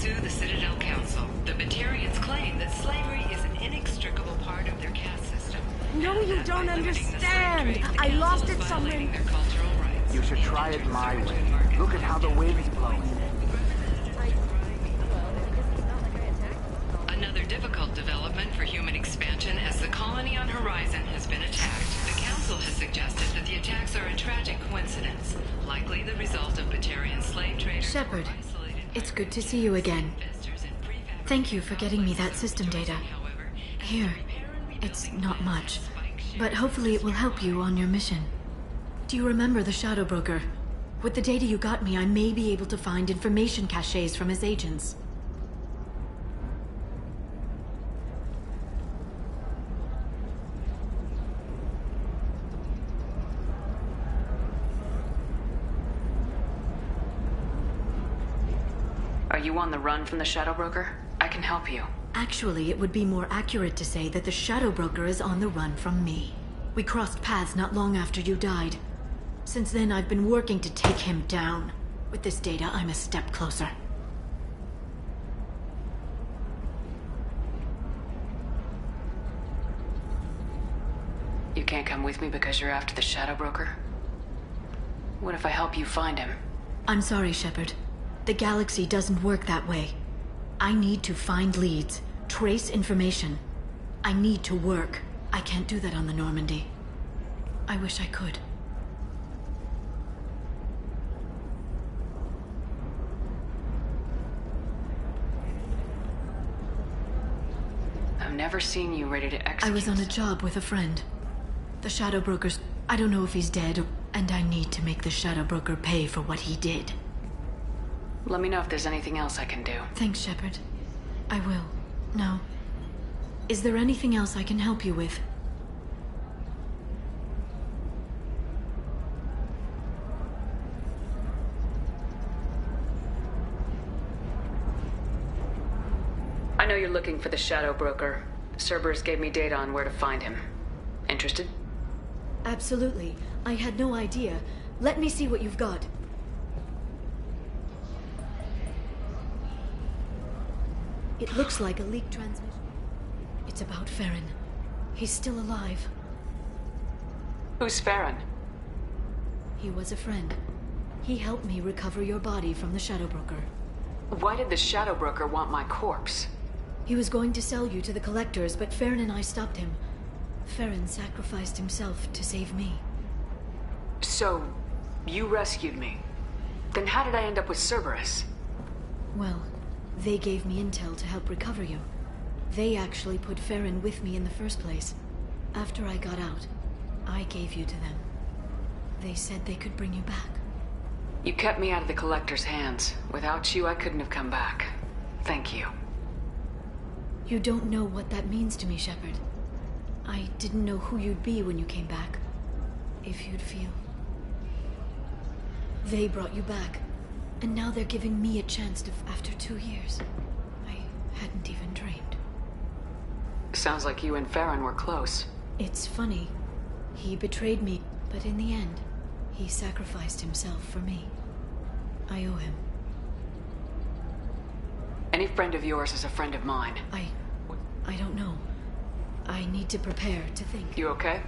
to the Citadel Council. The Batarians claim that slavery is an inextricable part of their caste system. No, you don't understand. I lost it somewhere. Their cultural rights. You should try it my way. Look at how the wind's blowing. Another difficult development for human expansion as the colony on Horizon has been attacked. The Council has suggested that the attacks are a tragic coincidence, likely the result of Batarian slave traders. Shepard, it's good to see you again. Thank you for getting me that system data. Here, it's not much, but hopefully it will help you on your mission. Do you remember the Shadow Broker? With the data you got me, I may be able to find information caches from his agents. Are you on the run from the Shadow Broker? I can help you. Actually, it would be more accurate to say that the Shadow Broker is on the run from me. We crossed paths not long after you died. Since then, I've been working to take him down. With this data, I'm a step closer. You can't come with me because you're after the Shadow Broker? What if I help you find him? I'm sorry, Shepard. The galaxy doesn't work that way. I need to find leads, trace information. I need to work. I can't do that on the Normandy. I wish I could. I've never seen you ready to execute. I was on a job with a friend. The Shadow Broker's... I don't know if he's dead, and I need to make the Shadow Broker pay for what he did. Let me know if there's anything else I can do. Thanks, Shepard. I will. No. Is there anything else I can help you with? I know you're looking for the Shadow Broker. Cerberus gave me data on where to find him. Interested? Absolutely. I had no idea. Let me see what you've got. It looks like a leaked transmission. It's about Farron. He's still alive. Who's Farron? He was a friend. He helped me recover your body from the Shadow Broker. Why did the Shadow Broker want my corpse? He was going to sell you to the collectors, but Farron and I stopped him. Farron sacrificed himself to save me. So, you rescued me. Then how did I end up with Cerberus? Well, they gave me intel to help recover you. They actually put Farron with me in the first place. After I got out, I gave you to them. They said they could bring you back. You kept me out of the collector's hands. Without you, I couldn't have come back. Thank you. You don't know what that means to me, Shepard. I didn't know who you'd be when you came back. If you'd feel. They brought you back. And now they're giving me a chance to... After 2 years. I hadn't even dreamed. Sounds like you and Farron were close. It's funny. He betrayed me, but in the end, he sacrificed himself for me. I owe him. Any friend of yours is a friend of mine. I don't know. I need to prepare to think. You okay?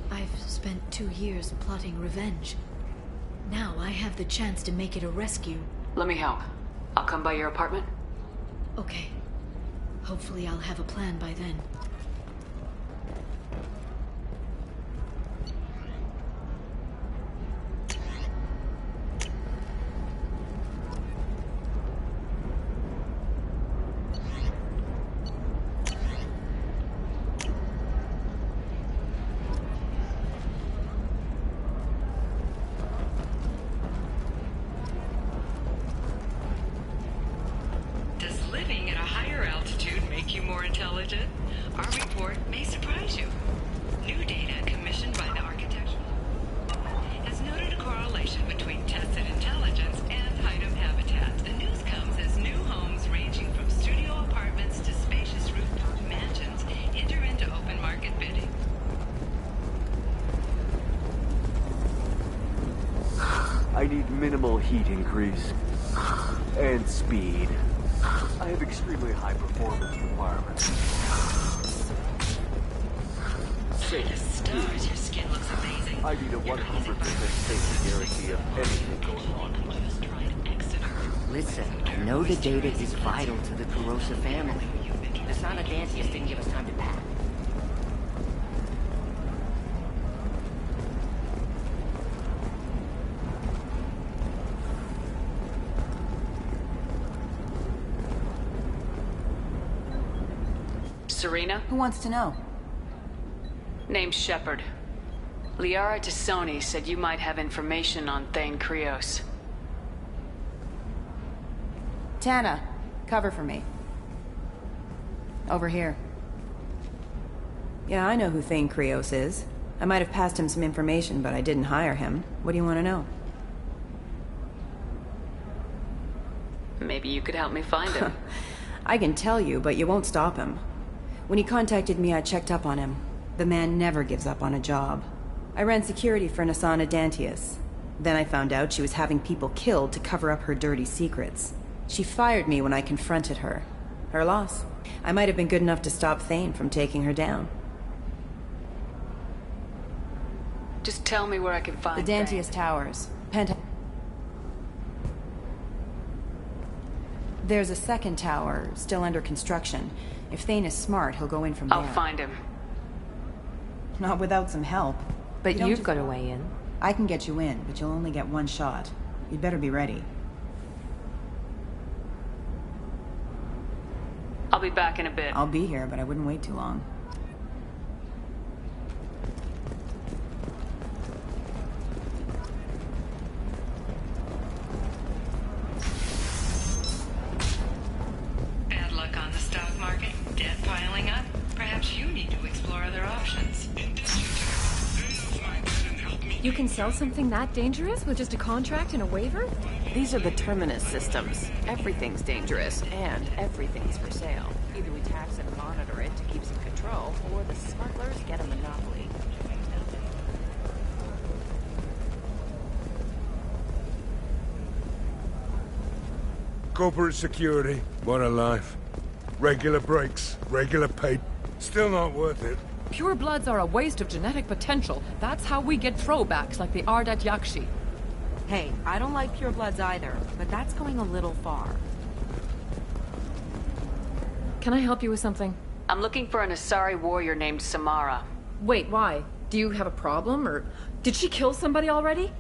I've spent 2 years plotting revenge. Now I have the chance to make it a rescue. Let me help. I'll come by your apartment. Okay. Hopefully I'll have a plan by then. Our report may surprise you. New data commissioned by the architectural has noted a correlation between tested intelligence and item habitat. The news comes as new homes ranging from studio apartments to spacious rooftop mansions enter into open market bidding. I need minimal heat increase. And speed. I have extremely high performance requirements. The stars, your skin looks amazing. I need a 100% safety guarantee of anything going on. Listen, I know the data is vital to the Kurosa family. The Sana Dantius didn't give us time to pack. Serena? Who wants to know? Name's Shepard. Liara Tassoni said you might have information on Thane Krios. Tana, cover for me. Over here. Yeah, I know who Thane Krios is. I might have passed him some information, but I didn't hire him. What do you want to know? Maybe you could help me find him. I can tell you, but you won't stop him. When he contacted me, I checked up on him. The man never gives up on a job. I ran security for Sana Dantius. Then I found out she was having people killed to cover up her dirty secrets. She fired me when I confronted her. Her loss. I might have been good enough to stop Thane from taking her down. Just tell me where I can find the Dantius Thane. Towers. There's a second tower, still under construction. If Thane is smart, he'll go in from there. I'll find him. Not without some help. But you've got a way in. I can get you in, but you'll only get one shot. You'd better be ready. I'll be back in a bit. I'll be here, but I wouldn't wait too long. Bad luck on the stock market, debt piling up. Perhaps you need to explore other options. You can sell something that dangerous with just a contract and a waiver? These are the Terminus systems. Everything's dangerous, and everything's for sale. Either we tax and monitor it to keep some control, or the smugglers get a monopoly. Corporate security, what a life. Regular breaks, regular pay. Still not worth it. Pure bloods are a waste of genetic potential. That's how we get throwbacks like the Ardat Yakshi. Hey, I don't like purebloods either, but that's going a little far. Can I help you with something? I'm looking for an Asari warrior named Samara. Wait, why? Do you have a problem, or did she kill somebody already?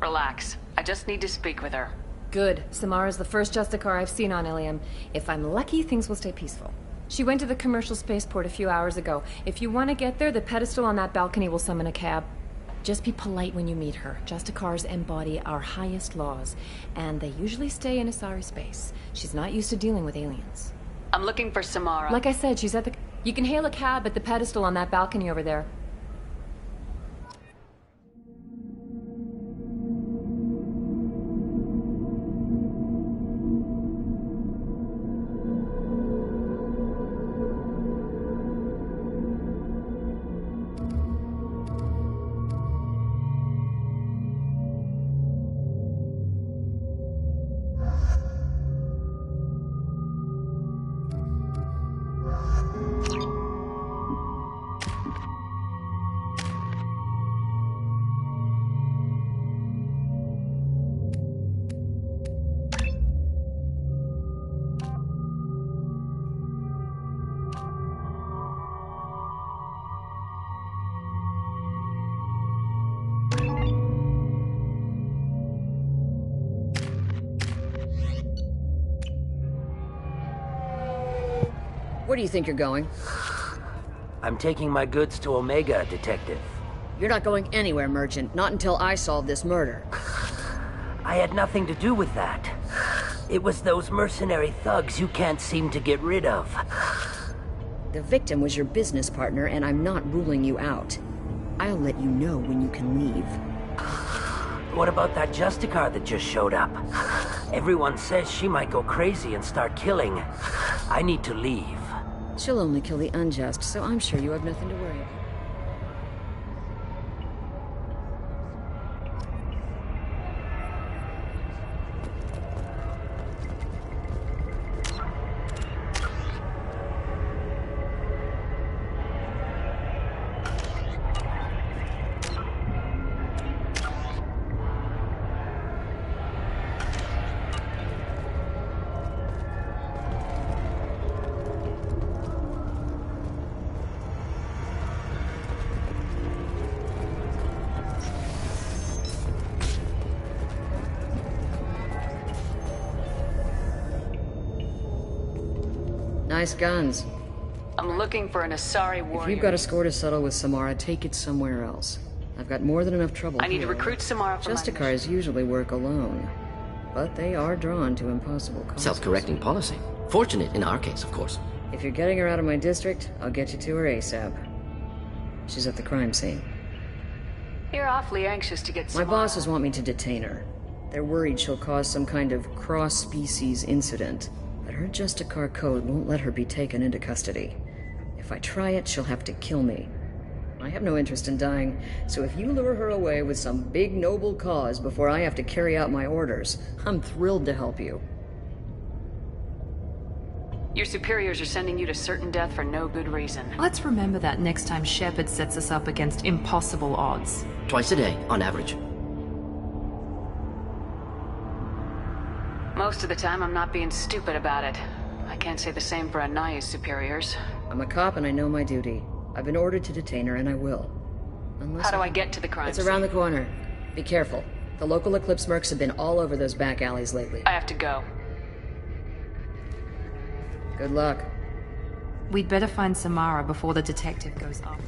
Relax. I just need to speak with her. Good. Samara's the first Justicar I've seen on Ilium. If I'm lucky, things will stay peaceful. She went to the commercial spaceport a few hours ago. If you want to get there, the pedestal on that balcony will summon a cab. Just be polite when you meet her. Justicars embody our highest laws, and they usually stay in Asari space. She's not used to dealing with aliens. I'm looking for Samara. Like I said, she's at the... You can hail a cab at the pedestal on that balcony over there. Where do you think you're going? I'm taking my goods to Omega, Detective. You're not going anywhere, Merchant. Not until I solve this murder. I had nothing to do with that. It was those mercenary thugs you can't seem to get rid of. The victim was your business partner, and I'm not ruling you out. I'll let you know when you can leave. What about that Justicar that just showed up? Everyone says she might go crazy and start killing. I need to leave. She'll only kill the unjust, so I'm sure you have nothing to worry about. Nice guns. I'm looking for an Asari warrior. If you've got a score to settle with Samara, take it somewhere else. I've got more than enough trouble I need to here. recruit Samara for my mission. Justicars usually work alone, but they are drawn to impossible causes. Self-correcting policy. Fortunate in our case, of course. If you're getting her out of my district, I'll get you to her ASAP. She's at the crime scene. You're awfully anxious to get My Samara. bosses want me to detain her. They're worried she'll cause some kind of cross-species incident, but her Justicar code won't let her be taken into custody. If I try it, she'll have to kill me. I have no interest in dying, so if you lure her away with some big noble cause before I have to carry out my orders, I'm thrilled to help you. Your superiors are sending you to certain death for no good reason. Let's remember that next time Shepard sets us up against impossible odds. Twice a day, on average. Most of the time, I'm not being stupid about it. I can't say the same for Anaya's superiors. I'm a cop and I know my duty. I've been ordered to detain her and I will. How do I get to the crime It's around the corner. Be careful. The local Eclipse mercs have been all over those back alleys lately. I have to go. Good luck. We'd better find Samara before the detective goes off.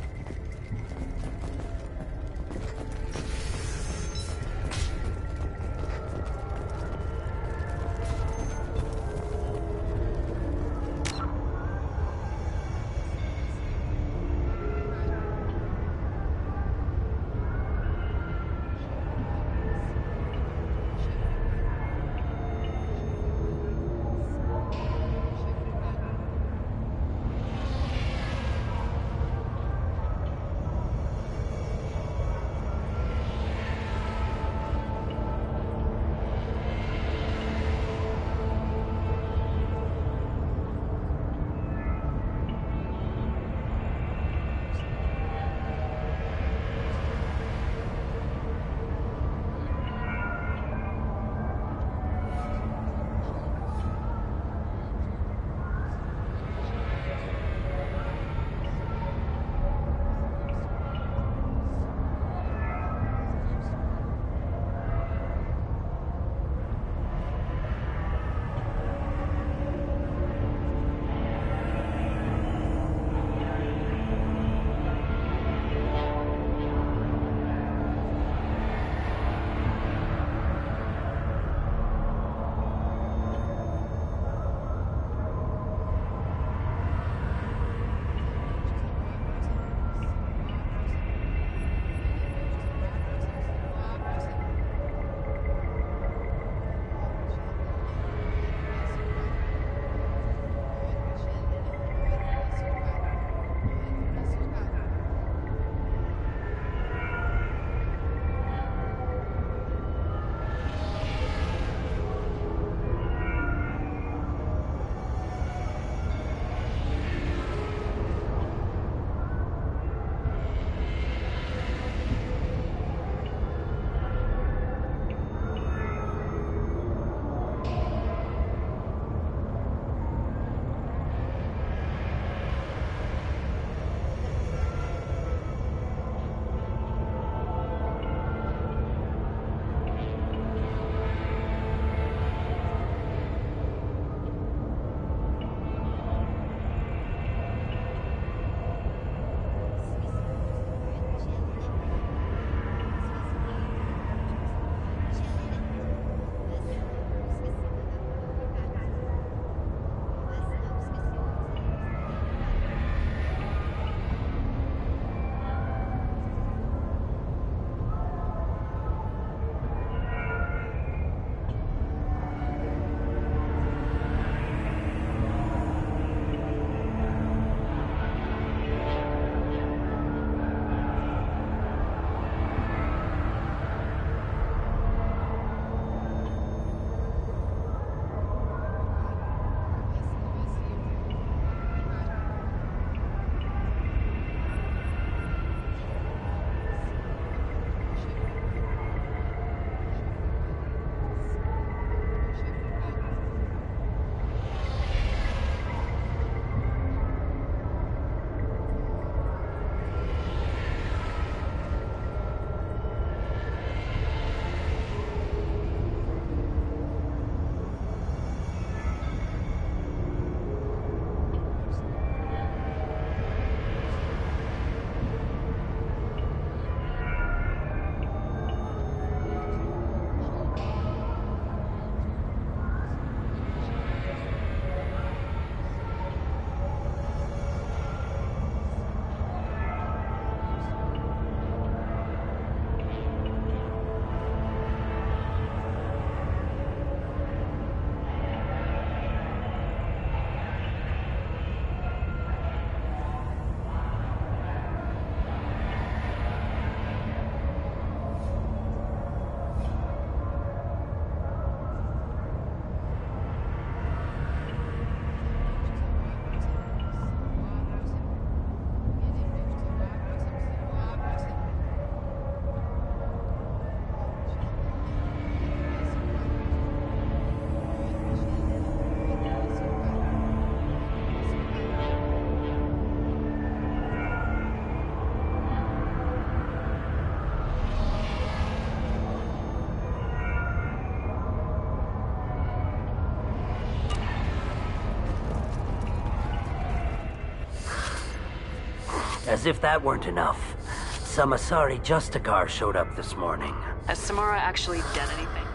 As if that weren't enough, some Asari Justicar showed up this morning. Has Samara actually done anything?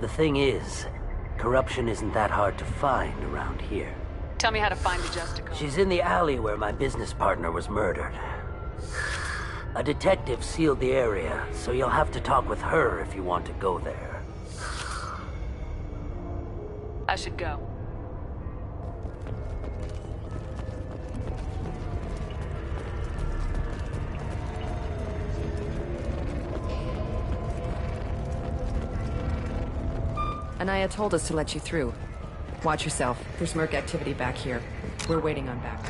The thing is, corruption isn't that hard to find around here. Tell me how to find the Justicar. She's in the alley where my business partner was murdered. A detective sealed the area, so you'll have to talk with her if you want to go there. I should go. Anaya told us to let you through. Watch yourself. There's Merc activity back here. We're waiting on back.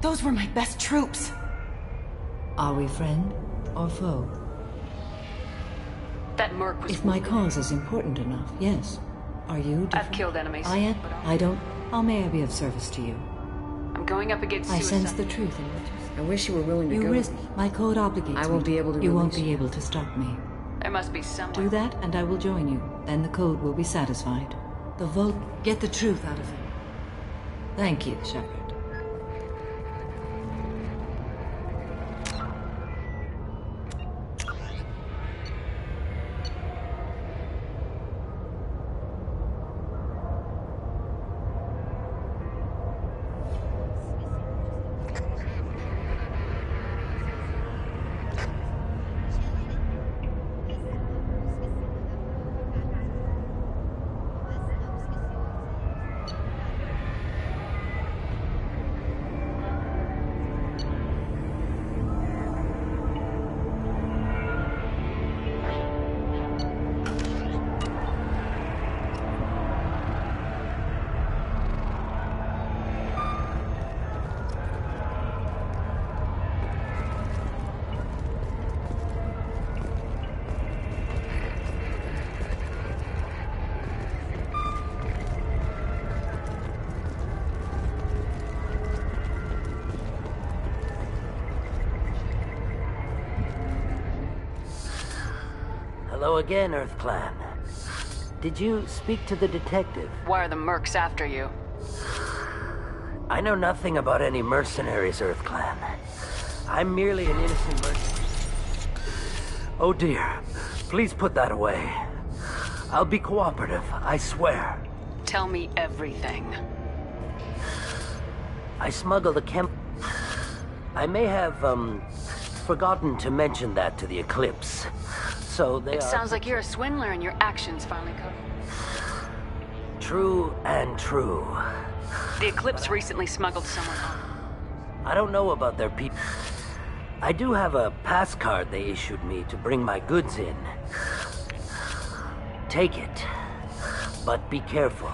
Those were my best troops. Are we friend or foe? That Merc was If my cause is important enough, yes. Are you different? I've killed enemies. I am? I don't. How may I be of service to you? I'm going up against I suicide. sense the truth in what you say. I wish you were willing to You go risk. with me. My code obligates me. I won't be able to You won't release be you. able to stop me. There must be someone. Do that, and I will join you. Then the code will be satisfied. The vote. Get the truth out of him. Thank you, Shepard. Hello again, Earth Clan. Did you speak to the detective? Why are the Mercs after you? I know nothing about any mercenaries, Earth Clan. I'm merely an innocent mercenary. Oh dear. Please put that away. I'll be cooperative, I swear. Tell me everything. I smuggled a chem... I may have, forgotten to mention that to the Eclipse. So they It are... sounds like you're a swindler and your actions finally cover. True and true. The Eclipse recently smuggled someone on. I don't know about their people. I do have a pass card they issued me to bring my goods in. Take it, but be careful.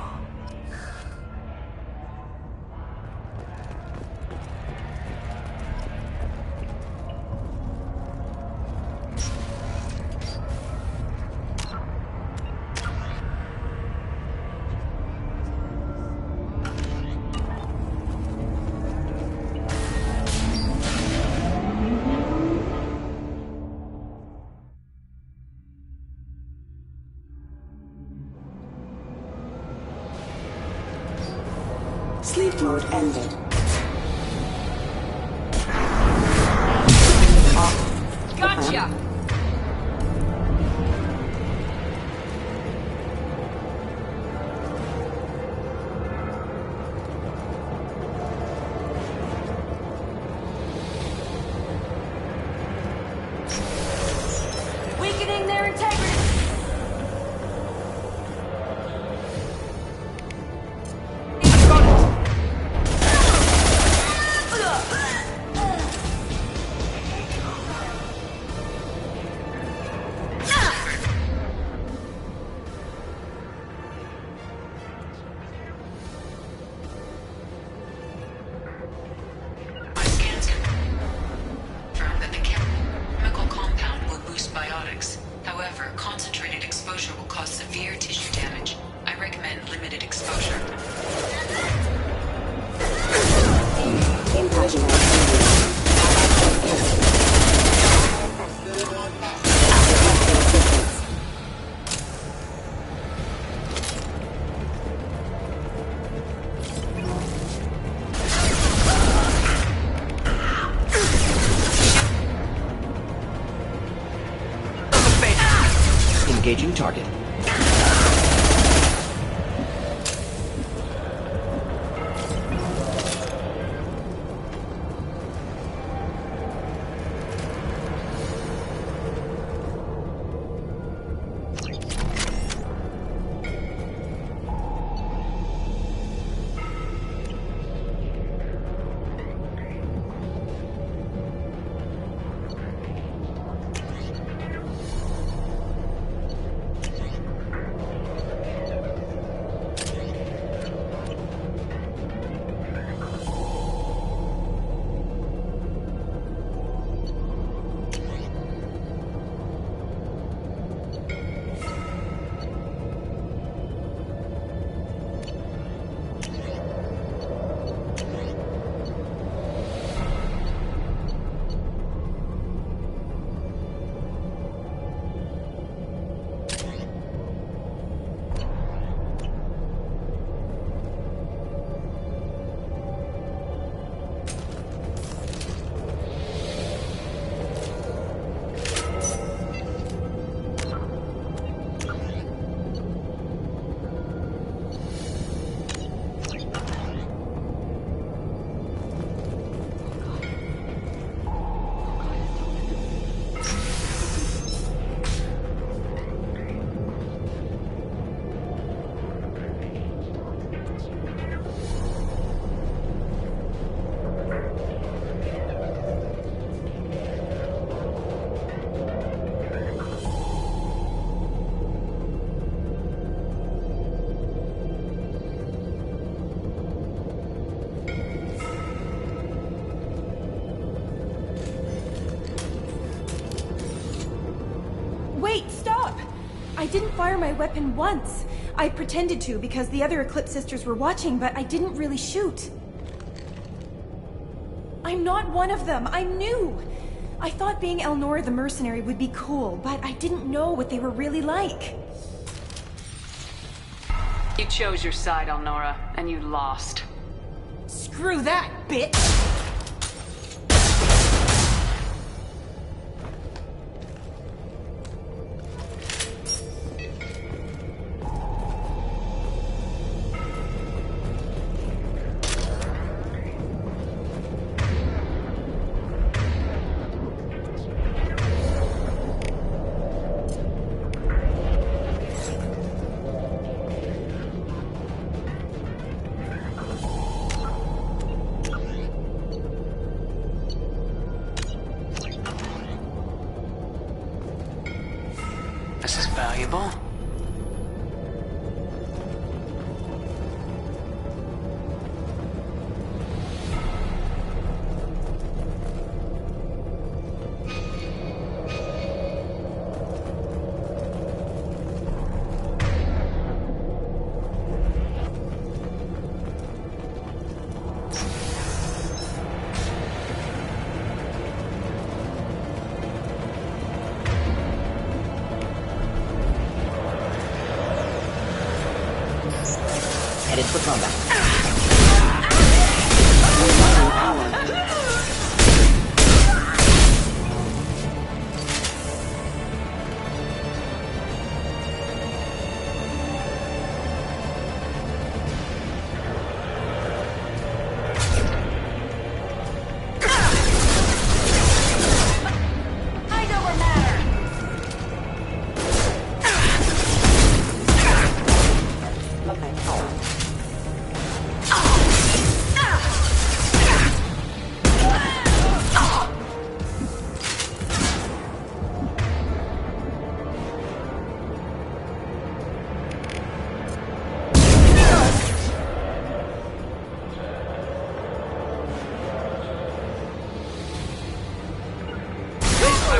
Sleep mode ended. Gotcha! Weakening their integrity. However, concentrated exposure will cause severe tissue damage. I recommend limited exposure. Engaging target. Wait, stop! I didn't fire my weapon once. I pretended to because the other Eclipse sisters were watching, but I didn't really shoot. I'm not one of them. I'm new. I thought being Elnora the mercenary would be cool, but I didn't know what they were really like. You chose your side, Elnora, and you lost. Screw that, bitch! valuable. Headed for combat.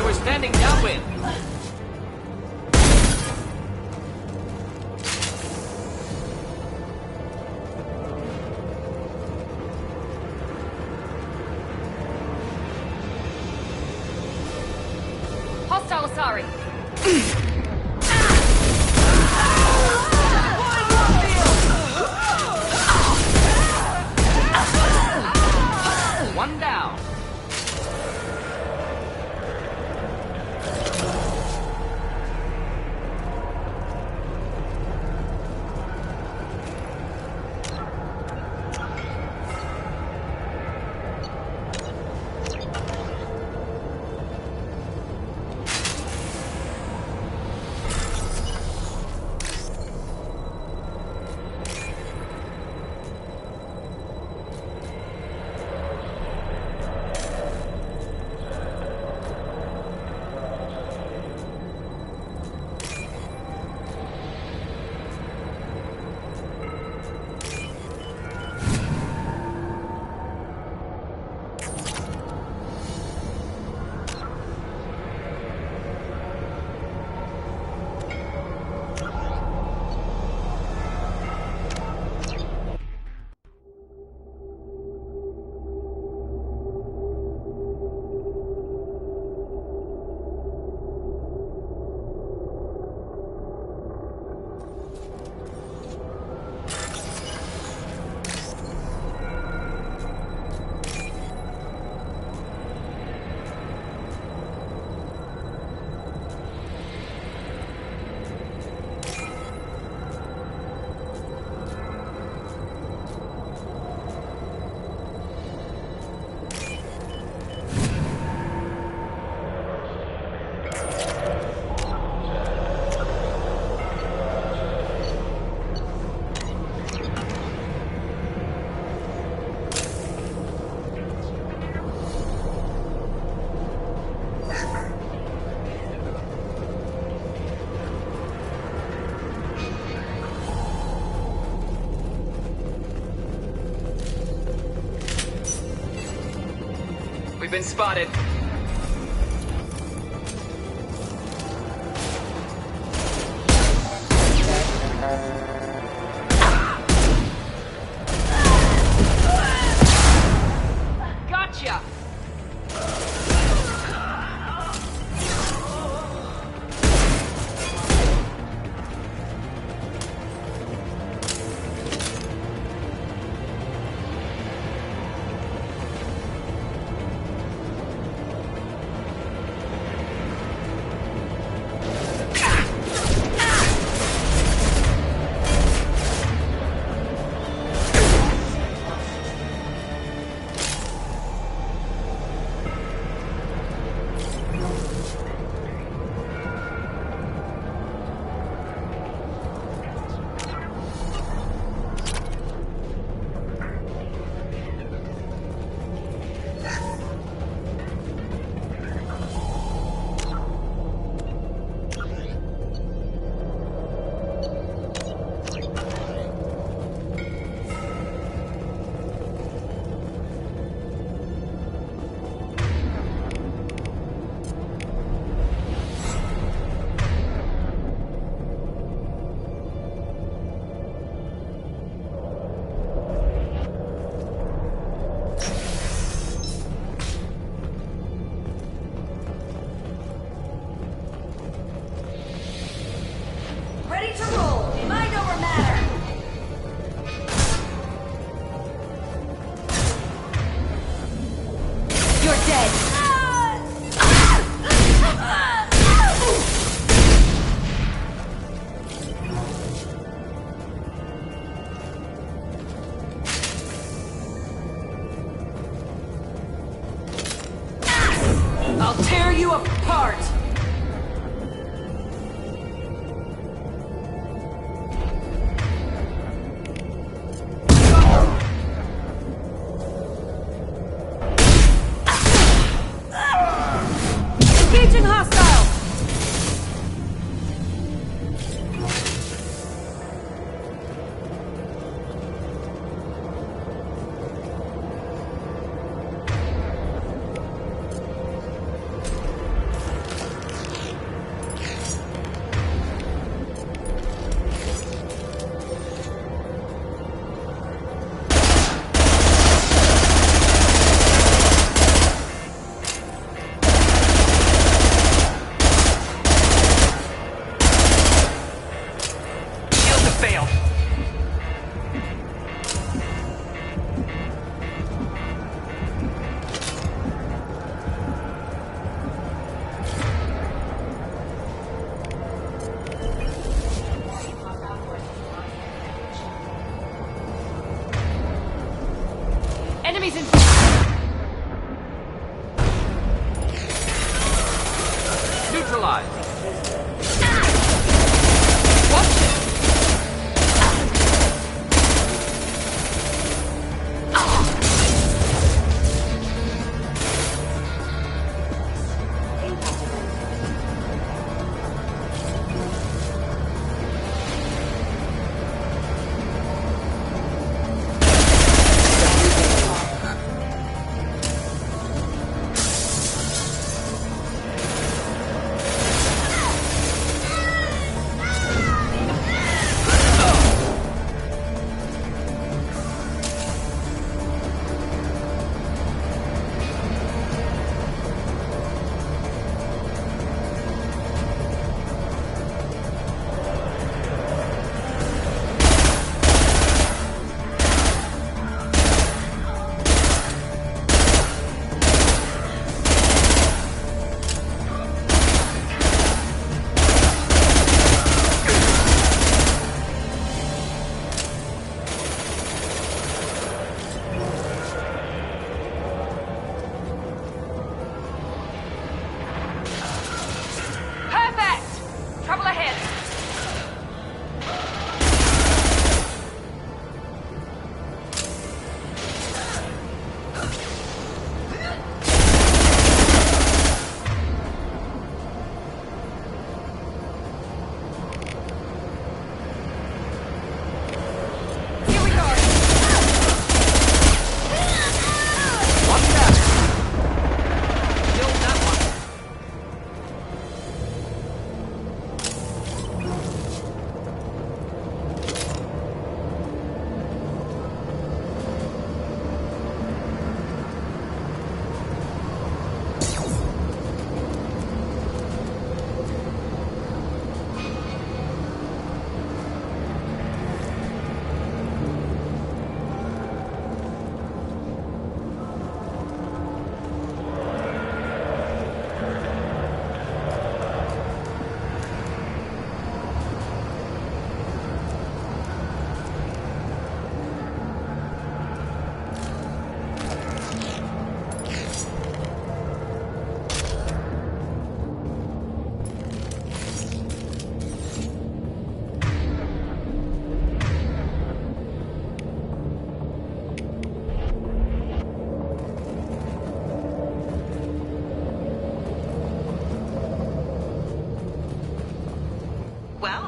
We're standing downwind. Hostile Asari. One down. We've been spotted. Gotcha! I'll tear you apart! Engaging hostile! Enemies in... Neutralized. Watch it!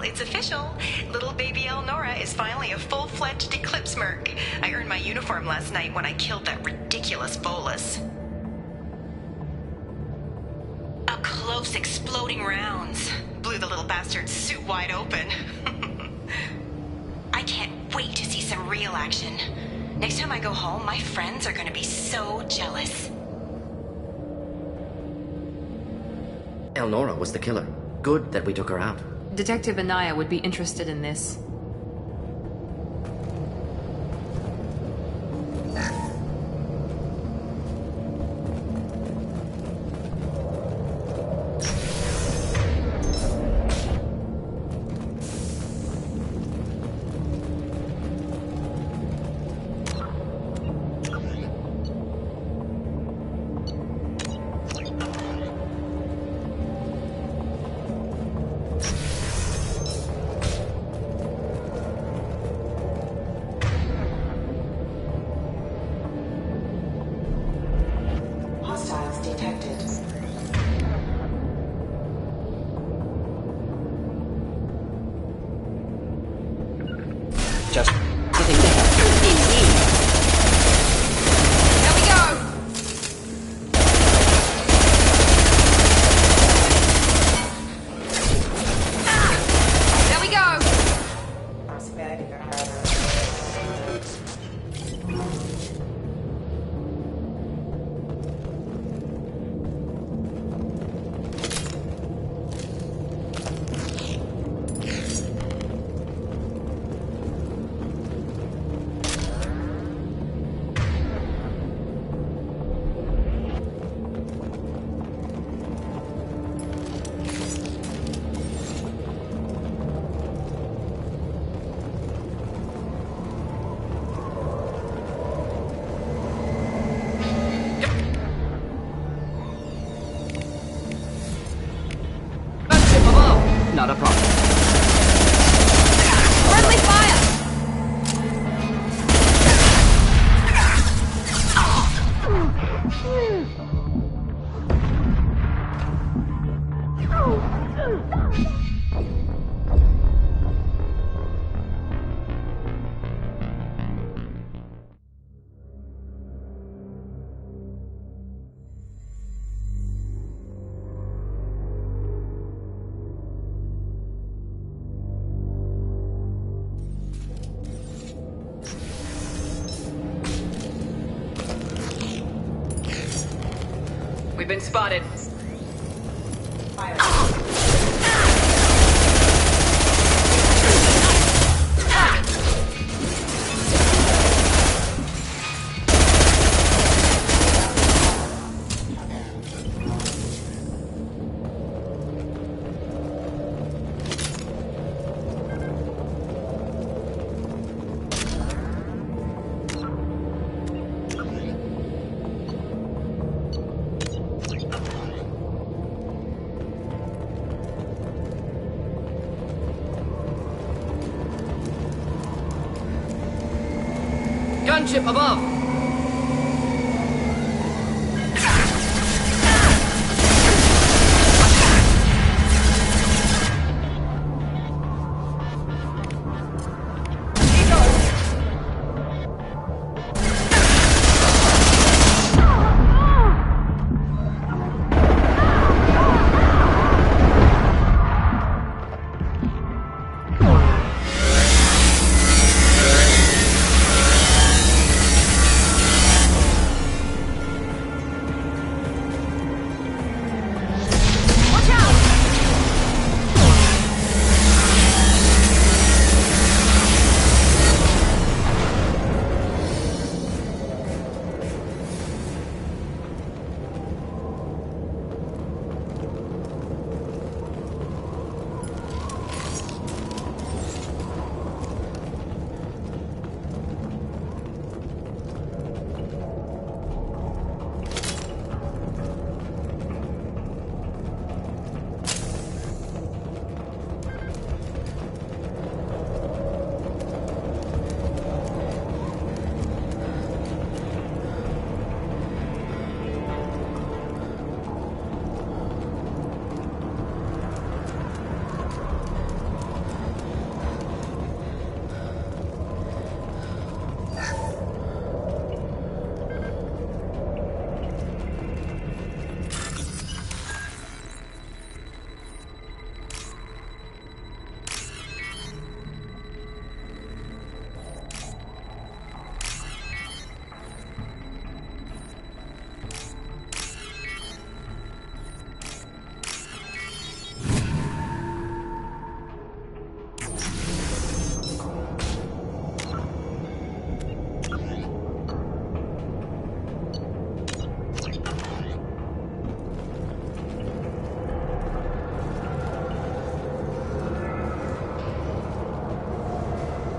It's official. Little baby Elnora is finally a full-fledged Eclipse merc. I earned my uniform last night when I killed that ridiculous bolus. Up close, exploding rounds. Blew the little bastard's suit wide open. I can't wait to see some real action. Next time I go home, my friends are gonna be so jealous. Elnora was the killer. Good that we took her out. Detective Anaya would be interested in this. detected. Just getting there. Indeed. There we go! There we go! Not a problem. Friendly fire! We've been spotted. Gunship above!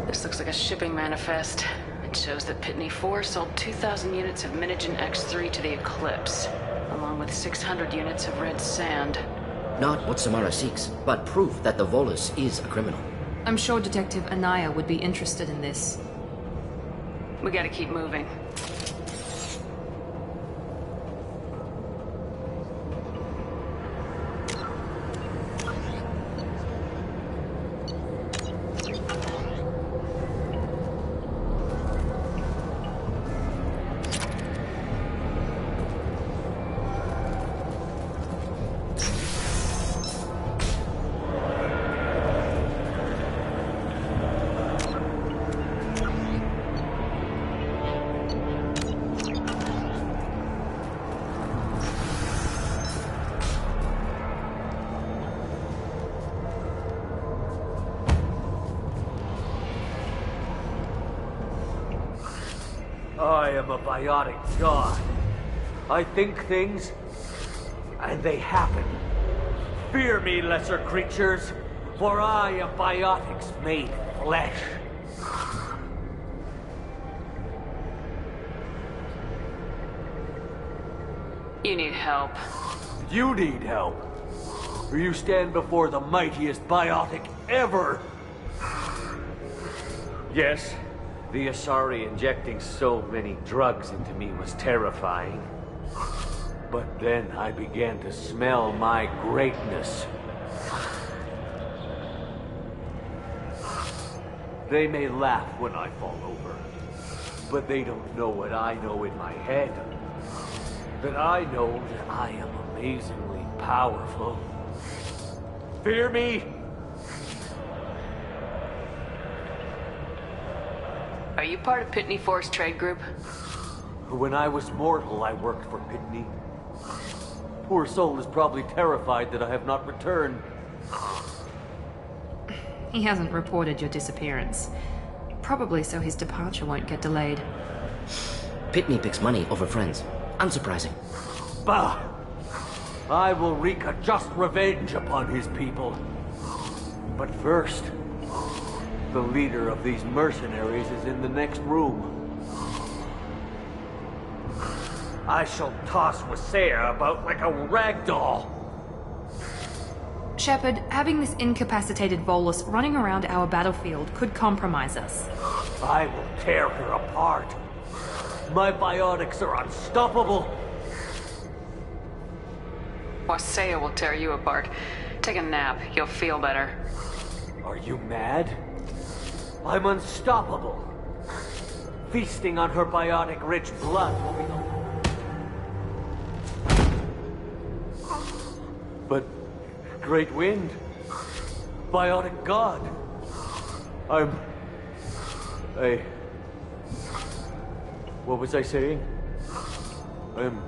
This looks like a shipping manifest. It shows that Pitney 4 sold 2,000 units of Minigen X3 to the Eclipse, along with 600 units of red sand. Not what Samara seeks, but proof that the Volus is a criminal. I'm sure Detective Anaya would be interested in this. We gotta keep moving. I am a biotic god. I think things, and they happen. Fear me, lesser creatures, for I am biotics made flesh. You need help. You need help. Or you stand before the mightiest biotic ever. Yes, the Asari injecting so many drugs into me was terrifying. But then I began to smell my greatness. They may laugh when I fall over, but they don't know what I know in my head. That I know that I am amazingly powerful. Fear me? Are you part of Pitney Force Trade Group? When I was mortal, I worked for Pitney. Poor soul is probably terrified that I have not returned. He hasn't reported your disappearance. Probably so his departure won't get delayed. Pitney picks money over friends. Unsurprising. Bah! I will wreak a just revenge upon his people. But first, the leader of these mercenaries is in the next room. I shall toss Wasea about like a rag doll. Shepard, having this incapacitated Volus running around our battlefield could compromise us. I will tear her apart. My biotics are unstoppable. Wasea will tear you apart. Take a nap. You'll feel better. Are you mad? I'm unstoppable. Feasting on her biotic-rich blood will be the... But... Great Wind... Biotic God... What was I saying? I'm...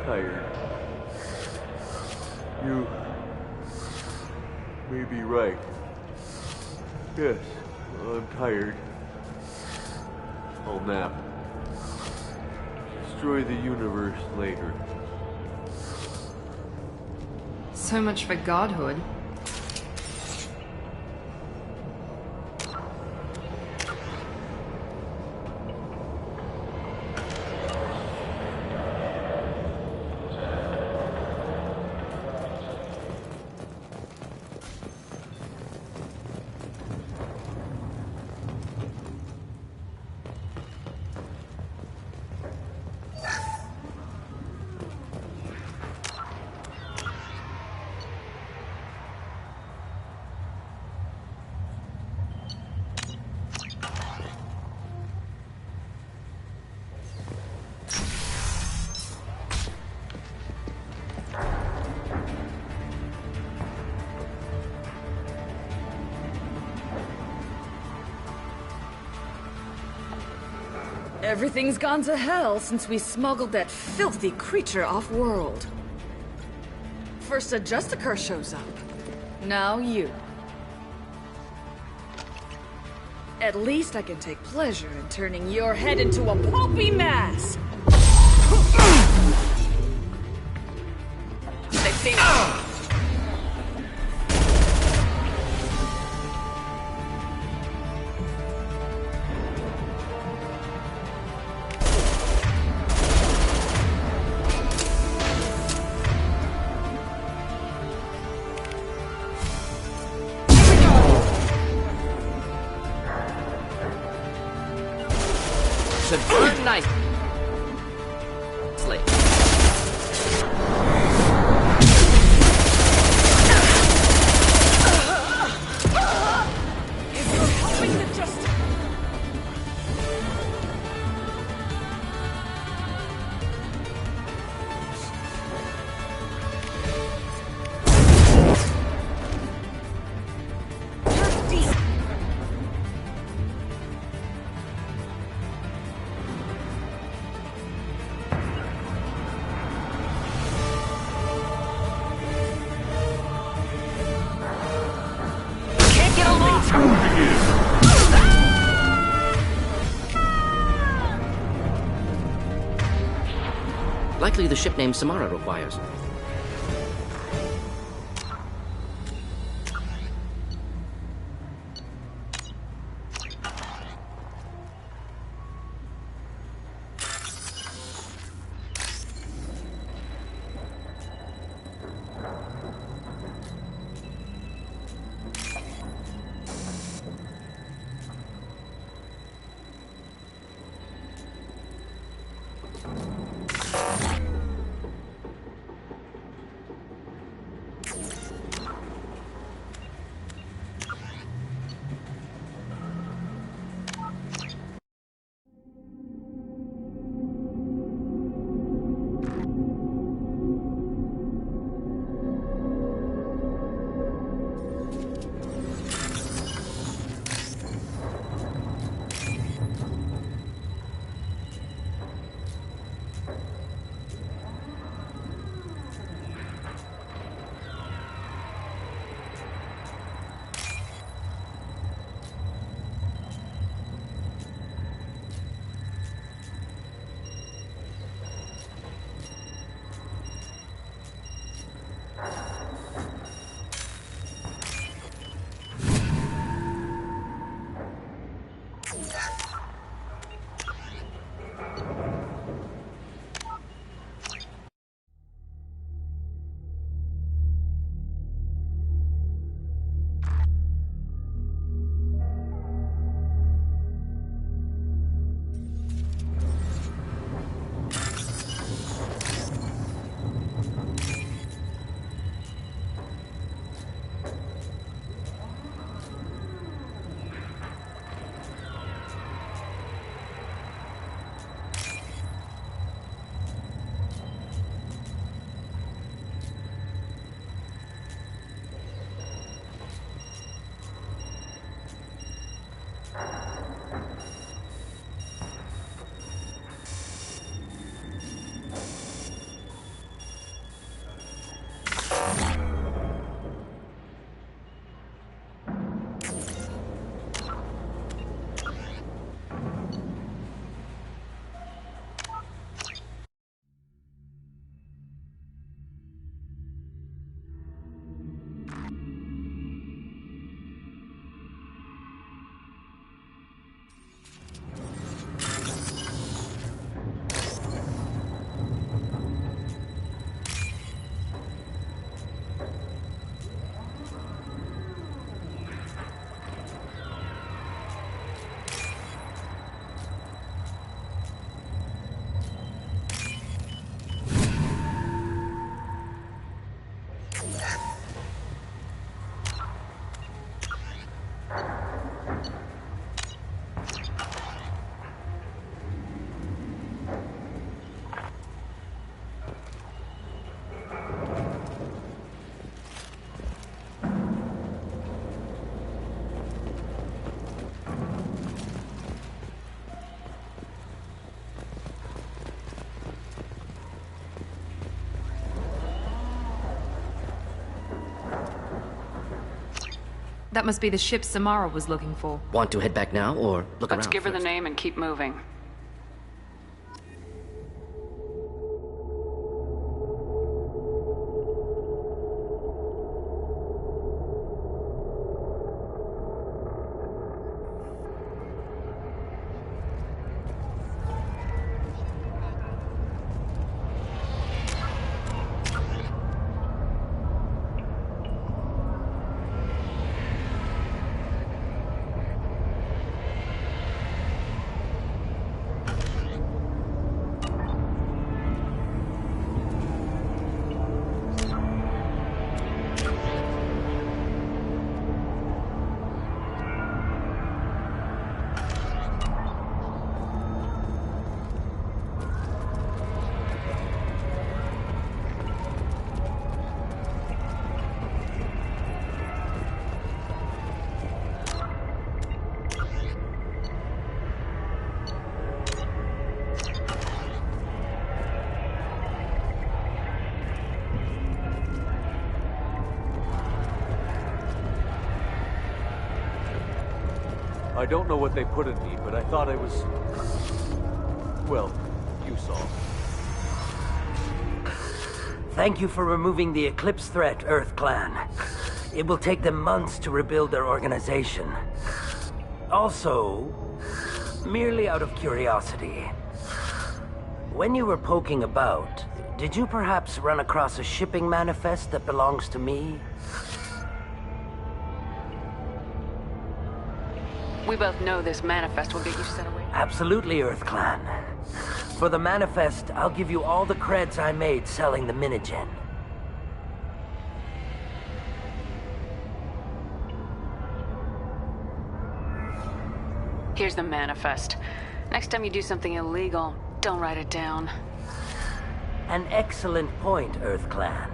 tired. You... may be right. Yes, I'm tired. I'll nap. Destroy the universe later. So much for godhood. Everything's gone to hell since we smuggled that filthy creature off-world. First a Justicar shows up. Now you. At least I can take pleasure in turning your head into a pulpy mass! They see me. Burn knife. Likely the ship name Samara requires. That must be the ship Samara was looking for. Want to head back now, or look around? Let's give her the first? name and keep moving. I don't know what they put in me, but I thought I was... Well, you saw. Thank you for removing the Eclipse threat, Earth Clan. It will take them months to rebuild their organization. Also, merely out of curiosity, when you were poking about, did you perhaps run across a shipping manifest that belongs to me? We both know this manifest will get you sent away. Absolutely, Earth Clan. For the manifest, I'll give you all the creds I made selling the Minigen. Here's the manifest. Next time you do something illegal, don't write it down. An excellent point, Earth Clan.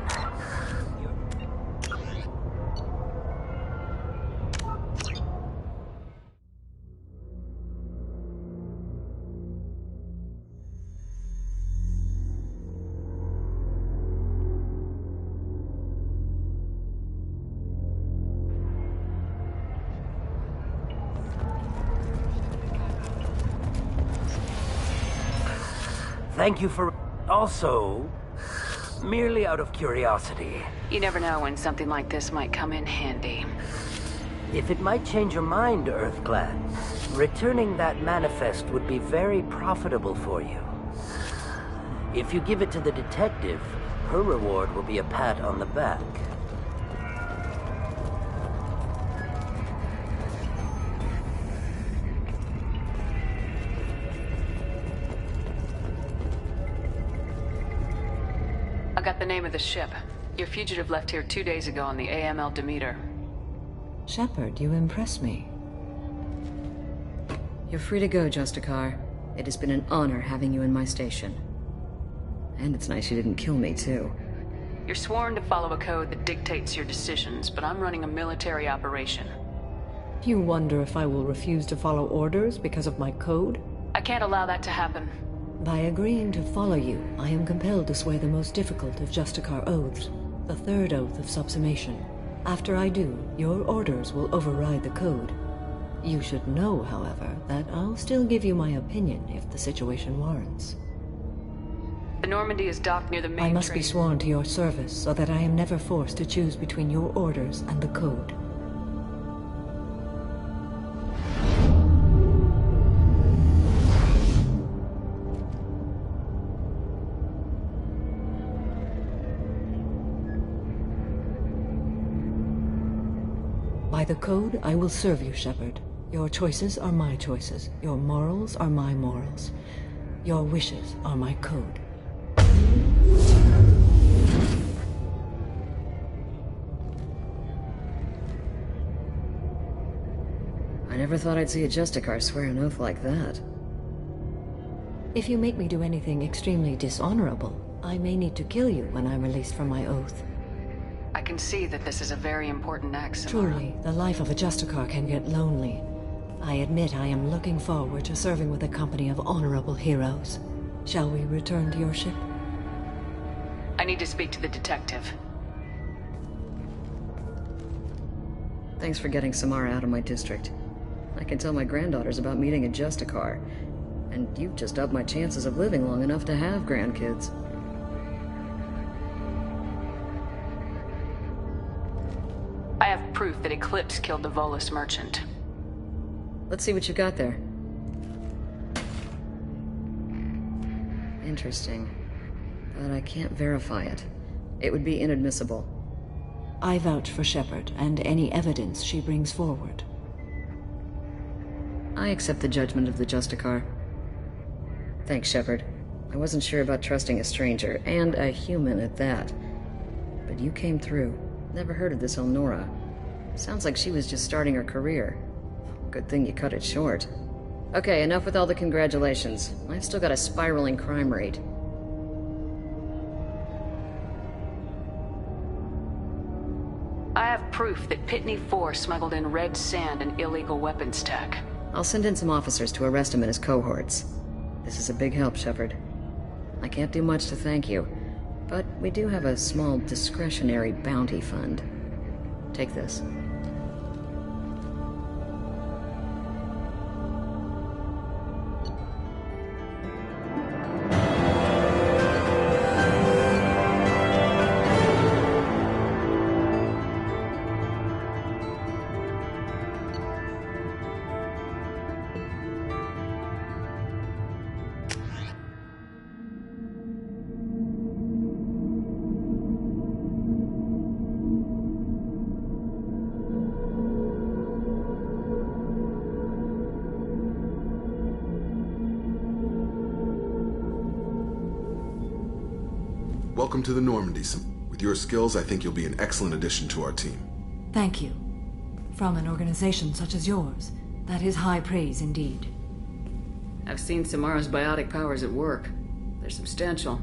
Thank you for... Also, merely out of curiosity. You never know when something like this might come in handy. If it might change your mind, Earth Clan, returning that manifest would be very profitable for you. If you give it to the detective, her reward will be a pat on the back. I got the name of the ship. Your fugitive left here 2 days ago on the AML Demeter. Shepard, you impress me. You're free to go, Justicar. It has been an honor having you in my station. And it's nice you didn't kill me, too. You're sworn to follow a code that dictates your decisions, but I'm running a military operation. You wonder if I will refuse to follow orders because of my code? I can't allow that to happen. By agreeing to follow you, I am compelled to swear the most difficult of Justicar oaths, the third oath of subsumation. After I do, your orders will override the code. You should know, however, that I'll still give you my opinion if the situation warrants. The Normandy is docked near the main I must be trade- sworn to your service so that I am never forced to choose between your orders and the code. By the code, I will serve you, Shepard. Your choices are my choices. Your morals are my morals. Your wishes are my code. I never thought I'd see a Justicar swear an oath like that. If you make me do anything extremely dishonorable, I may need to kill you when I'm released from my oath. I can see that this is a very important act, Samara. Truly, the life of a Justicar can get lonely. I admit I am looking forward to serving with a company of honorable heroes. Shall we return to your ship? I need to speak to the detective. Thanks for getting Samara out of my district. I can tell my granddaughters about meeting a Justicar, and you've just upped my chances of living long enough to have grandkids. I have proof that Eclipse killed the Volus merchant. Let's see what you got there. Interesting. But I can't verify it. It would be inadmissible. I vouch for Shepard and any evidence she brings forward. I accept the judgment of the Justicar. Thanks, Shepard. I wasn't sure about trusting a stranger, and a human at that. But you came through. Never heard of this Elnora. Sounds like she was just starting her career. Good thing you cut it short. Okay, enough with all the congratulations. I've still got a spiraling crime rate. I have proof that Pitney 4 smuggled in red sand and illegal weapons tech. I'll send in some officers to arrest him and his cohorts. This is a big help, Shepard. I can't do much to thank you, but we do have a small discretionary bounty fund. Take this. Welcome to the Normandy. With your skills, I think you'll be an excellent addition to our team. Thank you. From an organization such as yours, that is high praise indeed. I've seen Samara's biotic powers at work. They're substantial.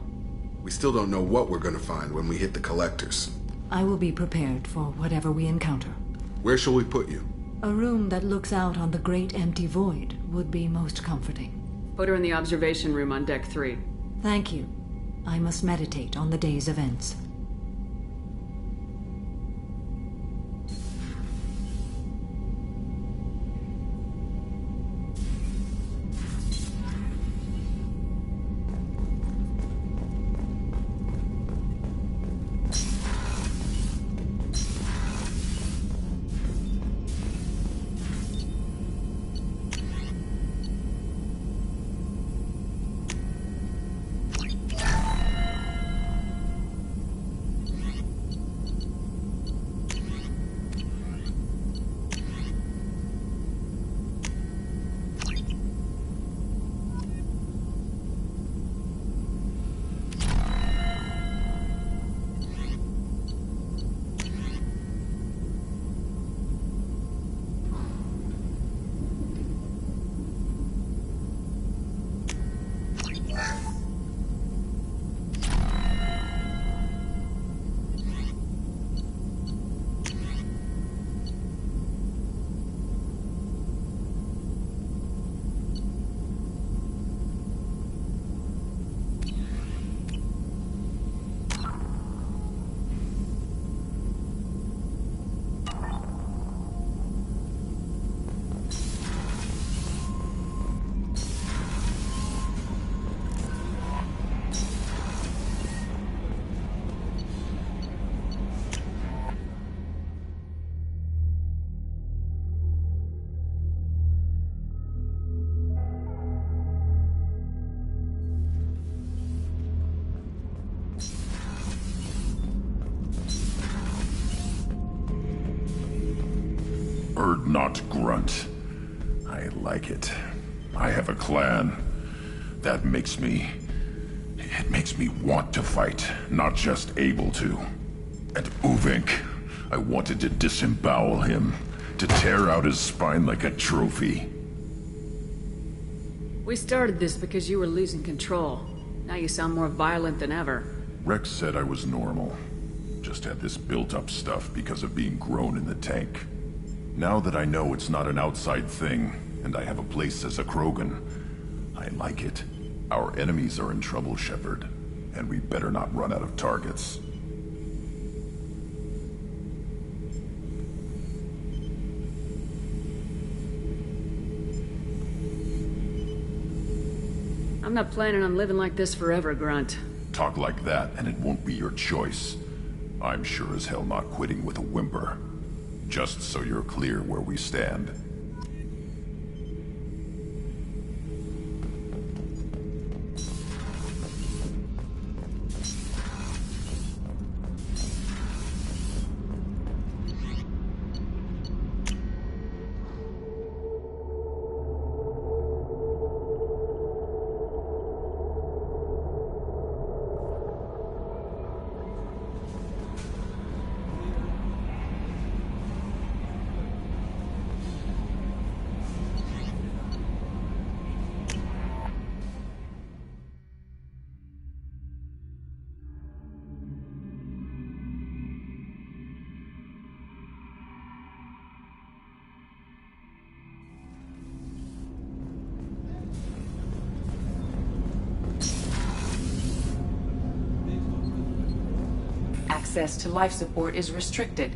We still don't know what we're gonna find when we hit the collectors. I will be prepared for whatever we encounter. Where shall we put you? A room that looks out on the great empty void would be most comforting. Put her in the observation room on Deck 3. Thank you. I must meditate on the day's events. Not grunt. I like it. I have a clan. That makes me... It makes me want to fight, not just able to. And Uvink, I wanted to disembowel him, to tear out his spine like a trophy. We started this because you were losing control. Now you sound more violent than ever. Rex said I was normal. Just had this built-up stuff because of being grown in the tank. Now that I know it's not an outside thing, and I have a place as a Krogan, I like it. Our enemies are in trouble, Shepard, and we better not run out of targets. I'm not planning on living like this forever, Grunt. Talk like that, and it won't be your choice. I'm sure as hell not quitting with a whimper. Just so you're clear where we stand. Access to life support is restricted.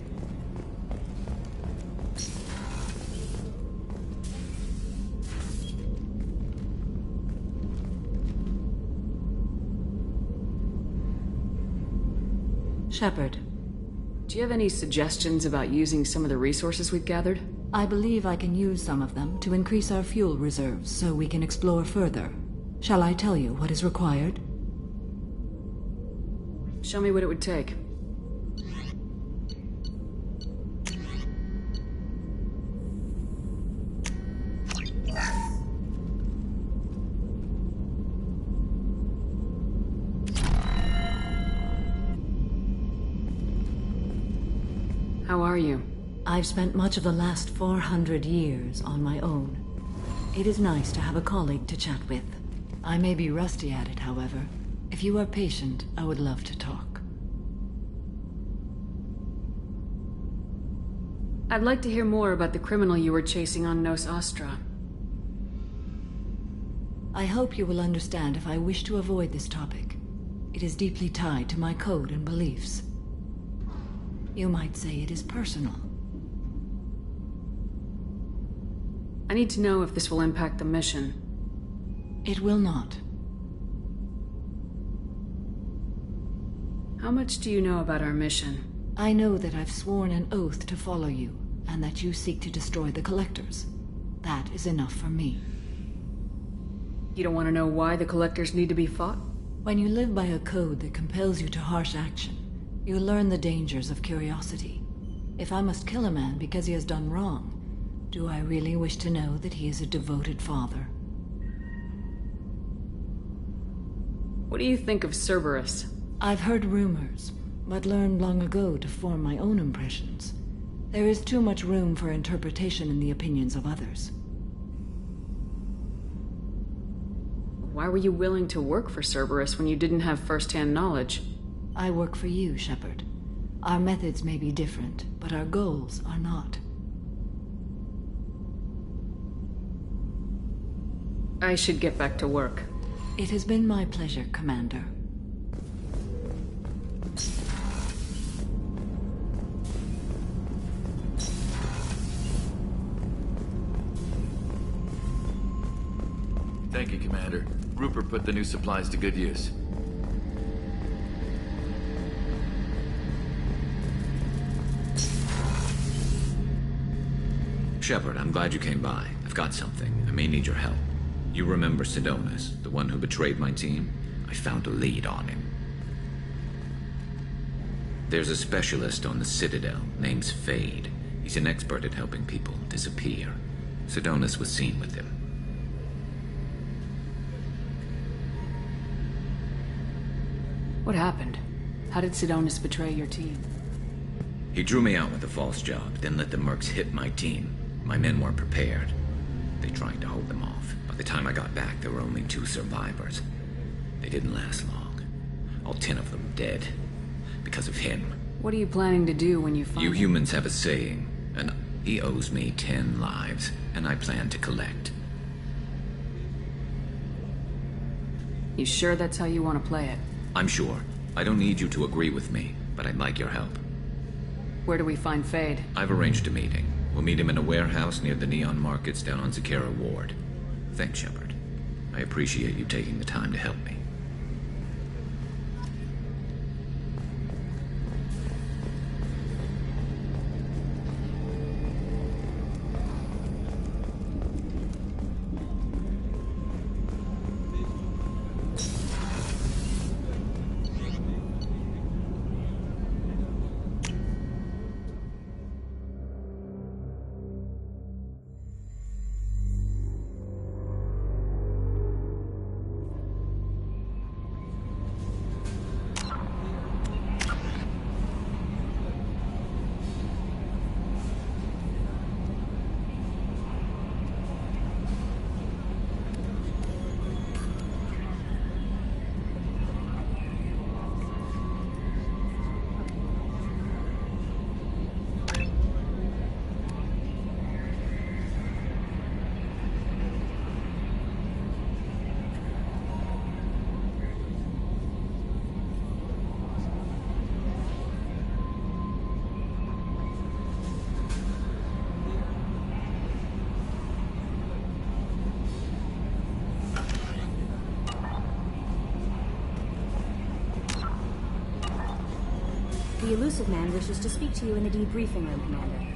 Shepard. Do you have any suggestions about using some of the resources we've gathered? I believe I can use some of them to increase our fuel reserves so we can explore further. Shall I tell you what is required? Show me what it would take. How are you? I've spent much of the last 400 years on my own. It is nice to have a colleague to chat with. I may be rusty at it, however. If you are patient, I would love to talk. I'd like to hear more about the criminal you were chasing on Nos Astra. I hope you will understand if I wish to avoid this topic. It is deeply tied to my code and beliefs. You might say it is personal. I need to know if this will impact the mission. It will not. How much do you know about our mission? I know that I've sworn an oath to follow you, and that you seek to destroy the Collectors. That is enough for me. You don't want to know why the Collectors need to be fought? When you live by a code that compels you to harsh action, you learn the dangers of curiosity. If I must kill a man because he has done wrong, do I really wish to know that he is a devoted father? What do you think of Cerberus? I've heard rumors, but learned long ago to form my own impressions. There is too much room for interpretation in the opinions of others. Why were you willing to work for Cerberus when you didn't have first-hand knowledge? I work for you, Shepard. Our methods may be different, but our goals are not. I should get back to work. It has been my pleasure, Commander. Thank you, Commander. Rupert put the new supplies to good use. Shepard, I'm glad you came by. I've got something. I may need your help. You remember Sidonis, the one who betrayed my team? I found a lead on him. There's a specialist on the Citadel, name's Fade. He's an expert at helping people disappear. Sidonis was seen with him. What happened? How did Sidonis betray your team? He drew me out with a false job, then let the mercs hit my team. My men weren't prepared. They tried to hold them off. By the time I got back, there were only 2 survivors. They didn't last long. All 10 of them dead. Because of him. What are you planning to do when you find You him? humans have a saying, and he owes me 10 lives, and I plan to collect. You sure that's how you want to play it? I'm sure. I don't need you to agree with me, but I'd like your help. Where do we find Fade? I've arranged a meeting. We'll meet him in a warehouse near the Neon Markets down on Zakera Ward. Thanks, Shepard. I appreciate you taking the time to help me. The Elusive Man wishes to speak to you in the debriefing room, Commander.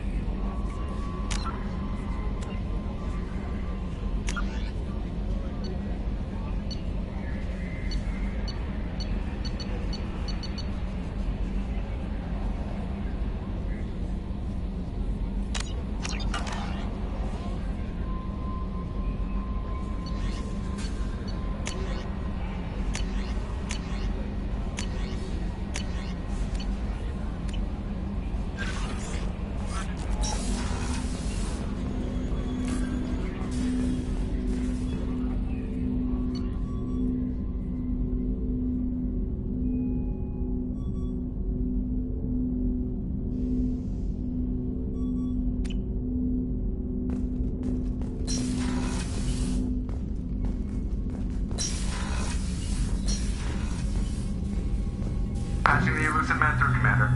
Patching the elusive man through, Commander.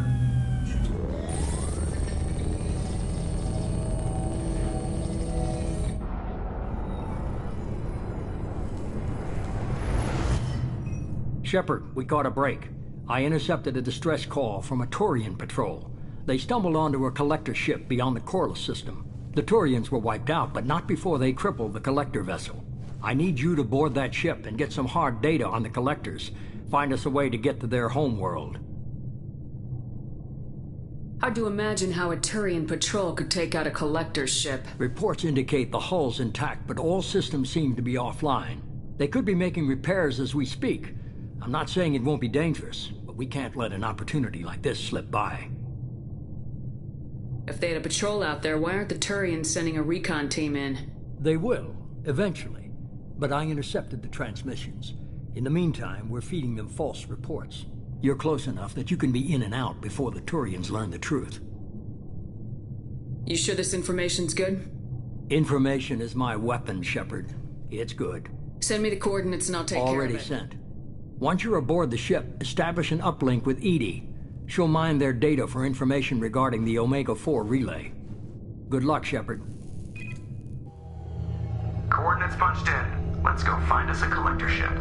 Shepard, we caught a break. I intercepted a distress call from a Turian patrol. They stumbled onto a collector ship beyond the Corliss system. The Turians were wiped out, but not before they crippled the collector vessel. I need you to board that ship and get some hard data on the collectors. Find us a way to get to their homeworld. Hard to imagine how a Turian patrol could take out a collector's ship. Reports indicate the hull's intact, but all systems seem to be offline. They could be making repairs as we speak. I'm not saying it won't be dangerous, but we can't let an opportunity like this slip by. If they had a patrol out there, why aren't the Turians sending a recon team in? They will, eventually. But I intercepted the transmissions. In the meantime, we're feeding them false reports. You're close enough that you can be in and out before the Turians learn the truth. You sure this information's good? Information is my weapon, Shepard. It's good. Send me the coordinates and I'll take care of it. Already sent. Once you're aboard the ship, establish an uplink with Edie. She'll mine their data for information regarding the Omega-4 relay. Good luck, Shepard. Coordinates punched in. Let's go find us a collector ship.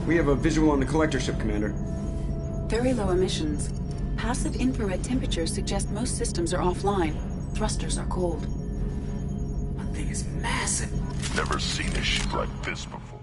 We have a visual on the collector ship, Commander. Very low emissions. Passive infrared temperatures suggest most systems are offline. Thrusters are cold. That thing is massive. Never seen a ship like this before.